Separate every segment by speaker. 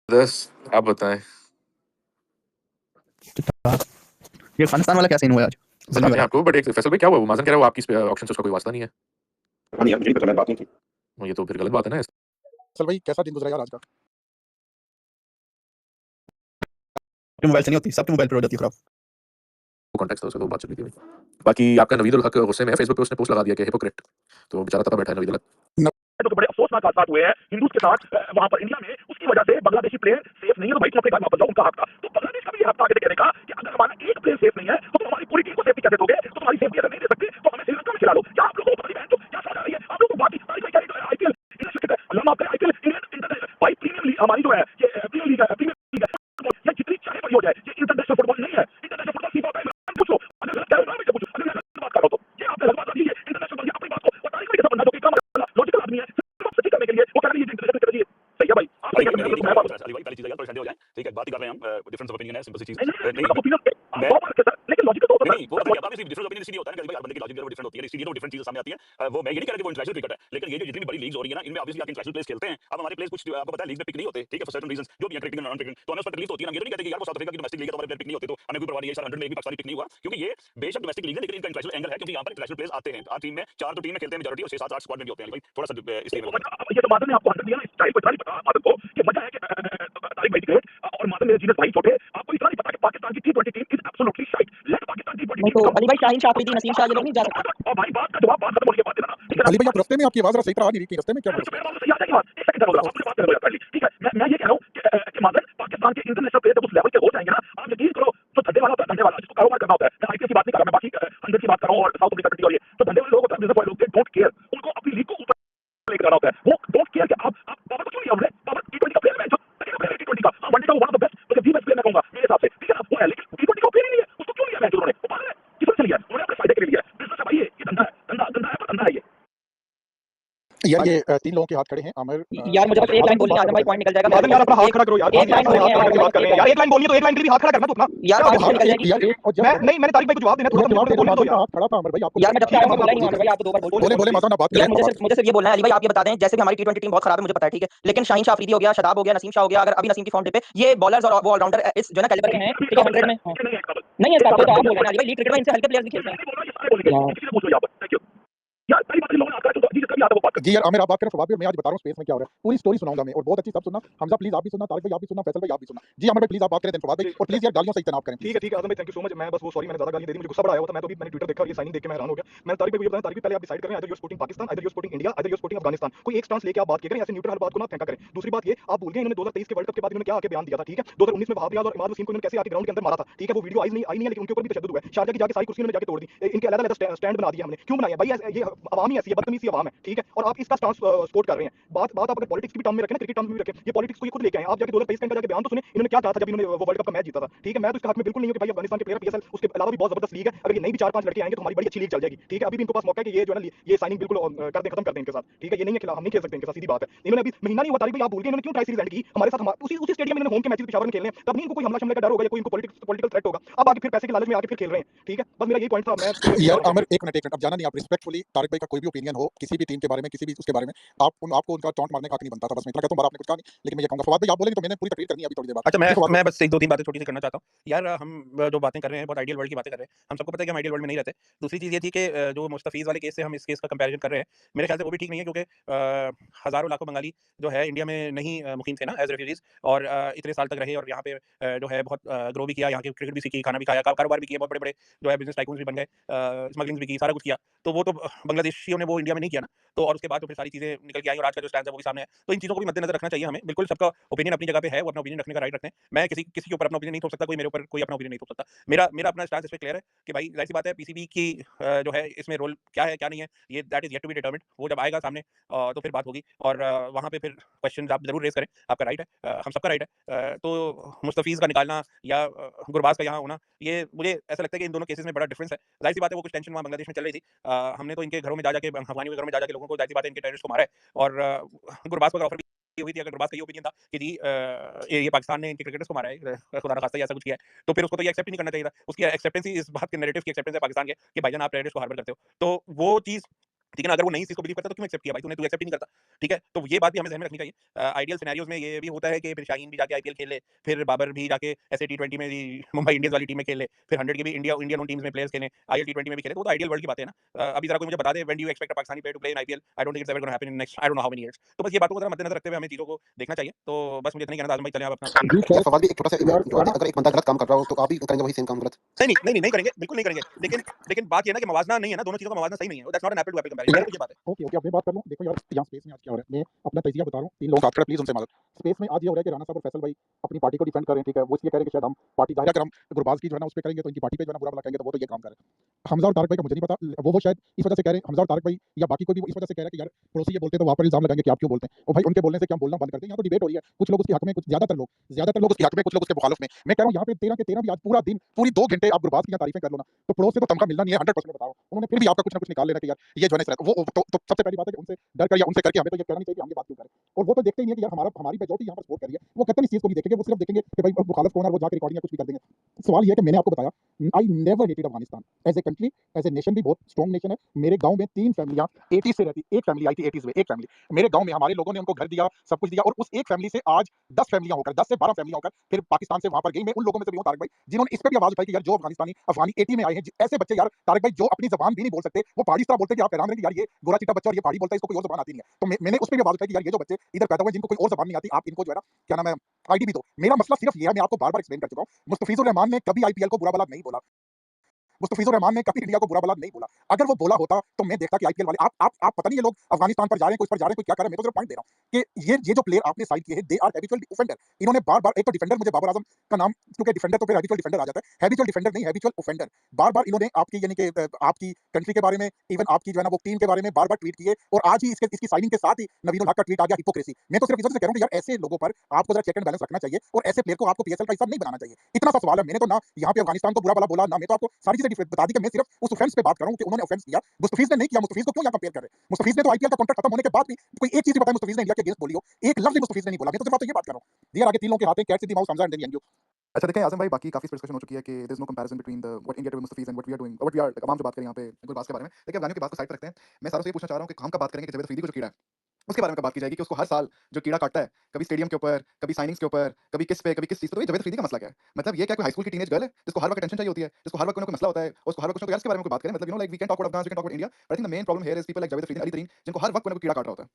Speaker 1: 10 आप बताएं।
Speaker 2: ये अफगानिस्तान वाला क्या सीन हुआ है आज?
Speaker 1: पता नहीं आपको, बट एक फैसल भाई क्या हुआ? वो माजन कह रहा है वो आपकी ऑप्शन से उसका कोई वास्ता नहीं है।
Speaker 3: हाँ नहीं, मुझे पता, मैं बात नहीं की।
Speaker 1: ये तो फिर गलत बात है ना।
Speaker 4: चल भाई कैसा दिन गुजरा यार आज का?
Speaker 2: मोबाइल से नहीं होती, सबके मोबाइल पर हो जाती है खराब।
Speaker 1: कॉन्टेक्स्ट था, उसका तो बात चल रही थी। बाकी आपका नवीदुल हक गुस्से में है, फेसबुक पे उसने पोस्ट लगा दिया कि हिपोक्रेट, तो बेचारा तब बैठा है नवीदुल हक।
Speaker 3: तो बड़े अफसोसनाक हादसात हुए हैं हिंदूज के साथ वहां पर इंडिया में, उसकी वजह से बांग्लादेशी प्लेयर सेफ नहीं है, तो भाई तुम अपने घर वापस जाओ, उनका हक था। तो बांग्लादेश का भी ये हक था आगे कहने का कि अगर हमारा एक प्लेयर सेफ नहीं है तो तुम हमारी पूरी टीम को सेफ्टी कैसे दोगे? तो तुम्हारी सेफ्टी अगर नहीं दे सकते तो हमें श्रीलंका में खिला लो। क्या आप लोगों को पता नहीं क्या समझ आ रही है? आप लोगों को बाकी आईपीएल इंडियन माफ करें, आईपीएल इंडियन भाई प्रीमियर लीग हमारी जो है ये प्रीमियर लीग है, प्रीमियर लीग है, ये जितनी चाहे बड़ी हो जाए ये इंटरनेशनल फुटबॉल नहीं है। इंटरनेशनल फुटबॉल फीफा का पूछ लो, अगर गलत कह रहा हूं मैं पूछ, अगर मैं बात कर रहा हूं तो ये आप गलत बात कर रही है। इंटरनेशनल अपनी बात को और तारीख में कैसा बनना जो कि काम लॉजिकल आदमी है सच्ची करने के लिए वो कर रही है इंटरनेशनल कर रही है। सही है भाई, आप क्या कहते हैं? मैं बात
Speaker 5: अली भाई पहली चीज है यार, थोड़ी ठंडे हो जाए, ठीक है, बात ही कर रहे हैं हम, डिफरेंस ऑफ ओपिनियन है, सिंपल सी चीज।
Speaker 3: नहीं लेकिन लॉजिकल तो होता है।
Speaker 5: नहीं वो बात है, डिफरेंस ओपिनियन इसलिए होता है कि भाई हर बंदे की लॉजिक डिफरेंट होती है, इसलिए तो डिफरेंट चीजें सामने आती है। वो मैं ये नहीं कह रहा कि वो इंटरनेशनल क्रिकेट है, लेकिन ये जो जितनी बड़ी लीग्स हो रही है ना, इनमें ऑब्वियसली आप इंटरनेशनल प्लेयर्स खेलते हैं। अब हमारे प्लेयर्स कुछ आपको पता है लीग में पिक नहीं होते, ठीक है, फॉर सर्टेन रीजंस जो भी है, क्रिकेटिंग नॉन क्रिकेटिंग, तो हमें उस पर तकलीफ होती है ना। ये तो नहीं कहते कि यार वो साउथ अफ्रीका की डोमेस्टिक लीग है तो हमारे प्लेयर पिक नहीं होते, तो हमें कोई परवाह नहीं है, सर 100 में एक भी पाकिस्तानी पिक नहीं हुआ, क्योंकि ये बेशक डोमेस्टिक लीग है लेकिन इनका इंटरनेशनल एंगल है, क्योंकि यहाँ पर इंटरनेशनल प्लेयर्स आते हैं। आप टीम में 4 तो टीम में खेलते हैं मेजॉरिटी, और 6 7 8 स्क्वाड में भी होते हैं भाई, थोड़ा सा इसलिए
Speaker 3: ये तो मादन ने आपको 100 दिया ना, इस स्टाइल को इतना नहीं पता मादन को कि मजा है कि तारिक भाई ग्रेट और मादन मेरे जीनियस भाई छोटे, आपको इतना नहीं पता कि पाकिस्तान की T20 team is absolutely shite. Let Pakistan T20
Speaker 6: नहीं तो अली भाई, शाहीन शाह अफरीदी, नसीम शाह ये लोग नहीं जा सकते?
Speaker 3: और भाई बात का जवाब बात खत्म होने के बाद देना ना, ठीक है?
Speaker 4: अली भाई आप रास्ते में, आपकी आवाज जरा सही तरह आ नहीं रही कि रास्ते में क्या बोल रहे
Speaker 3: सही आ जाएगी बात, एक सेकंड होगा आपने बात करने लगा पहले, ठीक है? मैं ये कह रहा हूं कि मादन पाकिस्तान के इंटरनेशनल प्लेयर जब उस लेवल के हो जाएंगे ना, आप यकीन करो जो धंधे वाला होता है, धंधे वाला जिसको कारोबार करना होता है, मैं आईपीएल की बात नहीं कर रहा, मैं बाकी 100 की बात कर रहा हूं और साउथ अफ्रीका की, और ये तो धंधे वाले लोग होते हैं, बिजनेस वाले लोग, दे डोंट केयर, उनको अपनी लीग को ऊपर लेकर जाना होता है। वो डोंट केयर कि आप बाबर को क्यों लिया हमने? बाबर T20 का प्लेयर है, जो T20 का वनडे का वन ऑफ द बेस्ट, मतलब दी बेस्ट प्लेयर मैं कहूंगा मेरे हिसाब से, ठीक है ना? वो है, लेकिन T20 का प्लेयर ही नहीं है, उसको क्यों लिया मैच उन्होंने? वो पागल है, किस वजह से लिया? उन्होंने अपने फायदे के लिए लिया है, बिजनेस है भाई, ये धंधा है, धंधा है ये।
Speaker 4: यार ये 3 लोगों के हाथ खड़े हैं। आमिर
Speaker 6: यार मुझे बस एक लाइन बोलनी है, आजम भाई पॉइंट निकल जाएगा।
Speaker 3: मादन यार अपना हाथ खड़ा करो यार,
Speaker 6: एक लाइन बोलनी है यार,
Speaker 3: बात कर रहे हैं यार, एक लाइन बोलनी है तो एक लाइन के लिए भी हाथ खड़ा करना तो अपना
Speaker 6: यार बात निकल जाएगी।
Speaker 4: यार एक और
Speaker 3: मैं नहीं, मैंने तारिक भाई को जवाब देना, थोड़ा
Speaker 4: जवाब
Speaker 3: बोलने दो यार।
Speaker 4: हाथ खड़ा था आमिर भाई आपको।
Speaker 6: यार मैं जब तक बोला ही नहीं आमिर भाई, आप तो 2 बार बोल
Speaker 4: बोले माता ना बात
Speaker 6: यार
Speaker 4: करें।
Speaker 6: मुझे सिर्फ ये बोलना है अली भाई, आप ये बता दें, जैसे कि हमारी T20 टीम बहुत खराब है मुझे पता है, ठीक है, लेकिन शाहीन शाह अफरीदी हो गया, शदाब हो गया, नसीम शाह हो गया, अगर अभी नसीम की फॉर्म पे ये बॉलर्स और वो ऑलराउंडर इस जो ना कैलिबर के हैं, ठीक है, 100 में नहीं है इसका, तो आप बोल रहे हैं अली भाई लीग क्रिकेट में इनसे हल्के प्लेयर्स भी खेलते हैं
Speaker 3: यार पहली बात लोगों ने आपका तो जिसका भी आता है वो बात कर।
Speaker 4: जी यार आमिर आप बात करें, फवाद भाई मैं आज बता रहा हूं स्पेस में क्या हो रहा है, पूरी स्टोरी सुनाऊंगा मैं, और बहुत अच्छी सब सुनना। हमजा प्लीज आप भी सुनना, तारिक भाई आप भी सुनना, फैसल भाई आप भी सुनना। जी आमिर भाई प्लीज आप बात करें, देन फवाद भाई, और प्लीज यार गालियों से इतना आप करें।
Speaker 3: ठीक है आदम भाई, थैंक यू सो मच। मैं बस वो सॉरी मैंने ज्यादा गाली दे दी, मुझे गुस्सा बड़ा आया हुआ था, मैं तो अभी मैंने ट्विटर देखा और ये साइनिंग देख के मैं हैरान हो गया। मैं तारिक भाई को ये बताऊं, तारिक भाई पहले आप डिसाइड करें, either you sporting Pakistan, either you sporting India, either you sporting Afghanistan, कोई एक स्टांस लेके आप बात करें, ऐसे न्यूट्रल हर बात को ना फेंका करें। दूसरी बात ये आप भूल गए, इन्होंने 2023 के वर्ल्ड कप के बाद इन्होंने क्या आके बयान दिया था, ठीक है? 2019 में वहाब रियाज और इमाद वसीम को इन्होंने कैसे आके ग्राउंड के अंदर मारा था, ठीक है? वो वीडियो आई नहीं है, लेकिन उनके ऊपर भी तशद्दुद हुआ है। शारजा की जाके सारी कुर्सी उन्होंने जाके तोड़ दी, इनके अलग-अलग स्टैंड बना दिए हमने। क्यों बनाया भाई? ये अवाम ही ऐसी है, बदतमीजी अवाम है, ठीक है? और आप इसका स्टांस सपोर्ट कर रहे हैं। बात आप अगर पॉलिटिक्स की भी टर्म में रखें ना, क्रिकेट टर्म में भी रखें, ये पॉलिटिक्स को ये खुद लेके आए। आप जाके 2023 का जाके बयान तो सुने, इन्होंने क्या कहा था जब इन्होंने वो वर्ल्ड कप का मैच जीता था, ठीक है? मैं तो इसका हक में बिल्कुल नहीं हूं कि भाई अफगानिस्तान के प्लेयर पीएसएल उसके अलावा भी बहुत जबरदस्त लीग है, अगर ये नई भी 4-5 लड़के आएंगे तो हमारी बड़ी अच्छी लीग चल जाएगी, ठीक है? अभी भी इनके पास मौका है कि ये जो है ना ये साइनिंग बिल्कुल कर दें, खत्म कर दें इनके साथ, ठीक है? ये नहीं है खिलाफ, हम नहीं खेल सकते इनके साथ, सीधी बात है। इन्होंने अभी महीना नहीं हुआ तारिक भाई, आप भूल गए इन्होंने क्यों ट्राई सीरीज एंड की हमारे साथ, उसी स्टेडियम में इन्होंने होम के मैचेस पेशावर में खेलने हैं, तब नहीं इनको कोई हमला शमले का डर होगा या कोई इनको पॉलिटिकल थ्रेट होगा। अब आके फिर पैसे के लालच में आके फिर खेल रहे हैं, ठीक है? बस मेरा यही पॉइंट था। मैं
Speaker 4: यार आमिर एक मिनट अब जाना नहीं, आप रिस्पेक्टफुली तारिक भाई का कोई भी ओपिनियन हो किसी भी टीम के बारे में, किसी भी उसके बारे में, आपको उनका टॉन्ट मारने का हक नहीं बनता था। बस मैं इतना कहता हूं, आपने कुछ कहा नहीं, लेकिन मैं ये कहूंगा फवाद भाई आप बोलेंगे तो मैंने पूरी तकरीर करनी है अभी थोड़ी देर बाद।
Speaker 2: अच्छा मैं बस एक दो तीन बातें छोटी सी करना चाहता हूँ यार। हम जो बातें कर रहे हैं बहुत आइडियल वर्ल्ड की बातें कर रहे हैं, हम सबको पता है कि हम आइडियल वर्ल्ड में नहीं रहते। दूसरी चीज़ ये थी कि जो मुस्तफीज़ वाले केस से हम इस केस का कंपैरिजन कर रहे हैं, मेरे ख्याल से वो भी ठीक नहीं है, क्योंकि हज़ारों लाखों बंगाली जो है इंडिया में नहीं मुकीम थे ना एज रेफ्यूजीज, और इतने साल तक रहे और यहाँ पे जो है बहुत ग्रो भी किया, यहाँ की क्रिकेट भी सीखी, खाना भी खाया, कारोबार भी किया, बहुत बड़े बड़े जो है बिजनेस टाइकून्स भी बन गए, स्मगलिंग भी की, सारा कुछ किया। तो वो तो बांग्लादेशियों ने वो इंडिया में नहीं किया ना, तो और उसके बाद तो फिर सारी चीज़ें निकल के आई और आज का जो स्टैंड है वो भी सामने है। तो इन चीज़ों को भी मद्देनजर रखना चाहिए हमें। बिल्कुल सबका ओपिनियन अपनी जगह पे है, वो अपना ओपिनियन रखने का राइट रखते हैं। मैं किसी के ऊपर अपना ओपिनियन नहीं थोप सकता, कोई मेरे ऊपर कोई अपना ओपिनियन नहीं थोप सकता। मेरा अपना स्टांस इस पे क्लियर है कि भाई जाहिर सी बात है पीसीबी की जो है इसमें रोल क्या है क्या नहीं है, ये that is yet to be determined. वो जब आएगा सामने तो फिर बात होगी, और वहाँ पे फिर क्वेश्चन आप जरूर रेज करें, आपका राइट है, हम सबका राइट है। तो मुस्तफीज़ का निकालना या गुरबाज का यहाँ होना, ये मुझे ऐसा लगता है कि इन दोनों केसेस में बड़ा डिफरेंस है। जाहिर सी बात है वो कुछ टेंशन वहाँ बांग्लादेश में चल रही थी, हमने तो इनके घरों में जा जाके, अफगानियों के घरों में जा जाके लोगों को जाहिर सी बात है इनके टेररिस्ट को मारा है, और गुरबाज को ऑफर हुई थी, अगर गुरबाज का ये ओपिनियन था कि जी ये पाकिस्तान ने इनके क्रिकेटर्स को मारा है, खुदा ना खास्ता ऐसा कुछ किया है, तो फिर उसको तो ये एक्सेप्ट ही नहीं करना चाहिए था। उसकी एक्सेप्टेंस ही इस बात के नैरेटिव की एक्सेप्टेंस है पाकिस्तान के कि भाईजान आप टेररिस्ट को हार्बर करते हो, तो वो चीज़ ठीक है ना? अगर वो नहीं इस चीज़ को बिलीव करता तो क्यों एक्सेप्ट किया भाई तूने? तू एक्सेप्ट ही नहीं करता, ठीक है? तो ये बात भी हमें ज़हन में रखनी चाहिए। आइडियल सिनेरियोज़ में ये भी होता है कि फिर शाहीन भी जाके आईपीएल खेल ले, फिर बाबर भी जाके ऐसे टी20 में भी मुंबई इंडियंस वाली टीम में खेल ले, फिर 100 के भी इंडियन टीम्स में प्लेयर्स खेलें, आईएल टी20 में भी खेलें, तो वो तो आइडियल वर्ल्ड की बातें हैं ना। अभी ज़रा कोई मुझे बता दे when do you expect a Pakistani player to play in IPL? I don't think it's ever gonna happen in next I don't know how many years. तो बस ये बातों को ज़रा मद्देनज़र रखते हुए हमें चीज़ों को देखना चाहिए। तो बस मुझे इतना ही कहना था आज़म भाई, चलें आप अपना
Speaker 4: जी
Speaker 7: यार
Speaker 4: खैर
Speaker 7: फवाद भी एक छोटा सा
Speaker 4: यार
Speaker 7: जो है ना, अगर एक बंदा गलत काम कर रहा हो तो आप भी करेंगे वही सेम काम गलत?
Speaker 2: नहीं करेंगे, बिल्कुल नहीं करेंगे। लेकिन बात ये है ना कि मवाज़ना नहीं है ना, दोनों चीज़ों का मवाज़ना सही नहीं है। That's not an apple to apple comparison, ये बात है।
Speaker 4: ओके अब मैं बात कर लूँ। देखो यार यहाँ स्पेस में आज क्या हो रहा है, मैं अपना तजिया बता रहा हूँ। 3 लोग हाथ खड़े प्लीज उनसे मदद। स्पेस में आज ये हो रहा है कि राणा साहब और फैसल भाई अपनी पार्टी को डिफेंड कर रहे हैं, ठीक है? वो इसलिए कह रहे हैं कि शायद हम पार्टी जाहिर है अगर हम गुरबाज की जो है ना उस पे करेंगे तो इनकी पार्टी पे जो है ना बुरा भला कहेंगे, तो वो तो ये काम कर रहे हैं। हमजा और तारिक भाई का मुझे नहीं पता, वो शायद इस वजह से कह रहे हैं, हमजा और तारिक भाई या बाकी कोई भी इस वजह से कह रहे हैं कि यार पड़ोसी ये बोलते हैं तो वहाँ पर इल्जाम लगाएंगे कि आप क्यों बोलते हैं। और भाई उनके बोलने से क्या हम बोलना बंद कर दें? यहाँ तो डिबेट हो रही है, कुछ लोग उसके हक में, कुछ ज्यादातर लोग उसके हक में, कुछ लोग उसके मुखालिफ में। मैं कह रहा हूँ यहाँ पे 13 के 13 भी आज पूरा दिन पूरी 2 घंटे आप गुरबाज की यहाँ तारीफें कर लो ना, तो पड़ोस से तो तमगा मिलना नहीं है। 100% बता रहा हूँ, उन्होंने फिर भी आपका कुछ ना कुछ निकाल लेना कि यार ये जो है ना वो तो सबसे पहली बात है कि उनसे डर कर या उनसे करके हमें तो ये कहना नहीं चाहिए कि हम ये बात क्यों करें। और वो तो देखते ही नहीं है कि यार हमारी मेजॉरिटी यहाँ पर सपोर्ट कर रही है, वो कतई इस चीज को नहीं देखेंगे, वो सिर्फ देखेंगे कि भाई मुखालिफ कौन है, वो जाकर रिकॉर्डिंग कुछ भी कर देंगे। सवाल ये है कि मैंने आपको बताया I never hated Afghanistan as a country, as a nation भी बहुत स्ट्रॉन्ग नेशन है। मेरे गांव में 3 फैमिलियां 80 से रहती, एक फैमिली आई थी 80s में, एक फैमिली मेरे गांव में, हमारे लोगों ने उनको घर दिया, सब कुछ दिया, और उस एक फैमिली से आज 10 फैमिलियां होकर 10 से 12 फैमिलियां होकर फिर पाकिस्तान से वहां पर गई। मैं उन लोगों में से भी हूं तारिक भाई जिन्होंने इस पे भी आवाज उठाई कि यार जो अफगानी 80 में आए हैं, ऐसे बच्चे यार तारिक भाई जो अपनी जबान भी नहीं बोल सकते, वो पहाड़ी तरह बोलते हैं कि आप हैरान रहे कि यार ये गोरा चिट्टा बच्चा और ये पहाड़ी बोलता है, इसको कोई और जबान आती नहीं है। तो मैंने उस पे भी आवाज उठाई कि यार ये जो बच्चे इधर पैदा हुए जिनको कोई और जबान नहीं आती, आप इनको जो है ना क्या नाम है आईडी भी दो। मेरा मसला सिर्फ ये है, मैं आपको बार बार एक्सप्लेन कर चुका हूं, मुस्तफिजुर रहमान ने कभी आईपीएल को बुरा भला नहीं बोला, मुस्तफिजुर रहमान ने कभी इंडिया को बुरा भला नहीं बोला। अगर वो बोला होता तो मैं देखता कि आईपीएल वाले आप पता नहीं ये लोग अफगानिस्तान पर जा रहे हैं, कुछ पर जा रहे हैं, कोई क्या कर रहे हैं। मैं तो सिर्फ पॉइंट दे रहा हूं कि ये जो प्लेयर आपने साइन किए हैं दे आर हैबिचुअल ऑफेंडर। इन्होंने बार-बार, एक तो डिफेंडर, मुझे बाबर आजम का नाम क्योंकि डिफेंडर तो फिर हैबिचुअल डिफेंडर आ जाता है, हैबिचुअल डिफेंडर नहीं हैबिचुअल ऑफेंडर। बार-बार इन्होंने आपकी यानी कि आपकी कंट्री के बारे में, इवन आपकी जो है ना वो टीम के बारे में बार-बार ट्वीट किए, और आज ही इसकी साइनिंग के साथ ही नवीन उल हक का ट्वीट आ गया हिपोक्रेसी। मैं तो सिर्फ इस वजह से कह रहा हूं कि यार ऐसे लोगों पर आपको जरा चेक एंड बैलेंस रखना चाहिए और ऐसे प्लेयर को आपको पीएसएल का हिस्सा नहीं बनाना चाहिए। इतना सा सवाल है। मैंने तो ना यहाँ पे अफगानिस्तान को बुरा भला बोला, ना मैं तो आपको सारी चीजें बता दी कि मैं सिर्फ उस ऑफेंस पे बात कर रहा हूं कि उन्होंने ऑफेंस किया। मुस्तफिज ने नहीं किया, मुस्तफिज को क्यों यहाँ कंपेयर कर रहे हैं? मुस्तफिज ने तो आईपीएल का कॉन्ट्रैक्ट खत्म होने के बाद भी कोई एक चीज भी बताया मुस्तफिज ने इंडिया के अगेंस्ट बोली हो? एक लफ्ज भी मुस्तफिज ने नहीं बोला। मैं तो सिर्फ तो ये बात कर रहा हूं। यार आगे 3 लोगों के हाथ हैं, cat city mouse Hamza and then you.
Speaker 7: अच्छा देखें आज़म भाई, बाकी काफ़ी डिस्कशन हो चुकी है कि there is no comparison between the what India do with Mustafiz and what we are doing, what we are like अवाम जो बात करें यहाँ पे गुरबाज के बारे में। देखिए अफगानियों की बात को साइड पर रखते हैं। मैं सारों से ये पूछना चाह रहा हूँ कि हम कब बात करेंगे कि जावेद अफरीदी को जो कीड़ा है उसके बारे में कब बात की जाएगी कि उसको हर साल जो कीड़ा काटता है, कभी स्टेडियम के ऊपर, कभी साइनिंग्स के ऊपर, कभी किस पे, कभी किस चीज़ पे। तो ये जावेद अफरीदी का मसला क्या है? मतलब ये क्या कोई हाई स्कूल की टीनेज गर्ल है जिसको हर वक्त अटेंशन चाहिए होती है, जिसको हर वक्त कोई ना कोई मसला होता है और उसको हर वक्त कुछ ना कुछ इसके बारे में कोई बात करें? मतलब you know like we can talk about Afghan, we can talk about India, but I think the main problem here is people like Javed Afridi, Ali Tareen, जिनको हर वक्त कोई ना कोई कीड़ा काट रहा होता है।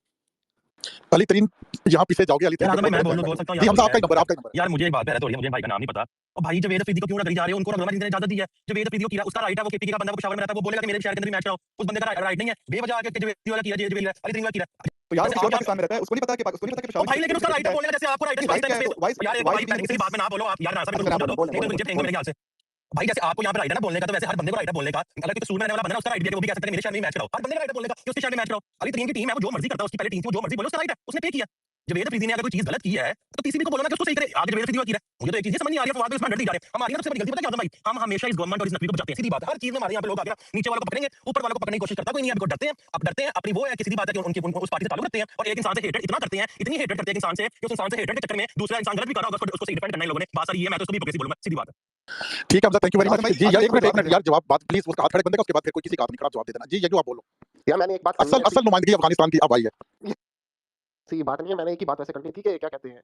Speaker 4: अली तरीन यहाँ पीछे जाओगे, अली
Speaker 8: यार
Speaker 4: तरीन
Speaker 8: आजम भाई मैं बोल सकता हूँ
Speaker 4: जी
Speaker 8: यहाँ
Speaker 4: हमजा
Speaker 8: पे
Speaker 4: आपका ही नंबर, आपका ही नंबर।
Speaker 8: यार मुझे एक बात है, मुझे भाई का नाम नहीं पता। और भाई जवेद अफरीदी को क्यों ना करी जा रहे हो? उनको गवर्नमेंट ने इजाजत दी है। जवेद अफरीदी को किया, उसका राइट है, वो केपी का बंदा वो पेशावर में रहता है, वो बोलेगा कि मेरे शहर के अंदर भी मैच कराओ। उस बंदे का राइट नहीं है बेवजह आके जवेद वाला किया, जवेद अली तरीन वाला किया।
Speaker 7: तो यार
Speaker 8: जैसे
Speaker 7: वो
Speaker 8: आप
Speaker 7: पाकिस्तान में रहता है, उसको नहीं पता कि
Speaker 8: ओ भाई लेकिन उसका राइट है बोलने का, जैसे आपको राइट है
Speaker 7: राइट क्या है?
Speaker 8: यार एक भाई पहले किसी बात में ना बोलो आप यार, रास्ता में तो नहीं तो नीचे फेंको मेरे ख्याल से। भाई जैसे आपको यहाँ पे राइट है ना बोलने का, तो वैसे हर बंदे को राइट है बोलने का। अगर कोई सूरन रहने वाला बंदा उसका राइट है कि वो भी कह सकता है मेरे शहर में मैच कराओ। हर बंदे का राइट है बोलने का कि उसके शहर में मैच कराओ। अली तरीन की टीम है, वो जो मर्जी करता है, उसकी पहले टीम थी, वो जो मर्जी बोले, उसका राइट है, उसने पे किया। जवेद अफरीदी ने अगर कोई चीज गलत की है तो पीसीबी को बोलो ना कि उसको सही करे। आगे जवेद अफरीदी की है, मुझे तो एक चीज समझ नहीं आ रही है, फवाद भाई उसमें डरते जा रहे हैं। हमारी सबसे बड़ी गलती पता क्या है भाई? हम हमेशा इस गवर्नमेंट और इस नकवी को बचाते हैं। सीधी बात है, हर चीज में हमारे यहाँ पे लोग आके नीचे वालों को पकड़ेंगे, ऊपर वालों को पकड़ने की कोशिश करता कोई नहीं है। अब डरते हैं, अब डरते हैं अपनी वो है कि सीधी बात है कि उनकी उस पार्टी से ताल्लुक रखते हैं और एक इंसान से हेटेड इतना करते हैं, इतनी हेटेड करते हैं इंसान से कि उस इंसान से हेटेड के चक्कर में दूसरा इंसान गलत भी कर रहा होगा उसको सही डिफेंड करना है लोगों ने। बात सारी ये है, मैं तो उसको भी हिपोक्रेसी बोलूंगा, सीधी बात है।
Speaker 4: ठीक है Hamza, thank you very
Speaker 7: Azam
Speaker 4: much
Speaker 7: भाई,
Speaker 4: जी। यार
Speaker 7: आजम
Speaker 4: एक मिनट
Speaker 7: भाई,
Speaker 4: यार जवाब बात प्लीज, उसका हाथ खड़े बंदे का, उसके बाद फिर कोई किसी का हाथ नहीं खड़ा, जवाब दे देना जी। ये जो आप बोलो,
Speaker 7: यार मैंने एक बात
Speaker 4: असल नुमाइंदगी अफगानिस्तान की अब आई है।
Speaker 7: सी बात नहीं है, मैंने एक ही बात वैसे करनी थी कि क्या कहते हैं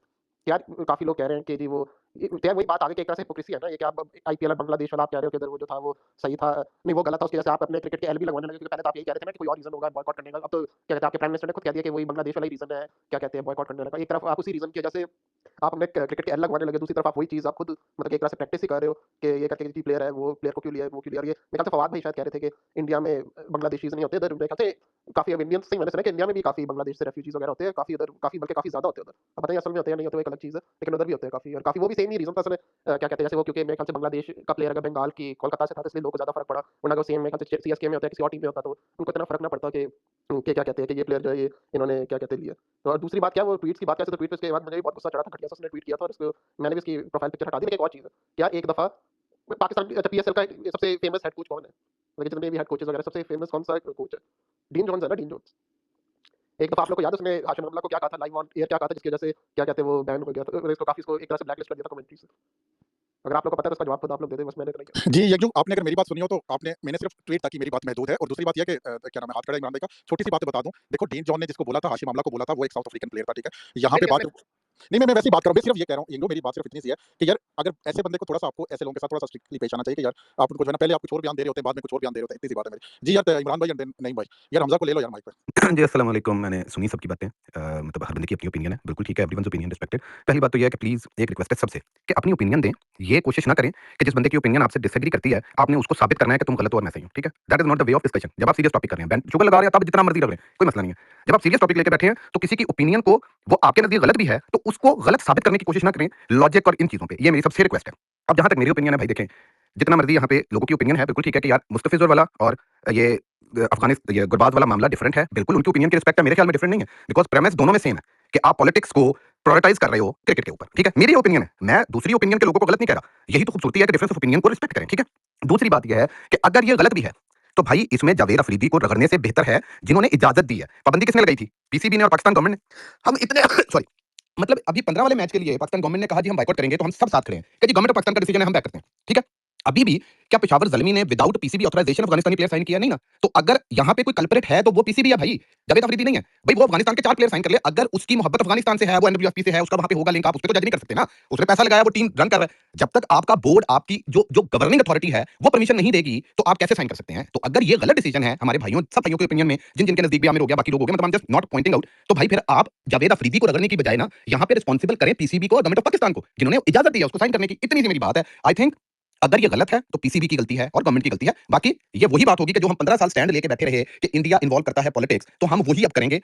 Speaker 7: यार, काफी लोग कह रहे हैं कि जी वो यार वही बात आगे कि एक तरह से हिपोक्रेसी है ना ये कि आप आईपीएल बांग्लादेश वाला आप कह रहे हो कि इधर वो जो था वो सही था, नहीं वो गलत था, उसकी वजह से आप अपने क्रिकेट के एल भी लगवाने लगे, क्योंकि पहले तो आप यही कह रहे थे ना कि कोई और रीजन होगा बॉयकॉट करने का। अब तो क्या कहते हैं आपके प्राइम मिनिस्टर ने खुद कह दिया कि वही बांग्लादेश वाला ही रीजन है, क्या कहते हैं बॉयकॉट करने का। एक तरफ आप उसी रीजन की वजह से आप अपने क्रिकेट के एल लगवाने लगे, दूसरी तरफ आप वही चीज आप खुद मतलब एक तरह से प्रैक्टिस ही कर रहे हो कि ये करके जी प्लेयर है वो प्लेयर को क्यों लिया है, वो क्यों लिया। ये मेरे ख्याल से फवाद भाई शायद कह रहे थे कि इंडिया में बांग्लादेशीज नहीं होते, इधर मेरे ख्याल से काफी अब इंडियंस नहीं, मैंने सुना कि इंडिया में भी काफी बांग्लादेश से रेफ्यूजीज वगैरह होते हैं, काफी उधर काफी बल्कि काफी ज्यादा होते हैं उधर। अब पता नहीं असल में होते हैं नहीं होते, एक अलग चीज है, लेकिन उधर भी होते हैं काफी, और काफी वो भी सेम ही रीजन था। क्या कहते हैं जैसे वो क्योंकि मेरे ख्याल से बांग्लादेश का प्लेयर अगर बंगाल की कोलकाता से था तो इसलिए लोगों को ज्यादा फर्क पड़ा, वरना अगर सेम मेरे ख्याल से सीएसके में होता है किसी और टीम में होता तो उनको इतना फर्क ना पड़ता कि क्या कहते हैं कि ये प्लेयर जो है ये इन्होंने क्या कहते हैं लिया। तो और दूसरी बात क्या वो ट्वीट्स की बात कैसे, तो ट्वीट के बाद मुझे भी बहुत गुस्सा चढ़ा था, घटिया सा उसने ट्वीट किया था और इसको मैंने भी इसकी प्रोफाइल पिक्चर हटा दी। लेकिन एक और चीज़ है क्या, एक दफा पाकिस्तान अच्छा पीएसएल का सबसे फेमस हेड कोच कौन है, मतलब जितने भी हेड कोचेस वगैरह सबसे फेमस कौन सा कोच है? डीन जोन्स है ना, डीन जोन्स। एक दफा आप लोग को याद है उसने हाशिम अमला को क्या कहा था लाइव ऑन एयर, क्या कहा था जिसकी वजह से क्या कहते हैं वो बैन हो गया था, इसको काफी इसको एक तरह से ब्लैकलिस्ट कर दिया था कमेंट्री से। अगर आप लोग को पता है तो उसका जवाब खुद आप लोग दे दें, बस मैंने इतना ही कहा।
Speaker 4: जी, ये जो आपने अगर मेरी बात सुनी हो तो आपने मैंने सिर्फ ट्वीट तक ही मेरी बात महदूद है और दूसरी बात ये है कि क्या नाम है, हाथ खड़ा है इमरान भाई का। छोटी-सी बात बता दूँ, देखो डीन जॉन ने जिसको बोला था, हाशिम आमला को बोला था, वो एक साउथ अफ्रीकन प्लेयर था, ठीक है? यहाँ पे बात नहीं, मैं वैसे ही बात कर रहा हूँ, मैं सिर्फ ये कह रहा हूँ, यंगो मेरी बात सिर्फ इतनी सी है कि यार अगर ऐसे बंदे को थोड़ा-सा आपको ऐसे लोगों के साथ थोड़ा-सा स्ट्रिक्टली पेश आना चाहिए कि यार आप उनको जो है ना पहले आप कुछ और बयान दे रहे होते हैं, बाद में कुछ और बयान दे रहे होते हैं, इतनी सी बात है मेरी। जी यार इमरान भाई एंड देन नईम भाई, यार हमज़ा को ले लो यार माइक पे।
Speaker 8: जी, अस्सलाम वालेकुम। मैंने सुनी सबकी बातें। मतलब हर बंदे की अपनी ओपिनियन है, बिल्कुल ठीक है, एवरीवन्स ओपिनियन रिस्पेक्टेड। पहली बात तो ये है कि प्लीज़ एक रिक्वेस्ट है सबसे कि अपनी ओपिनियन दें। ये कोशिश ना करें कि जिस बंदे की ओपिनियन आपसे डिसएग्री करती है, आपने उसको साबित करना है कि तुम गलत हो और मैं सही हूँ, ठीक है? That is not the way of discussion. जब आप सीरियस टॉपिक कर रहे हैं, बैंड शुगर लगा रहे हैं, तब जितना मर्ज़ी लग रहे हैं, कोई मसला नहीं है। जब आप सीरियस टॉपिक लेके बैठे हैं, तो किसी की ओपिनियन को वो आपके नज़दीक गलत भी है, तो उसको गलत साबित करने की कोशिश ना करें, लॉजिक और इन चीज़ों पे। ये मेरी सबसे रिक्वेस्ट है। अब जहाँ तक मेरी ओपिनियन है भाई देखें, जितना मर्ज़ी यहाँ पे लोगों की ओपिनियन है, बिल्कुल ठीक है कि यार मुस्तफ़िज़ुर वाला और ये ये गुरबाज वाला मामला डिफरेंट है। बिल्कुल उनकी ओपिनियन की रिस्पेक्ट है, मेरे ख्याल में डिफरेंट नहीं है। बिकॉज़ प्रेमिस दोनों में सेम है कि आप पॉलिटिक्स को प्रायोरिटाइज़ कर रहे हो क्रिकेट के ऊपर, ठीक है? मेरी ओपिनियन है, मैं दूसरी ओपिनियन के लोगों को गलत नहीं कह रहा। यही तो खूबसूरती है कि डिफरेंस ऑफ ओपिनियन को रिस्पेक्ट करें, ठीक है? दूसरी बात यह है कि अगर ये गलत भी है, तो भाई इसमें जावेद अफरीदी को रगड़ने से बेहतर है जिन्होंने इजाज़त दी है। पाबंदी किसने लगाई थी? पीसीबी ने और पाकिस्तान गवर्नमेंट ने। हम इतने सॉरी मतलब अभी 15 वाले मैच के लिए पाकिस्तान गवर्नमेंट ने कहा जी हम बॉयकॉट करेंगे, तो हम सब साथ खड़े हैं कि जी गवर्नमेंट ऑफ पाकिस्तान का डिसीजन है, हम बैक करते हैं, ठीक है? अभी भी क्या पेशावर ज़ल्मी ने without PCB authorization Afghanistani player sign किया? नहीं ना। तो अगर यहाँ पे कोई कल्प्रिट है तो वो पीसीबी है भाई, जावेद अफरीदी नहीं है। भाई वो अफगानिस्तान के 4 प्लेयर साइन कर ले, अगर उसकी मोहब्बत अफगानिस्तान से है, वो एनडब्ल्यूएफपी से है, उसका वहाँ पे होगा लिंक, आप उस पे तो जज नहीं कर सकते ना। उसने पैसा लगाया, वो टीम रन कर रहा है। जब तक आपका बोर्ड, आपकी जो जो गवर्निंग अथॉरिटी है, वो परमिशन नहीं देगी, तो आप कैसे साइन कर सकते हैं? तो अगर ये गलत डिसीजन है हमारे भाइयों, सब भाइयों के ओपिनियन में, जिनके नजदीक भी आमिर हो गया, बाकी लोग हो गए, मतलब I am just not pointing out, तो भाई फिर आप जावेद अफरीदी को रगड़ने की बजाय ना यहाँ पे रिस्पांसिबल करें पीसीबी को और गवर्नमेंट ऑफ पाकिस्तान को, जिन्होंने इजाजत दी है उसको साइन करने की। इतनी सी मेरी बात है। आई थिंक अगर ये गलत है तो पीसीबी की गलती है और गवर्नमेंट की गलती है। बाकी ये वही बात होगी कि जो हम 15 साल स्टैंड लेके बैठे रहे कि इंडिया इन्वॉल्व करता है पॉलिटिक्स, तो हम वही अब करेंगे,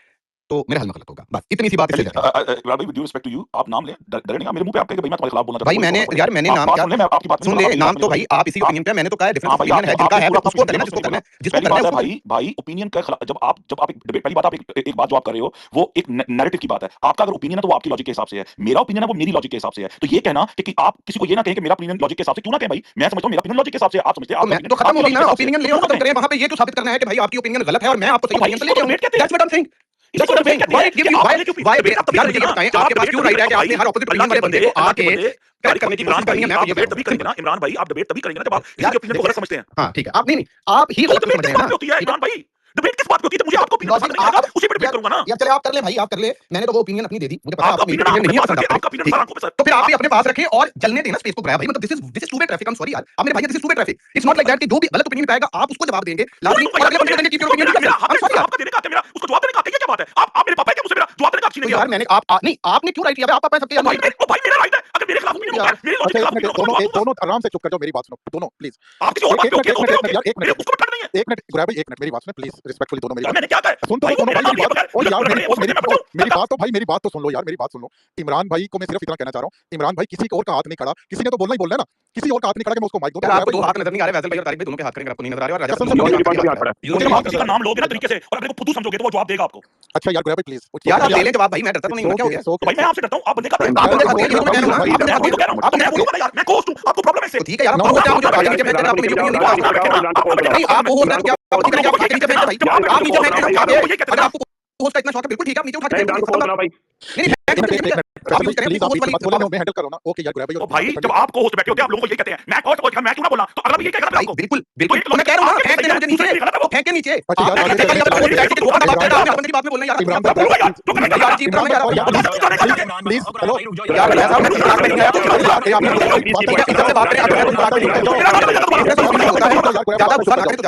Speaker 8: तो मेरे हाल में गलत होगा। बस इतनी सी बात इसलिए
Speaker 5: इमरान भाई, with due respect to you, आप नाम लें, डरे नहीं, आप मेरे मुंह पे आप कहें कि भाई मैं तुम्हारे खिलाफ बोलना चाहता
Speaker 8: भाई
Speaker 5: हूं,
Speaker 8: मैंने
Speaker 5: कोई
Speaker 8: यार मैंने नाम
Speaker 5: बात
Speaker 8: क्या
Speaker 5: सुन ले, मैं आपकी बात
Speaker 8: सुन ले,
Speaker 5: मेरी
Speaker 8: नाम
Speaker 5: बात
Speaker 8: तो
Speaker 5: सुनिए।
Speaker 8: भाई आप इसी ओपिनियन पे, मैंने तो कहा है डिफरेंस
Speaker 5: हाँ
Speaker 8: ऑफ
Speaker 5: भाई,
Speaker 8: ओपिनियन है, जिनका है
Speaker 5: आपको
Speaker 8: उसको करना है, जिसको करना है, जिसको
Speaker 5: पहली
Speaker 8: करना है
Speaker 5: बात है
Speaker 8: उसको
Speaker 5: भाई, भाई ओपिनियन का जब आप एक डिबेट, पहली बात आप एक बात जो आप कर रहे हो वो एक नैरेटिव की बात है। आपका अगर ओपिनियन है तो वो आपकी लॉजिक के हिसाब से है, मेरा ओपिनियन है वो मेरी लॉजिक के हिसाब से है। तो ये कहना कि आप किसी को ये ना कहें कि मेरा ओपिनियन लॉजिक के हिसाब से, क्यों ना कहें भाई? मैं समझता हूं मेरा ओपिनियन लॉजिक के हिसाब से, आप समझते हैं
Speaker 8: तो
Speaker 5: आपका
Speaker 8: मैं तो खत्म हो गई ना, ओपिनियन ले और खत्म करें। वहां पे ये क्यों साबित करना है कि भाई आपकी ओपिनियन गलत है और मैं आपको सही ओपिनियन से लेके आऊं? That's what I am saying. That's what I'm saying. Why give you why यार मुझे ये बताएं, आपके पास क्यों राइट है कि आपने हर ऑपोजिट ओपिनियन वाले बंदे को आके करेक्ट करने की कोशिश करनी है? मैं ये
Speaker 5: डिबेट तभी करेंगे ना इमरान भाई, आप डिबेट तभी करेंगे ना जब आप किसी के ओपिनियन को गलत समझते हैं।
Speaker 8: हां ठीक है, आप नहीं आप ही गलत समझ रहे हैं ना।
Speaker 5: होती है इमरान भाई, डिबेट किस बात पे होती है? जब मुझे आपको ओपिनियन पसंद नहीं आएगा उसी पे डिबेट करूंगा ना।
Speaker 8: यार चले आप कर ले भाई, आप कर ले, मैंने तो वो ओपिनियन अपनी दे दी, मुझे पता है
Speaker 5: आपका
Speaker 8: आपको मेरी ओपिनियन नहीं पसंद
Speaker 5: आपका ओपिनियन सारा आंखों पे सर।
Speaker 8: तो फिर आप भी अपने पास रखें और जलने देना स्पेस को बुराया भाई। मतलब this is two way traffic. I am sorry यार, आप मेरे भाई, this is two way traffic. It's not like that कि जो भी गलत ओपिनियन पाएगा आप उसको जवाब देंगे लाजमी और अगले बंदे को देंगे कि ओपिनियन क्या है। आई एम सॉरी
Speaker 5: आपका देने का मेरा उसको जवाब देने का क्या बात है? आप मेरे पापा है क्या मुझसे मेरा जवाब देने का छीन लिया?
Speaker 8: यार मैंने आप नहीं आपने क्यों राइट किया भाई? आप पापा सबके यार
Speaker 5: ओ भाई मेरा राइट है, अगर मेरे खिलाफ ओपिनियन होगा, मेरी लॉजिक
Speaker 4: अच्छा
Speaker 5: के
Speaker 4: एक
Speaker 5: खिलाफ
Speaker 4: मिनट, दोनों आराम से चुप कर जाओ, मेरी बात सुनो दोनों प्लीज।
Speaker 5: आप किसी और बात पे
Speaker 4: एक मिनट यार, एक
Speaker 5: मेरे
Speaker 4: मिनट
Speaker 5: उसको नहीं है।
Speaker 4: एक मिनट गुराब भाई, एक मिनट मेरी बात सुनो प्लीज, रिस्पेक्टफुली दोनों मेरी
Speaker 5: मैंने क्या कहा?
Speaker 4: सुन तो लो दोनों भाई मेरी बात। और यार मेरी बात तो भाई मेरी बात तो सुन लो यार, मेरी बात सुन लो। इमरान भाई को मैं सिर्फ इतना कहना चाह रहा हूं, इमरान भाई किसी और का हाथ नहीं खड़ा, किसी ने तो बोलना ही बोलना है ना, किसी और का हाथ नहीं खड़ा कि मैं उसको माइक दूं।
Speaker 8: आपको दो हाथ नजर नहीं आ रहे, वैसे भाई और तारिक भाई दोनों के हाथ करेंगे, आपको नहीं नजर आ रहे और राजा
Speaker 5: आप किसी का नाम लोगे ना तरीके से और अपने को फुद्दू समझोगे तो वो जवाब देगा आपको।
Speaker 4: अच्छा यार गुराब भाई प्लीज
Speaker 8: यार आप ले लें जवाब भाई, मैं डरता तो नहीं हूं, क्या हो गया?
Speaker 5: तो भाई मैं आपसे डरता हूं, आप बंदे का
Speaker 8: आप
Speaker 5: मैं कोस्ट हूं, आपको प्रॉब्लम है इससे।
Speaker 8: ठीक है यार, आप मुझे नीचे फेंक देना, आप मेरी ओपिनियन नहीं आप वो होता है क्या आप नीचे फेंक भाई, आप नीचे फेंक देना। अगर आपको होस्ट का इतना शौक है बिल्कुल ठीक है, आप नीचे उठा के नहीं
Speaker 4: मैं हैंडल करो ना। ओके यार गुराब
Speaker 5: तो भाई जब आपको होस्ट बैठे होते हैं आप लोगों को ये कहते हैं मैं होस्ट और मैं क्यों ना बोला, तो अगला भी ये कहेगा आपको।
Speaker 8: बिल्कुल बिल्कुल, तो मैं कह रहा हूं फेंक देना मुझे नीचे, फेंक के नीचे।
Speaker 4: अच्छा यार
Speaker 8: बंदे की बात में बोलना यार,
Speaker 4: इमरान
Speaker 8: यार जी इमरान यार
Speaker 4: प्लीज हेलो
Speaker 8: यार ऐसा मैं मजाक में नहीं आया, इज्जत से बात करें, ज्यादा गुस्सा ना करें तो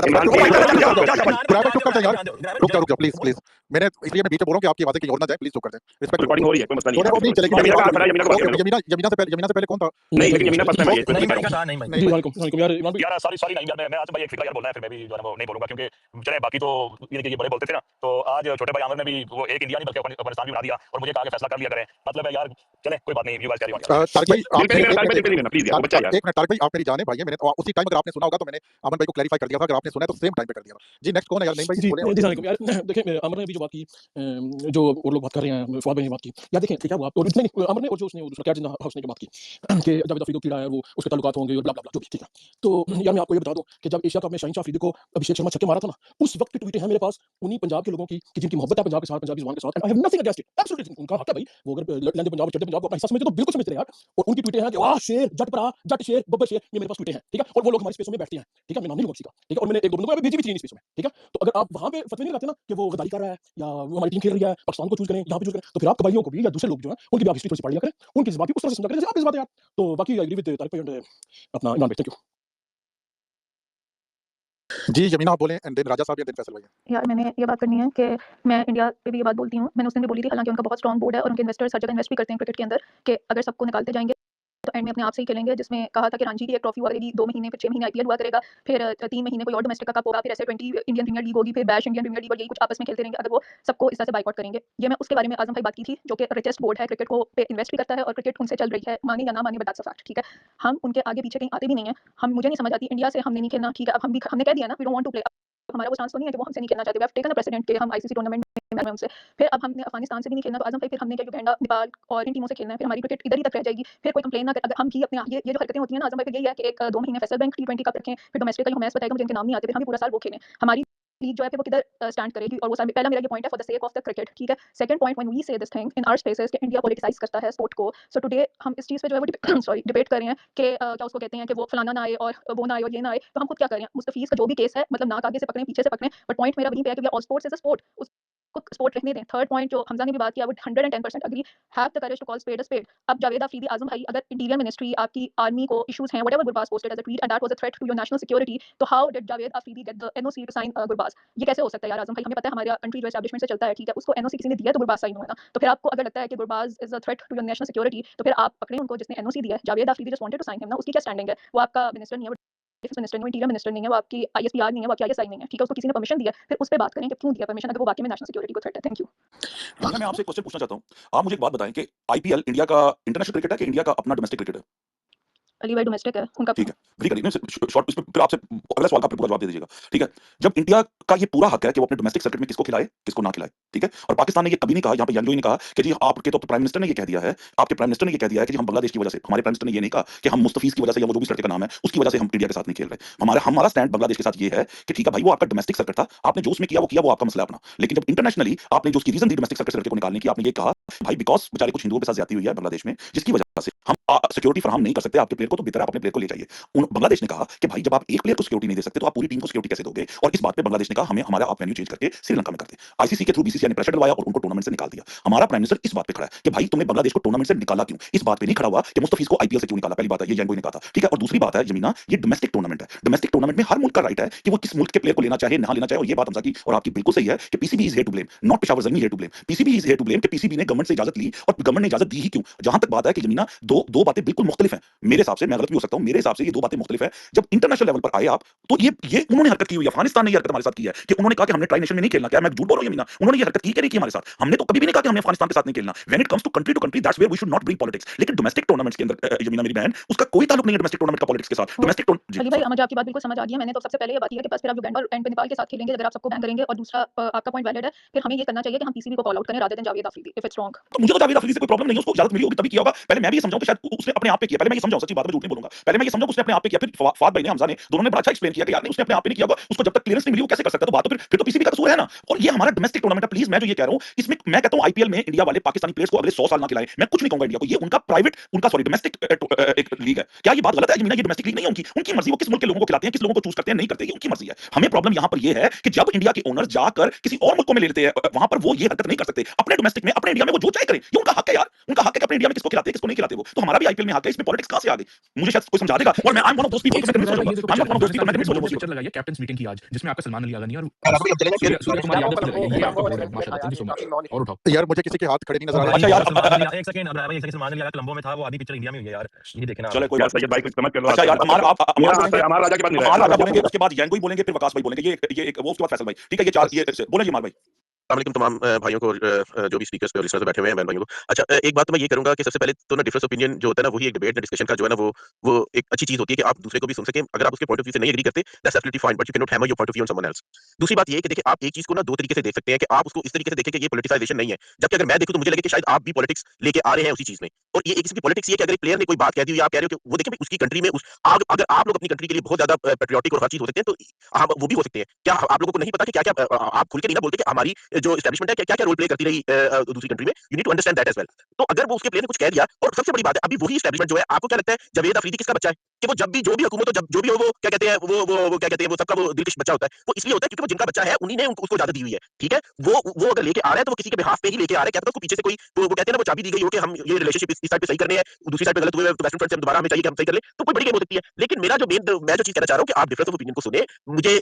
Speaker 8: ज्यादा
Speaker 4: चुप कर यार, रुक जाओ प्लीज प्लीज। मैंने इसलिए मैं बीच में बोल रहा हूं कि आपकी आवाजें कहीं और ना जाए, प्लीज चुप कर दें। रिस्पेक्ट
Speaker 5: रिकॉर्डिंग हो रही है, कोई मसला
Speaker 4: थोड़ा नहीं चलेगी। यमीना से पहले कौन था?
Speaker 5: नहीं लेकिन यमीना फर्स्ट टाइम आई है।
Speaker 9: जी वालेकुम यार इमरान भाई।
Speaker 5: यार सॉरी नहीं यार, मैं आज भाई एक फिक्र यार बोलना है, फिर मैं भी जो है ना वो नहीं बोलूंगा क्योंकि चले बाकी तो ये बड़े बोलते थे ना, तो आज छोटे भाई आमिर ने भी वो एक इंडिया नहीं बल्कि अफगानिस्तान भी बना दिया और मुझे कहा कि फैसला कर लिया करें। मतलब है यार चले कोई बात नहीं, you guys carry on.
Speaker 4: Tariq भाई आप
Speaker 5: प्लीज यार बच्चा यार
Speaker 4: एक मिनट, तारिक भाई आप मेरी जाने भाई है, मैंने उसी टाइम अगर आपने सुना होगा तो मैंने अमन भाई को क्लैरिफाई कर दिया था, अगर आपने सुना है तो सेम टाइम पे कर दिया था। जी नेक्स्ट कौन है यार? नहीं भाई
Speaker 9: जी
Speaker 4: बोले
Speaker 9: जी वालेकुम यार। देखिए अमर ने भी जो बात की जो और लोग बात कर रहे हैं, फवाद भाई ने बात की, यार देखें क्या हुआ, और नहीं अमर ने और जो उसने वो दूसरा कैट हाउस ने जो बात की कि जावेद अफरीदी को कीड़ा है, वो उसके ताल्लुकात होंगे और ब्ला ब्ला ब्ला जो भी, ठीक है। तो यार मैं आपको ये बता दूं कि जब एशिया कप में शाहीन शाह अफरीदी को अभिषेक शर्मा छक्के मारा था ना, उस वक्त की ट्वीटें हैं मेरे पास उन्हीं पंजाब के लोगों की कि जिनकी मोहब्बत है पंजाब के साथ, पंजाबी जुबान के साथ, and I have nothing against it, absolutely उनका हक है भाई, वो अगर लैंड पंजाब चढ़ते पंजाब को अपना हिस्सा समझते तो बिल्कुल समझते हैं यार। और उनकी ट्वीटें हैं कि वाह शेर, जट भरा, जट शेर, बब्बर शेर, ये मेरे पास ट्वीटें हैं, ठीक है। और वो लोग हमारे स्पेसों में बैठते हैं, ठीक है, मैं नाम नहीं लूंगा किसी का, ठीक है। और मैंने एक दो बंदों को भेजी भी थी इन स्पेसों में, ठीक है। तो अगर आप वहां पे फतवे नहीं लगाते ना कि वो गद्दारी कर रहा है या वो हमारी टीम खेल रही है, पाकिस्तान को चूज करें, यहाँ पे चूज करें, तो फिर आप कबाइलियों को भी या दूसरे लोग जो हैं उनकी भी आप हिस्ट्री थोड़ी सी पढ़ लिया करें, उनकी जज्बात भी उस तरह से समझा करें जैसे आप इस बात है यार। तो बाकी आई एग्री विद तारिक भाई एंड अपना इमरान भाई, थैंक यू।
Speaker 4: जी यमीना आप बोलें एंड देन राजा साहब या देन फैसल भाई।
Speaker 10: यार मैंने ये बात करनी है कि मैं इंडिया पे भी ये बात बोलती हूँ, मैंने उस दिन भी बोली थी, हालांकि उनका बहुत स्ट्रॉन्ग बोर्ड है और उनके इन्वेस्टर्स हर जगह इन्वेस्ट भी करते हैं क्रिकेट के अंदर, कि अगर सबको निकालते जाएंगे तो एंड में अपने आप से ही खेलेंगे। जिसमें कहा था कि रणजी की एक ट्रॉफी हुआ करेगी 2 महीने, फिर 6 महीने आईपीएल हुआ करेगा, फिर 3 महीने कोई और डोमेस्टिक का कप होगा, फिर ऐसे 20 इंडियन प्रीमियर लीग होगी, फिर बैश इंडियन प्रीमियर लीग, और यही कुछ आपस में खेलते रहेंगे अगर वो सबको इस तरह से बाइकआउट करेंगे। ये मैं उसके बारे में आजम भाई बात की थी, जो कि रिचेस्ट बोर्ड है, क्रिकेट को पे इन्वेस्ट भी करता है और क्रिकेट उनसे चल रही है, माने या ना माने, बट दैट्स अ फैक्ट, ठीक है। हम उनके आगे पीछे कहीं आते भी नहीं है। हम, मुझे नहीं समझ आती, इंडिया से हमने नहीं खेलना, ठीक है, अब हम भी हमने कह दिया ना we don't want to play, हमारा वो चांस तो नहीं है कि वो हमसे नहीं खेलना चाहते। We have taken a president के हम आईसीसी टूर्नामेंट में हमसे, फिर अब हमने अफगानिस्तान से भी नहीं खेलना, तो आजम भाई फिर हमने क्या युगांडा, नेपाल और इन टीमों से खेलना है, फिर हमारी क्रिकेट इधर ही तक रह जाएगी। फिर कोई कंप्लेन ना करे अगर हम की अपने ये जो हरकतें होती हैं ना आजम भाई, फिर यही है कि एक 2 महीने फैसल बैंक T20 कप रखें, फिर डोमेस्टिक का मैच बताएगा मुझे इनके नाम नहीं आते, फिर हम भी पूरा साल वो खेलें। हमारी लीग जो है फिर वो किधर स्टैंड करेगी, और वो पहला मेरा ये पॉइंट है for the sake of the cricket, ठीक है। Second point, when we say this thing in our spaces कि इंडिया पॉलिटिसाइज करता है स्पोर्ट को, सो टुडे हम इस चीज़ पे जो है वो सॉरी डिबेट कर रहे हैं कि क्या उसको कहते हैं कि वो फलाना ना आए और वो ना आए और ये ना आए, तो हम खुद क्या कर रहे हैं, मुस्तफीज का जो भी केस है, मतलब नाक आगे से पकड़ें पीछे से पकड़ें, बट पॉइंट मेरा वहीं पे है कि all sports is a sport, उसको स्पोर्ट रहने दें। थर्ड पॉइंट जो हमजा ने भी बात किया, वो 110% agree, have the courage to call spade a spade. अब जावेद अफरीदी, आजम भाई, अगर इंटीरियर मिनिस्ट्री आपकी आर्मी को इश्यूज हैं, whatever Gurbaz posted as a tweet and that was a threat to your national security, तो how did Javed Afridi get the NOC to sign Gurbaz? ये कैसे हो सकता है यार आजम भाई, हमें पता है हमारा कंट्री जो एस्टैब्लिशमेंट से चलता है, ठीक है, उसको एनओसी किसी ने दिया तो गुरबाज साइन हुआ ना। तो फिर आपको अगर लगता है कि Gurbaz is a threat to your national security, तो फिर आप पकड़े उनको जिसने एनओसी दिया है। Javed Afridi just wanted to sign him ना, उसकी क्या स्टैंडिंग है? वो आपका मिनिस्टर नहीं है, डिफेंस मिनिस्टर नहीं है, इंटीरियर मिनिस्टर नहीं है, वो आपकी आईएसपीआर नहीं है, वो आपकी आईएसआई नहीं है, ठीक है, उसको किसी ने परमिशन दिया, फिर उस पे बात करें कि क्यों दिया परमिशन, अगर वो वाकई में नेशनल सिक्योरिटी को थ्रेट है। Thank you.
Speaker 5: मैं आपसे एक क्वेश्चन पूछना चाहता हूँ। आप मुझे एक बात बताएं कि आईपीएल इंडिया का इंटरनेशनल क्रिकेट है कि इंडिया का अपना डोमेस्टिक क्रिकेट है?
Speaker 10: अली भाई डोमेस्टिक है उनका।
Speaker 5: ठीक है, एग्री करिए। शॉर्ट इस पे फिर आपसे अगला सवाल का पूरा जवाब दे दीजिएगा, ठीक है। जब इंडिया का ये पूरा हक है कि वो अपने डोमेस्टिक सर्किट में किसको खिलाए किसको ना खिलाए, ठीक है, और पाकिस्तान ने ये कभी नहीं कहा, यहाँ पे यांगोई ने कहा कि जी आपके तो प्राइम मिनिस्टर ने ये कह दिया है, आपके प्राइम मिनिस्टर ने ये कह दिया है कि जी हम बांग्लादेश की वजह से, हमारे प्राइम मिनिस्टर ने ये नहीं कहा कि हम मुस्तफीज की वजह से या वो जो भी लड़के का नाम है उसकी वजह से हम इंडिया के साथ नहीं खेल रहे। हमारा स्टैंड बांग्लादेश के साथ ये है कि ठीक है भाई, वो आपका डोमेस्टिक सर्किट था, आपने जो उसमें किया वो आपका मसला है अपना, लेकिन जब इंटरनेशनली आपने जो उसकी रीजन दी डोमेस्टिक सर्किट को निकालने की, आपने ये कहा भाई बिकॉज बेचारे कुछ हिंदुओं के साथ ज्यादती हुई है बांग्लादेश में, जिसकी वजह से हम सिक्योरिटी फराहम नहीं कर सकते आपके प्लेयर को, तो बेहतर आप अपने प्लेयर को ले जाइए। बांग्लादेश ने कहा कि भाई जब आप एक प्लेयर को सिक्योरिटी नहीं दे सकते तो आप पूरी टीम को सिक्योरिटी कैसे दोगे, और इस बात पे बांग्लादेश ने कहा हमें हमारा आप वेन्यू चेंज करके श्रीलंका में करते। आईसीसी के थ्रू बीसीसीआई ने प्रेशर डलवाया और उनको टूर्नामेंट से निकाल दिया। हमारा प्राइम मिनिस्टर इस बात पे खड़ा है कि भाई तुमने बांग्लादेश को टूर्नामेंट से निकाला क्यों, इस बात पे नहीं खड़ा हुआ कि मुस्तफीज को आईपीएल से क्यों निकाला। पहली बात है ये यांगोई ने कहा था, ठीक है। और दूसरी बात है जमीना, ये डोमेस्टिक टूर्नामेंट है, डोमेस्टिक टूर्नामेंट में हर मुल्क का राइट है कि वो किस मुल्क के प्लेयर को लेना चाहे ना लेना चाहे, और ये बात हमजा की और आपकी बिल्कुल सही है कि PCB is here to blame, not Peshawar Zalmi here to blame. PCB is here to blame कि पीसीबी ने गवर्नमेंट से इजाजत ली, और गवर्नमेंट ने इजाजत दी ही क्यों। जहां तक बात है कि जमीना दो बातें बिल्कुल मुख्तलिफ हैं मेरे हिसाब से, मैं गलत भी हो सकता हूं, मेरे हिसाब से ये दो बातें मुख्तलिफ है। जब इंटरनेशनल लेवल पर आए आप, तो ये उन्होंने हरकत की हुई है, अफगानिस्तान ने ये हरकत हमारे साथ की है कि उन्होंने कहा कि हमने ट्राई नेशन में नहीं खेलना। क्या मैं झूठ बोल रहा हूं यमीना? उन्होंने ये हरकत की कि नहीं की हमारे साथ? हमने तो कभी भी नहीं कहा कि हमने अफगानिस्तान के साथ नहीं खेलना। When it comes to country that's where we should not bring politics. लेकिन डोमेस्टिक टूर्नामेंट्स के अंदर यमीना मेरी बहन, उसका कोई ताल्लुक नहीं है डोमेस्टिक टूर्नामेंट का पॉलिटिक्स के साथ। डोमेस्टिक
Speaker 10: अली भाई मुझे आपकी बात बिल्कुल समझ आ गई है। मैंने तो सबसे पहले ये बात की है कि बस फिर आप युगांडा और एंड पे नेपाल के साथ खेलेंगे अगर आप सबको बैन करेंगे, और दूसरा आपका पॉइंट वैलिड है, फिर हमें ये करना चाहिए कि हम पीसीबी को कॉल आउट करें rather than Javed Afridi if it's wrong.
Speaker 5: तो मुझे तो जावेद अफरीदी से कोई प्रॉब्लम नहीं है, उसको इजाजत मिली होगी तभी किया होगा। पहले मैं भी ये समझाऊं कि शायद उसने अपने आप पे किया, पहले मैं ये समझाऊं, सच्ची बात मैं झूठ नहीं बोलूंगा, पहले मैं ये समझाऊं उसने अपने आप पे किया। फिर फवाद भाई ने, हमजा ने, दोनों ने बड़ा अच्छा एक्सप्लेन किया कि यार नहीं उसने अपने आप पे नहीं किया होगा, उसको जब तक क्लियरेंस नहीं मिली वो कैसे कर सकता है। तो बात तो फिर तो पीसीबी का कसूर है ना। और ये हमारा डोमेस्टिक टूर्नामेंट है। प्लीज मैं जो ये कह रहा हूं इसमें मैं कहता हूं आईपीएल में इंडिया वाले पाकिस्तानी प्लेयर्स को अगले 100 साल ना खिलाएं। मैं कुछ नहीं कहूंगा इंडिया को, ये उनका प्राइवेट, उनका सॉरी डोमेस्टिक एक लीग है। क्या ये बात गलत है? ये डोमेस्टिक लीग नहीं है उनकी, उनकी मर्जी, वो किस मुल्क के लोगों को खिलाते हैं, किस लोगों को चूज करते हैं, नहीं करते, ये उनकी मर्जी है। हमें प्रॉब्लम यहां पर ये है कि जब इंडिया के ओनर्स जाकर किसी और मुल्क में ले लेते हैं, वहां पर वो ये हरकत नहीं कर सकते। अपने डोमेस्टिक में, अपने इंडिया में वो जो चाहे करें, ये उनका हक है यार, उनका हक है कि अपने इंडिया में किसको खिलाते हैं किसको नहीं खिलाते। वो तो हमारा भी आईपीएल में हक है, इसमें पॉलिटिक्स कहां से आ गई मुझे शायद कोई समझा देगा। और मैं I am one of those people, मैं कन्विंस हो जाऊंगा, I am one of those people, मैं कन्विंस हो जाऊंगा।
Speaker 8: पिक्चर लगाइए कैप्टन्स मीटिंग की आज, जिसमें आपका सलमान अली यादव नहीं और सूर्य कुमार यादव की लगाइए। ये आपका बोर्ड है माशाल्लाह, थैंक यू सो मच। और उठाओ
Speaker 4: यार मुझे किसी के हाथ खड़े नहीं नजर आ रहे।
Speaker 5: अच्छा यार
Speaker 8: एक सेकंड, अब एक सेकंड, सलमान अली यादव कोलंबो में था, वो आधी पिक्चर इंडिया में हुई है यार, ये देखना।
Speaker 5: चलो कोई
Speaker 11: यार
Speaker 5: बात नहीं।
Speaker 11: सैयद भाई कुछ समझ कर लो।
Speaker 5: अच्छा यार अमर
Speaker 11: अमर राजा की बात नहीं
Speaker 5: बोलेंगे, उसके बाद यांगोई बोलेंगे, फिर वकास भाई बोलेंगे, ये वो उसके बाद फैसल भाई, ठीक है। ये चार ये बोलेंगे अमर भाई।
Speaker 1: अस्सलाम तमाम भाइयों को और जो भी स्पीकर्स पे और लिसनर्स बैठे हुए हैं बहन भाइयों को। अच्छा एक बात तो मैं ये करूँगा कि सबसे पहले तो ना डिफरेंस ओपिनियन जो होता है ना वही एक डिबेट डिस्कशन का जो है ना वो एक अच्छी चीज़ होती है कि आप दूसरे को भी सुन सकें। अगर आप उसके पॉइंट ऑफ व्यू से नहीं एग्री करते that's absolutely fine but you can not hammer your point of view on someone else. दूसरी बात ये है कि देखिए आप एक चीज़ को ना 2 तरीके से देख सकते हैं कि आप उसको इस तरीके से देखें कि ये पॉलिटिसाइजेशन नहीं है। जबकि अगर मैं देखूँ तो मुझे लगे कि शायद आप भी पॉलिटिक्स लेके आ रहे हैं उसी चीज़ में। और ये एक किस्म की पॉलिटिक्स ये है कि अगर एक प्लेयर ने कोई बात कह दी हुई है आप कह रहे हो कि वो देखिए भाई उसकी कंट्री में उस आप अगर आप लोग अपनी कंट्री के लिए बहुत ज़्यादा पैट्रियोटिक और हर चीज़ हो सकते हैं तो हम वो भी हो सकते हैं। क्या आप लोगों को नहीं पता कि क्या-क्या आप खुल के नहीं ना बोलते कि हमारी जो एस्टैब्लिशमेंट है क्या-क्या रोल प्ले करती रही दूसरी कंट्री में? You need to understand that as well. तो अगर वो उसके प्लेयर ने कुछ कह दिया और सबसे बड़ी बात है अभी वही एस्टैब्लिशमेंट जो है आपको क्या लगता है जावेद अफरीदी किसका बच्चा है? कि वो जब भी जो भी हुकूमत हो जब जो भी हो वो क्या कहते हैं वो क्या कहते हैं वो सबका वो दिलकश बच्चा होता है। वो इसलिए होता है क्योंकि वो जिनका बच्चा है उन्हीं ने उसको इजाज़त दी हुई है। ठीक है? वो अगर लेके आ रहा है तो वो किसी के बिहाफ पे ही लेके आ रहा है। क्या पता उसको पीछे से कोई वो कहते हैं ना वो चाबी दी गई हो कि हम ये रिलेशनशिप इस साइड पे सही करने हैं, दूसरी साइड पे गलत हुए हैं तो वेस्टर्न फ्रंट से दोबारा हमें चाहिए कि हम सही कर लें। तो कोई बड़ी गेम हो सकती है। लेकिन मेरा जो मैं जो चीज़ कहना चाह रहा हूँ कि आप डिफरेंस ऑफ ओपिनियन को सुने। मुझे